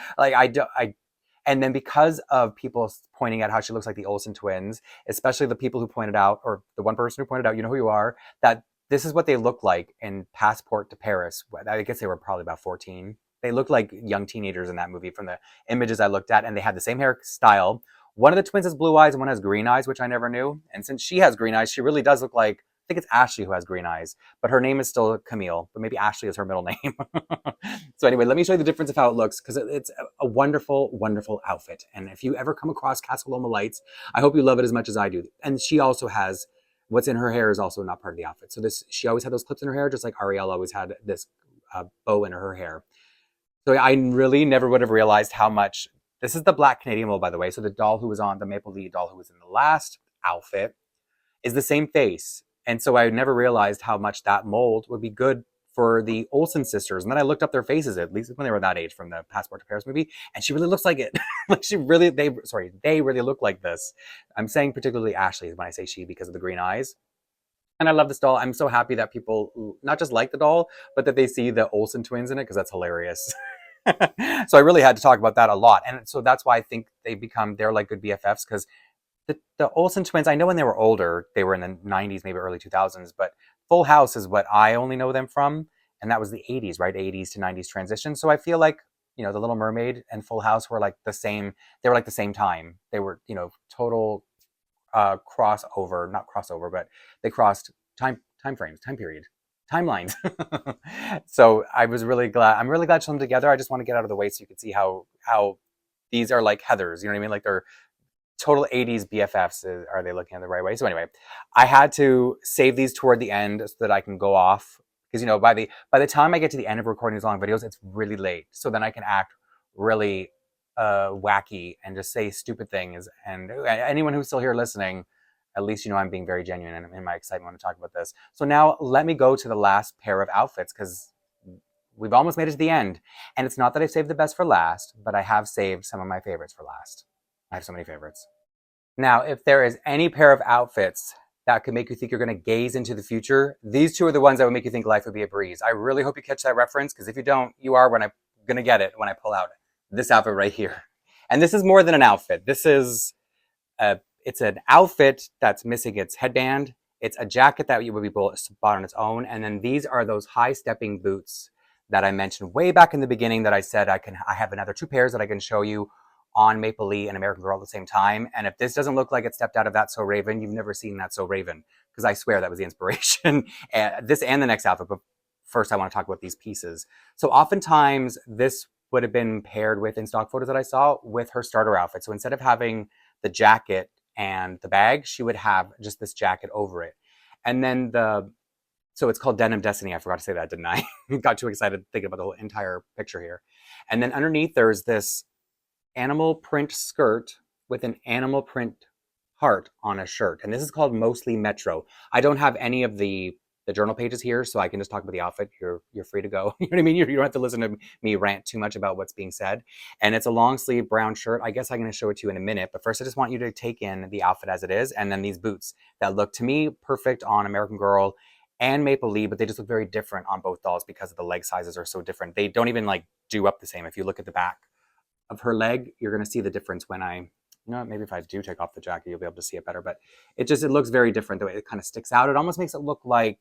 And then because of people pointing out how she looks like the Olsen twins, especially the people who pointed out, or the one person who pointed out, you know who you are, that this is what they look like in Passport to Paris. I guess they were probably about 14. They looked like young teenagers in that movie from the images I looked at, and they had the same hairstyle. One of the twins has blue eyes and one has green eyes, which I never knew. And since she has green eyes, she really does look like, I think it's Ashley who has green eyes, but her name is still Camille, but maybe Ashley is her middle name. So anyway, let me show you the difference of how it looks because it's a wonderful, wonderful outfit. And if you ever come across Casa Loma lights, I hope you love it as much as I do. And she also has, what's in her hair is also not part of the outfit. So she always had those clips in her hair, just like Ariel always had this bow in her hair. So I really never would have realized how much, this is the black Canadian mold, by the way. So the doll who was on, the Maplelea doll who was in the last outfit is the same face. And so I never realized how much that mold would be good for the Olsen sisters. And then I looked up their faces, at least when they were that age from the Passport to Paris movie, and she really looks like it. Like they really look like this. I'm saying particularly Ashley when I say she because of the green eyes. And I love this doll. I'm so happy that people not just like the doll, but that they see the Olsen twins in it because that's hilarious. So I really had to talk about that a lot. And so that's why I think they're like good BFFs because the Olsen twins, I know when they were older, they were in the 90s, maybe early 2000s, but Full House is what I only know them from. And that was the 80s, right? 80s to 90s transition. So I feel like, The Little Mermaid and Full House were like the same. They were like the same time. They were, total crossover, not crossover, but they crossed time frames, time period, timelines. So I'm really glad to them together. I just want to get out of the way so you can see how these are like Heathers. You know what I mean? Like they're total 80s BFFs. Are they looking at the right way? So anyway, I had to save these toward the end so that I can go off because by the time I get to the end of recording these long videos, it's really late. So then I can act really wacky and just say stupid things. And anyone who's still here listening, at least I'm being very genuine in my excitement to talk about this. So now let me go to the last pair of outfits because we've almost made it to the end. And it's not that I've saved the best for last, but I have saved some of my favorites for last. I have so many favorites. Now, if there is any pair of outfits that could make you think you're going to gaze into the future, these two are the ones that would make you think life would be a breeze. I really hope you catch that reference because if you don't, you are going to get it when I pull out this outfit right here. And this is more than an outfit. This is it's an outfit that's missing its headband. It's a jacket that would be bought on its own. And then these are those high stepping boots that I mentioned way back in the beginning that I said I have another two pairs that I can show you on Maplelea and American Girl at the same time. And if this doesn't look like it stepped out of That's So Raven, you've never seen That's So Raven because I swear that was the inspiration. This and the next outfit. But first I want to talk about these pieces. So oftentimes this would have been paired with, in stock photos that I saw, with her starter outfit. So instead of having the jacket and the bag, she would have just this jacket over it. And then so it's called Denim Destiny. I forgot to say that, didn't I? Got too excited thinking about the whole entire picture here. And then underneath there's this animal print skirt with an animal print heart on a shirt. And this is called Mostly Metro. I don't have any of the the journal pages here, so I can just talk about the outfit. You're free to go. You know what I mean? You don't have to listen to me rant too much about what's being said. And it's a long sleeve brown shirt. I guess I'm going to show it to you in a minute, but first I just want you to take in the outfit as it is, and then these boots that look to me perfect on American Girl and Maplelea, but they just look very different on both dolls because of the leg sizes are so different. They don't even like do up the same. If you look at the back of her leg, you're going to see the difference when maybe if I do take off the jacket, you'll be able to see it better, but it looks very different the way it kind of sticks out. It almost makes it look like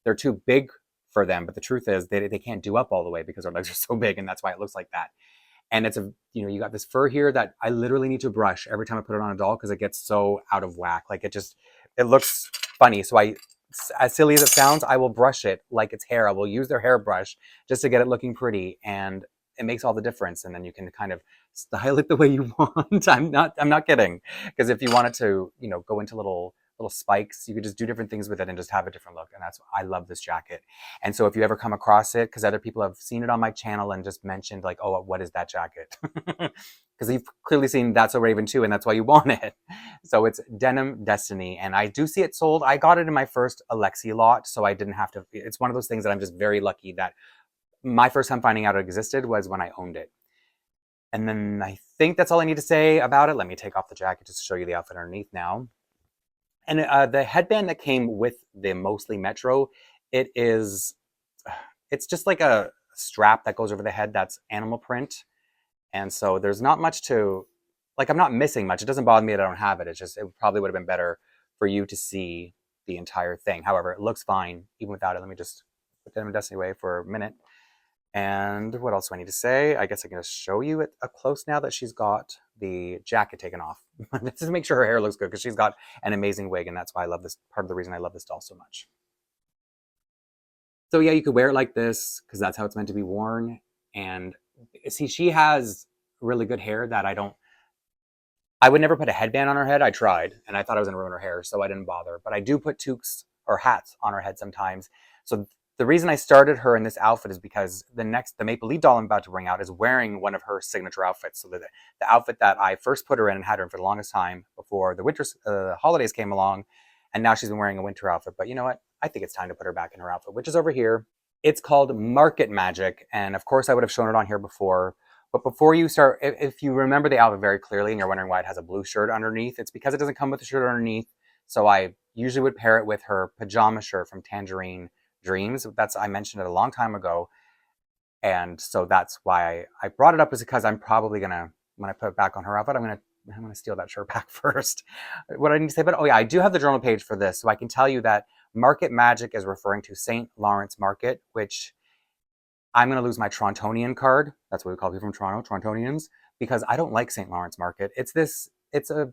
they're too big for them, but the truth is they can't do up all the way because their legs are so big, and that's why it looks like that. And it's you got this fur here that I literally need to brush every time I put it on a doll because it gets so out of whack. Like it looks funny. So as silly as it sounds, I will brush it like it's hair. I will use their hairbrush just to get it looking pretty, and it makes all the difference. And then you can kind of style it the way you want. I'm not kidding. Because if you wanted to, go into little spikes, you could just do different things with it and just have a different look. And I love this jacket. And so if you ever come across it, because other people have seen it on my channel and just mentioned like, oh, what is that jacket? Because you've clearly seen That's So Raven too, and that's why you want it. So it's Denim Destiny, and I do see it sold. I got it in my first Alexi lot, so I didn't have to. It's one of those things that I'm just very lucky that my first time finding out it existed was when I owned it. And then I think that's all I need to say about it. Let me take off the jacket just to show you the outfit underneath now. And the headband that came with the Mostly Metro, it's just like a strap that goes over the head that's animal print. And so there's not much to, like, I'm not missing much. It doesn't bother me that I don't have it. It's just, it probably would have been better for you to see the entire thing. However, it looks fine even without it. Let me just put Denim Destiny away for a minute. And what else do I need to say? I guess I can just show you it up close now that she's got the jacket taken off. Just to make sure her hair looks good, because she's got an amazing wig, and that's why I love this, part of the reason I love this doll so much. So yeah, you could wear it like this, because that's how it's meant to be worn. And see, she has really good hair that I would never put a headband on her head. I tried, and I thought I was going to ruin her hair, so I didn't bother. But I do put toques or hats on her head sometimes. So the reason I started her in this outfit is because the Maplelea doll I'm about to bring out is wearing one of her signature outfits. So the outfit that I first put her in and had her in for the longest time before the holidays came along, and now she's been wearing a winter outfit. But you know what? I think it's time to put her back in her outfit, which is over here. It's called Market Magic, and of course I would have shown it on here before. But before you start, if you remember the outfit very clearly and you're wondering why it has a blue shirt underneath, it's because it doesn't come with a shirt underneath. So I usually would pair it with her pajama shirt from Tangerine Dreams. I mentioned it a long time ago. And so that's why I brought it up, is because I'm probably going to, when I put it back on her outfit, I'm going to steal that shirt back first. What I need to say, but oh yeah, I do have the journal page for this. So I can tell you that Market Magic is referring to St. Lawrence Market, which I'm going to lose my Torontonian card. That's what we call people from Toronto, Torontonians, because I don't like St. Lawrence Market. It's an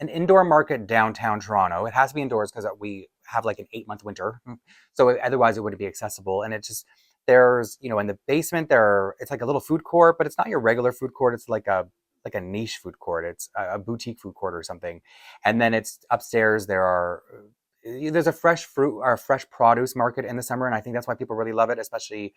indoor market downtown Toronto. It has to be indoors because we have like an 8-month winter. So otherwise it wouldn't be accessible. And there's, in the basement it's like a little food court, but it's not your regular food court. It's like a niche food court. It's a boutique food court or something. And then it's upstairs. There's a fresh fruit or fresh produce market in the summer. And I think that's why people really love it, especially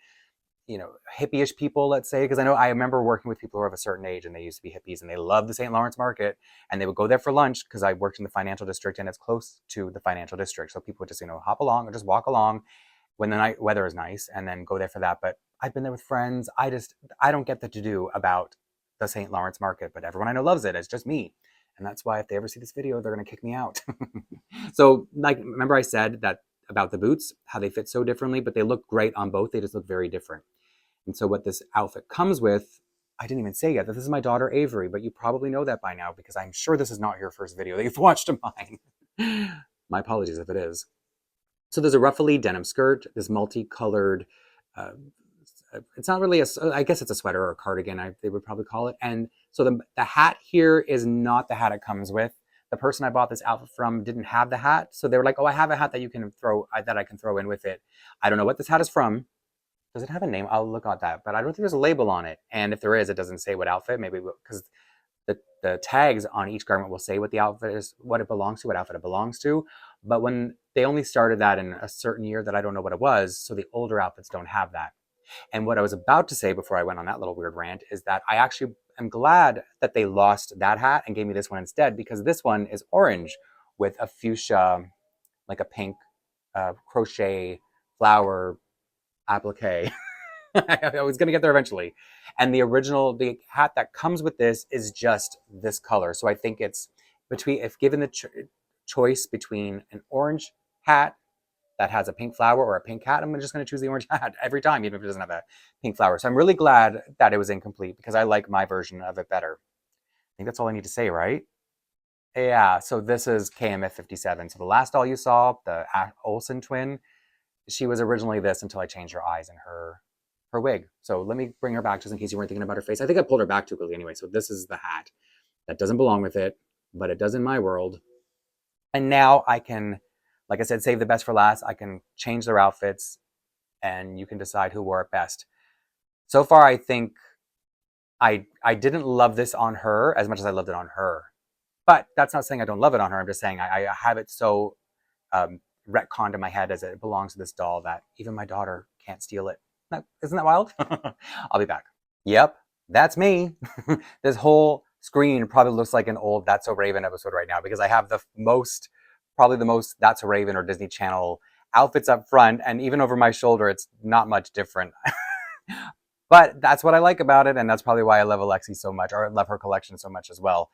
hippie-ish people, let's say, because I remember working with people who are of a certain age and they used to be hippies and they love the St. Lawrence Market and they would go there for lunch because I worked in the financial district and it's close to the financial district. So people would just, hop along or just walk along when the night weather is nice and then go there for that. But I've been there with friends. I don't get the to-do about the St. Lawrence Market, but everyone I know loves it. It's just me. And that's why if they ever see this video, they're going to kick me out. So remember I said that about the boots, how they fit so differently, but they look great on both. They just look very different. And so what this outfit comes with, I didn't even say yet that this is my daughter Avery, but you probably know that by now because I'm sure this is not your first video that you've watched of mine. My apologies if it is. So there's a ruffly denim skirt, this multicolored, it's not really I guess it's a sweater or a cardigan, they would probably call it. And so the hat here is not the hat it comes with. The person I bought this outfit from didn't have the hat. So they were like, oh, I have a hat that I can throw in with it. I don't know what this hat is from. Does it have a name? I'll look at that, but I don't think there's a label on it. And if there is, it doesn't say what outfit. Maybe because the tags on each garment will say what the outfit is, what it belongs to, what outfit it belongs to. But when they only started that in a certain year that I don't know what it was, so the older outfits don't have that. And what I was about to say before I went on that little weird rant is that I actually am glad that they lost that hat and gave me this one instead, because this one is orange with a fuchsia, like a pink crochet flower applique. I was gonna get there eventually. And the hat that comes with this is just this color. So I think it's between, if given the choice between an orange hat that has a pink flower or a pink hat, I'm just gonna choose the orange hat every time, even if it doesn't have a pink flower. So I'm really glad that it was incomplete because I like my version of it better. I think that's all I need to say, right? Yeah, so this is KMF 57. So the last doll you saw, the Olsen twin, she was originally this until I changed her eyes and her wig. So let me bring her back just in case you weren't thinking about her face. I think I pulled her back too quickly anyway. So this is the hat. That doesn't belong with it, but it does in my world. And now I can, like I said, save the best for last. I can change their outfits and you can decide who wore it best. So far, I think I didn't love this on her as much as I loved it on her. But that's not saying I don't love it on her. I'm just saying I have it so retconned in my head as it belongs to this doll that even my daughter can't steal it. Isn't that wild? I'll be back. Yep, that's me. This whole screen probably looks like an old That's So Raven episode right now because I have probably the most That's So Raven or Disney Channel outfits up front, and even over my shoulder, it's not much different. But that's what I like about it, and that's probably why I love Alexi so much, or love her collection so much as well.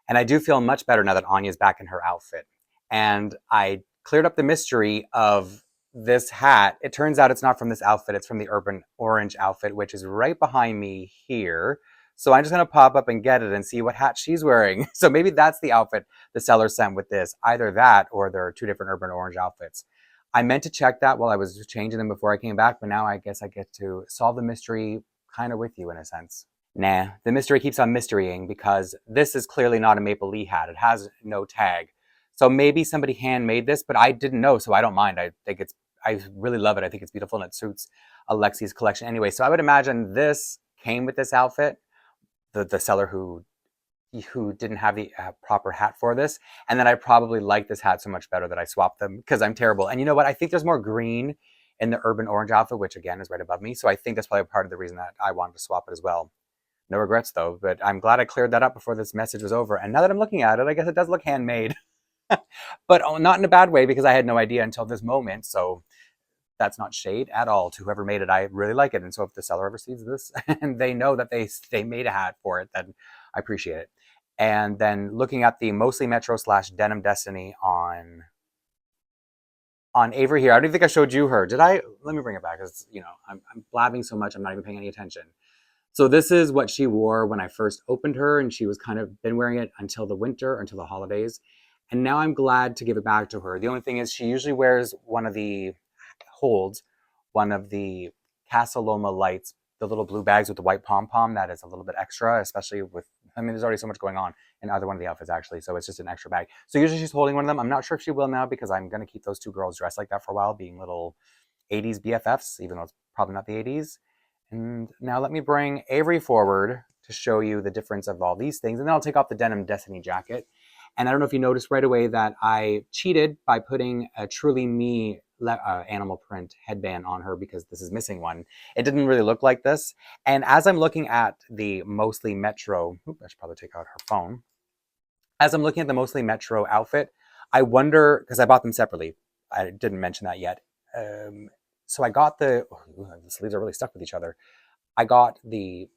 And I do feel much better now that Anya's back in her outfit. And I cleared up the mystery of this hat. It turns out it's not from this outfit. It's from the Urban Orange outfit, which is right behind me here. So I'm just going to pop up and get it and see what hat she's wearing. So maybe that's the outfit the seller sent with this. Either that or there are two different Urban Orange outfits. I meant to check that while I was changing them before I came back, but now I guess I get to solve the mystery kind of with you in a sense. Nah, the mystery keeps on mysterying because this is clearly not a Maplelea hat. It has no tag. So maybe somebody handmade this, but I didn't know, so I don't mind. I really love it. I think it's beautiful and it suits Alexi's collection anyway. So I would imagine this came with this outfit, the seller who didn't have the proper hat for this. And then I probably like this hat so much better that I swapped them because I'm terrible. And you know what? I think there's more green in the Urban Orange outfit, which again is right above me. So I think that's probably part of the reason that I wanted to swap it as well. No regrets though, but I'm glad I cleared that up before this message was over. And now that I'm looking at it, I guess it does look handmade. But not in a bad way because I had no idea until this moment. So that's not shade at all to whoever made it. I really like it. And so if the seller ever sees this and they know that they made a hat for it, then I appreciate it. And then looking at the Mostly Metro / Denim Destiny on Avery here. I don't even think I showed you her. Did I? Let me bring it back because, you know, I'm blabbing so much I'm not even paying any attention. So this is what she wore when I first opened her, and she was kind of been wearing it until the winter, until the holidays. And now I'm glad to give it back to her. The only thing is she usually wears one of the Casa Loma lights, the little blue bags with the white pom-pom that is a little bit extra, especially with, I mean, there's already so much going on in either one of the outfits actually, so it's just an extra bag. So usually she's holding one of them. I'm not sure if she will now because I'm going to keep those two girls dressed like that for a while, being little 80s BFFs, even though it's probably not the 80s. And now let me bring Avery forward to show you the difference of all these things. And then I'll take off the Denim Destiny jacket. And I don't know if you noticed right away that I cheated by putting a Truly Me animal print headband on her because this is missing one. It didn't really look like this. And as I'm looking at the Mostly Metro, I should probably take out her phone. As I'm looking at the Mostly Metro outfit, I wonder, because I bought them separately. I didn't mention that yet. So I got the sleeves are really stuck with each other. I got the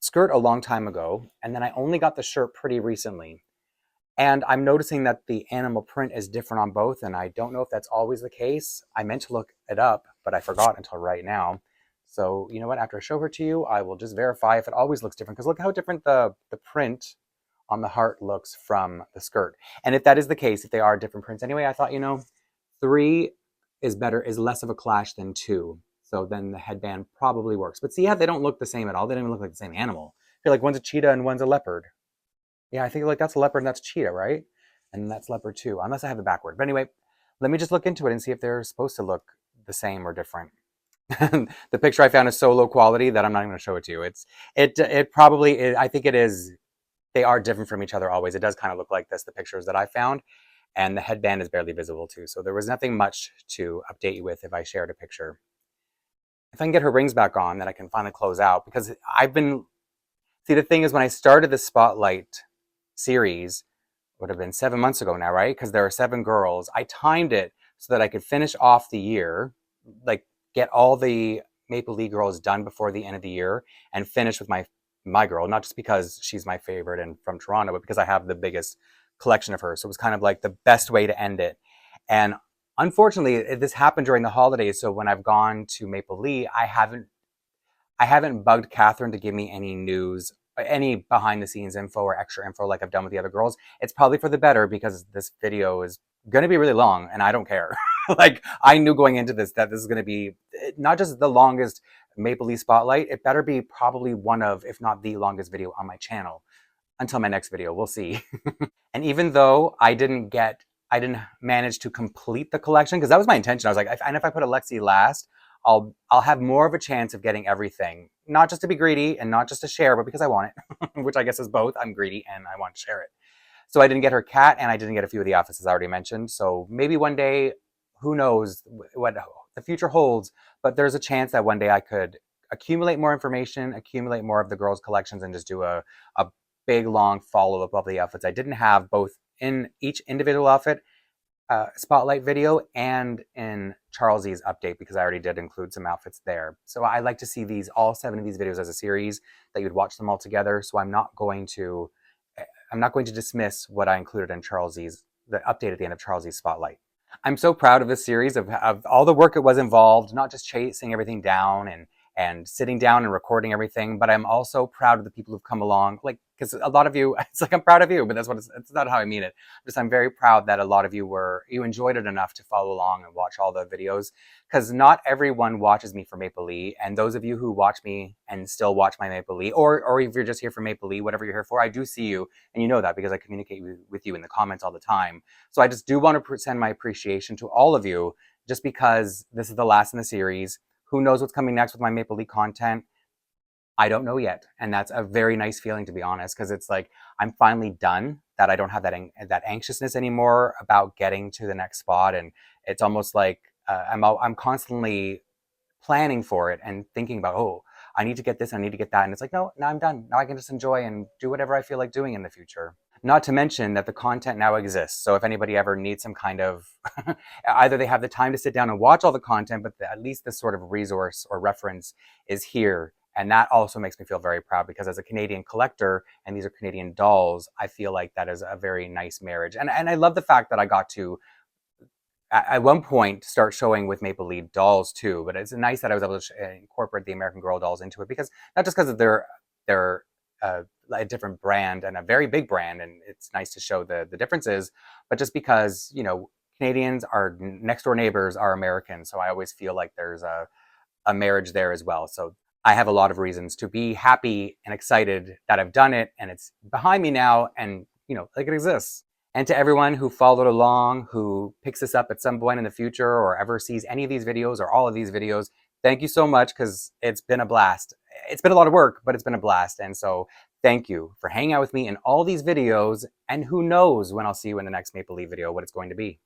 skirt a long time ago, and then I only got the shirt pretty recently. And I'm noticing that the animal print is different on both, and I don't know if that's always the case. I meant to look it up, but I forgot until right now. So you know what? After I show her to you, I will just verify if it always looks different, because look how different the print on the heart looks from the skirt. And if that is the case, if they are different prints anyway, I thought, you know, 3 is less of a clash than 2. So then the headband probably works. But see how they don't look the same at all? They don't even look like the same animal. I feel like one's a cheetah and one's a leopard. Yeah, I think like that's a leopard and that's cheetah, right? And that's leopard too, unless I have it backward. But anyway, let me just look into it and see if they're supposed to look the same or different. The picture I found is so low quality that I'm not even going to show it to you. It probably is, I think it is. They are different from each other always. It does kind of look like this, the pictures that I found. And the headband is barely visible too. So there was nothing much to update you with if I shared a picture. If I can get her rings back on, then I can finally close out. Because see, the thing is, when I started the Spotlight series, would have been 7 months ago now, right? Because there are 7 girls. I timed it so that I could finish off the year, like get all the Maplelea girls done before the end of the year and finish with my girl, not just because she's my favorite and from Toronto, but because I have the biggest collection of her. So it was kind of like the best way to end it. And unfortunately, this happened during the holidays. So when I've gone to Maplelea, I haven't bugged Catherine to give me any news, any behind the scenes info or extra info like I've done with the other girls. It's probably for the better because this video is going to be really long and I don't care. Like I knew going into this that this is going to be not just the longest Maplelea spotlight, it better be probably one of, if not the longest video on my channel until my next video. We'll see. And even though I didn't manage to complete the collection, because that was my intention. I was like, and if I put Alexi last, I'll have more of a chance of getting everything. Not just to be greedy and not just to share, but because I want it, which I guess is both. I'm greedy and I want to share it. So I didn't get her cat and I didn't get a few of the outfits as I already mentioned. So maybe one day, who knows what the future holds, but there's a chance that one day I could accumulate more information, accumulate more of the girls' collections and just do a big, long follow-up of the outfits I didn't have, both in each individual outfit spotlight video and in Charles's update, because I already did include some outfits there. So I like to see all 7 of these videos as a series, that you'd watch them all together. So I'm not going to dismiss what I included in the update at the end of Charles's spotlight. I'm so proud of this series, of all the work it was involved, not just chasing everything down and sitting down and recording everything, but I'm also proud of the people who've come along. Like, because a lot of you, it's like I'm proud of you, but that's it's not how I mean it. I'm very proud that a lot of you enjoyed it enough to follow along and watch all the videos, because not everyone watches me for Maplelea, and those of you who watch me and still watch my Maplelea, or if you're just here for Maplelea, whatever you're here for, I do see you, and you know that because I communicate with you in the comments all the time. So I just do want to send my appreciation to all of you, just because this is the last in the series. Who knows what's coming next with my Maplelea content? I don't know yet. And that's a very nice feeling, to be honest, because it's like I'm finally done, that I don't have that anxiousness anymore about getting to the next spot. And it's almost like I'm constantly planning for it and thinking about, oh, I need to get this, I need to get that. And it's like, no, now I'm done. Now I can just enjoy and do whatever I feel like doing in the future. Not to mention that the content now exists. So if anybody ever needs some kind of, either they have the time to sit down and watch all the content, but at least this sort of resource or reference is here. And that also makes me feel very proud, because as a Canadian collector, and these are Canadian dolls, I feel like that is a very nice marriage. And I love the fact that I got to, at one point, start showing with Maplelea dolls too. But it's nice that I was able to incorporate the American Girl dolls into it, because not just because they're a different brand and a very big brand, and it's nice to show the differences, but just because, Canadians, our next door neighbors, are American. So I always feel like there's a marriage there as well. So I have a lot of reasons to be happy and excited that I've done it and it's behind me now, and like it exists. And to everyone who followed along, who picks this up at some point in the future, or ever sees any of these videos or all of these videos, thank you so much, because it's been a blast. It's been a lot of work, but it's been a blast. And so thank you for hanging out with me in all these videos. And who knows when I'll see you in the next Maplelea video, what it's going to be.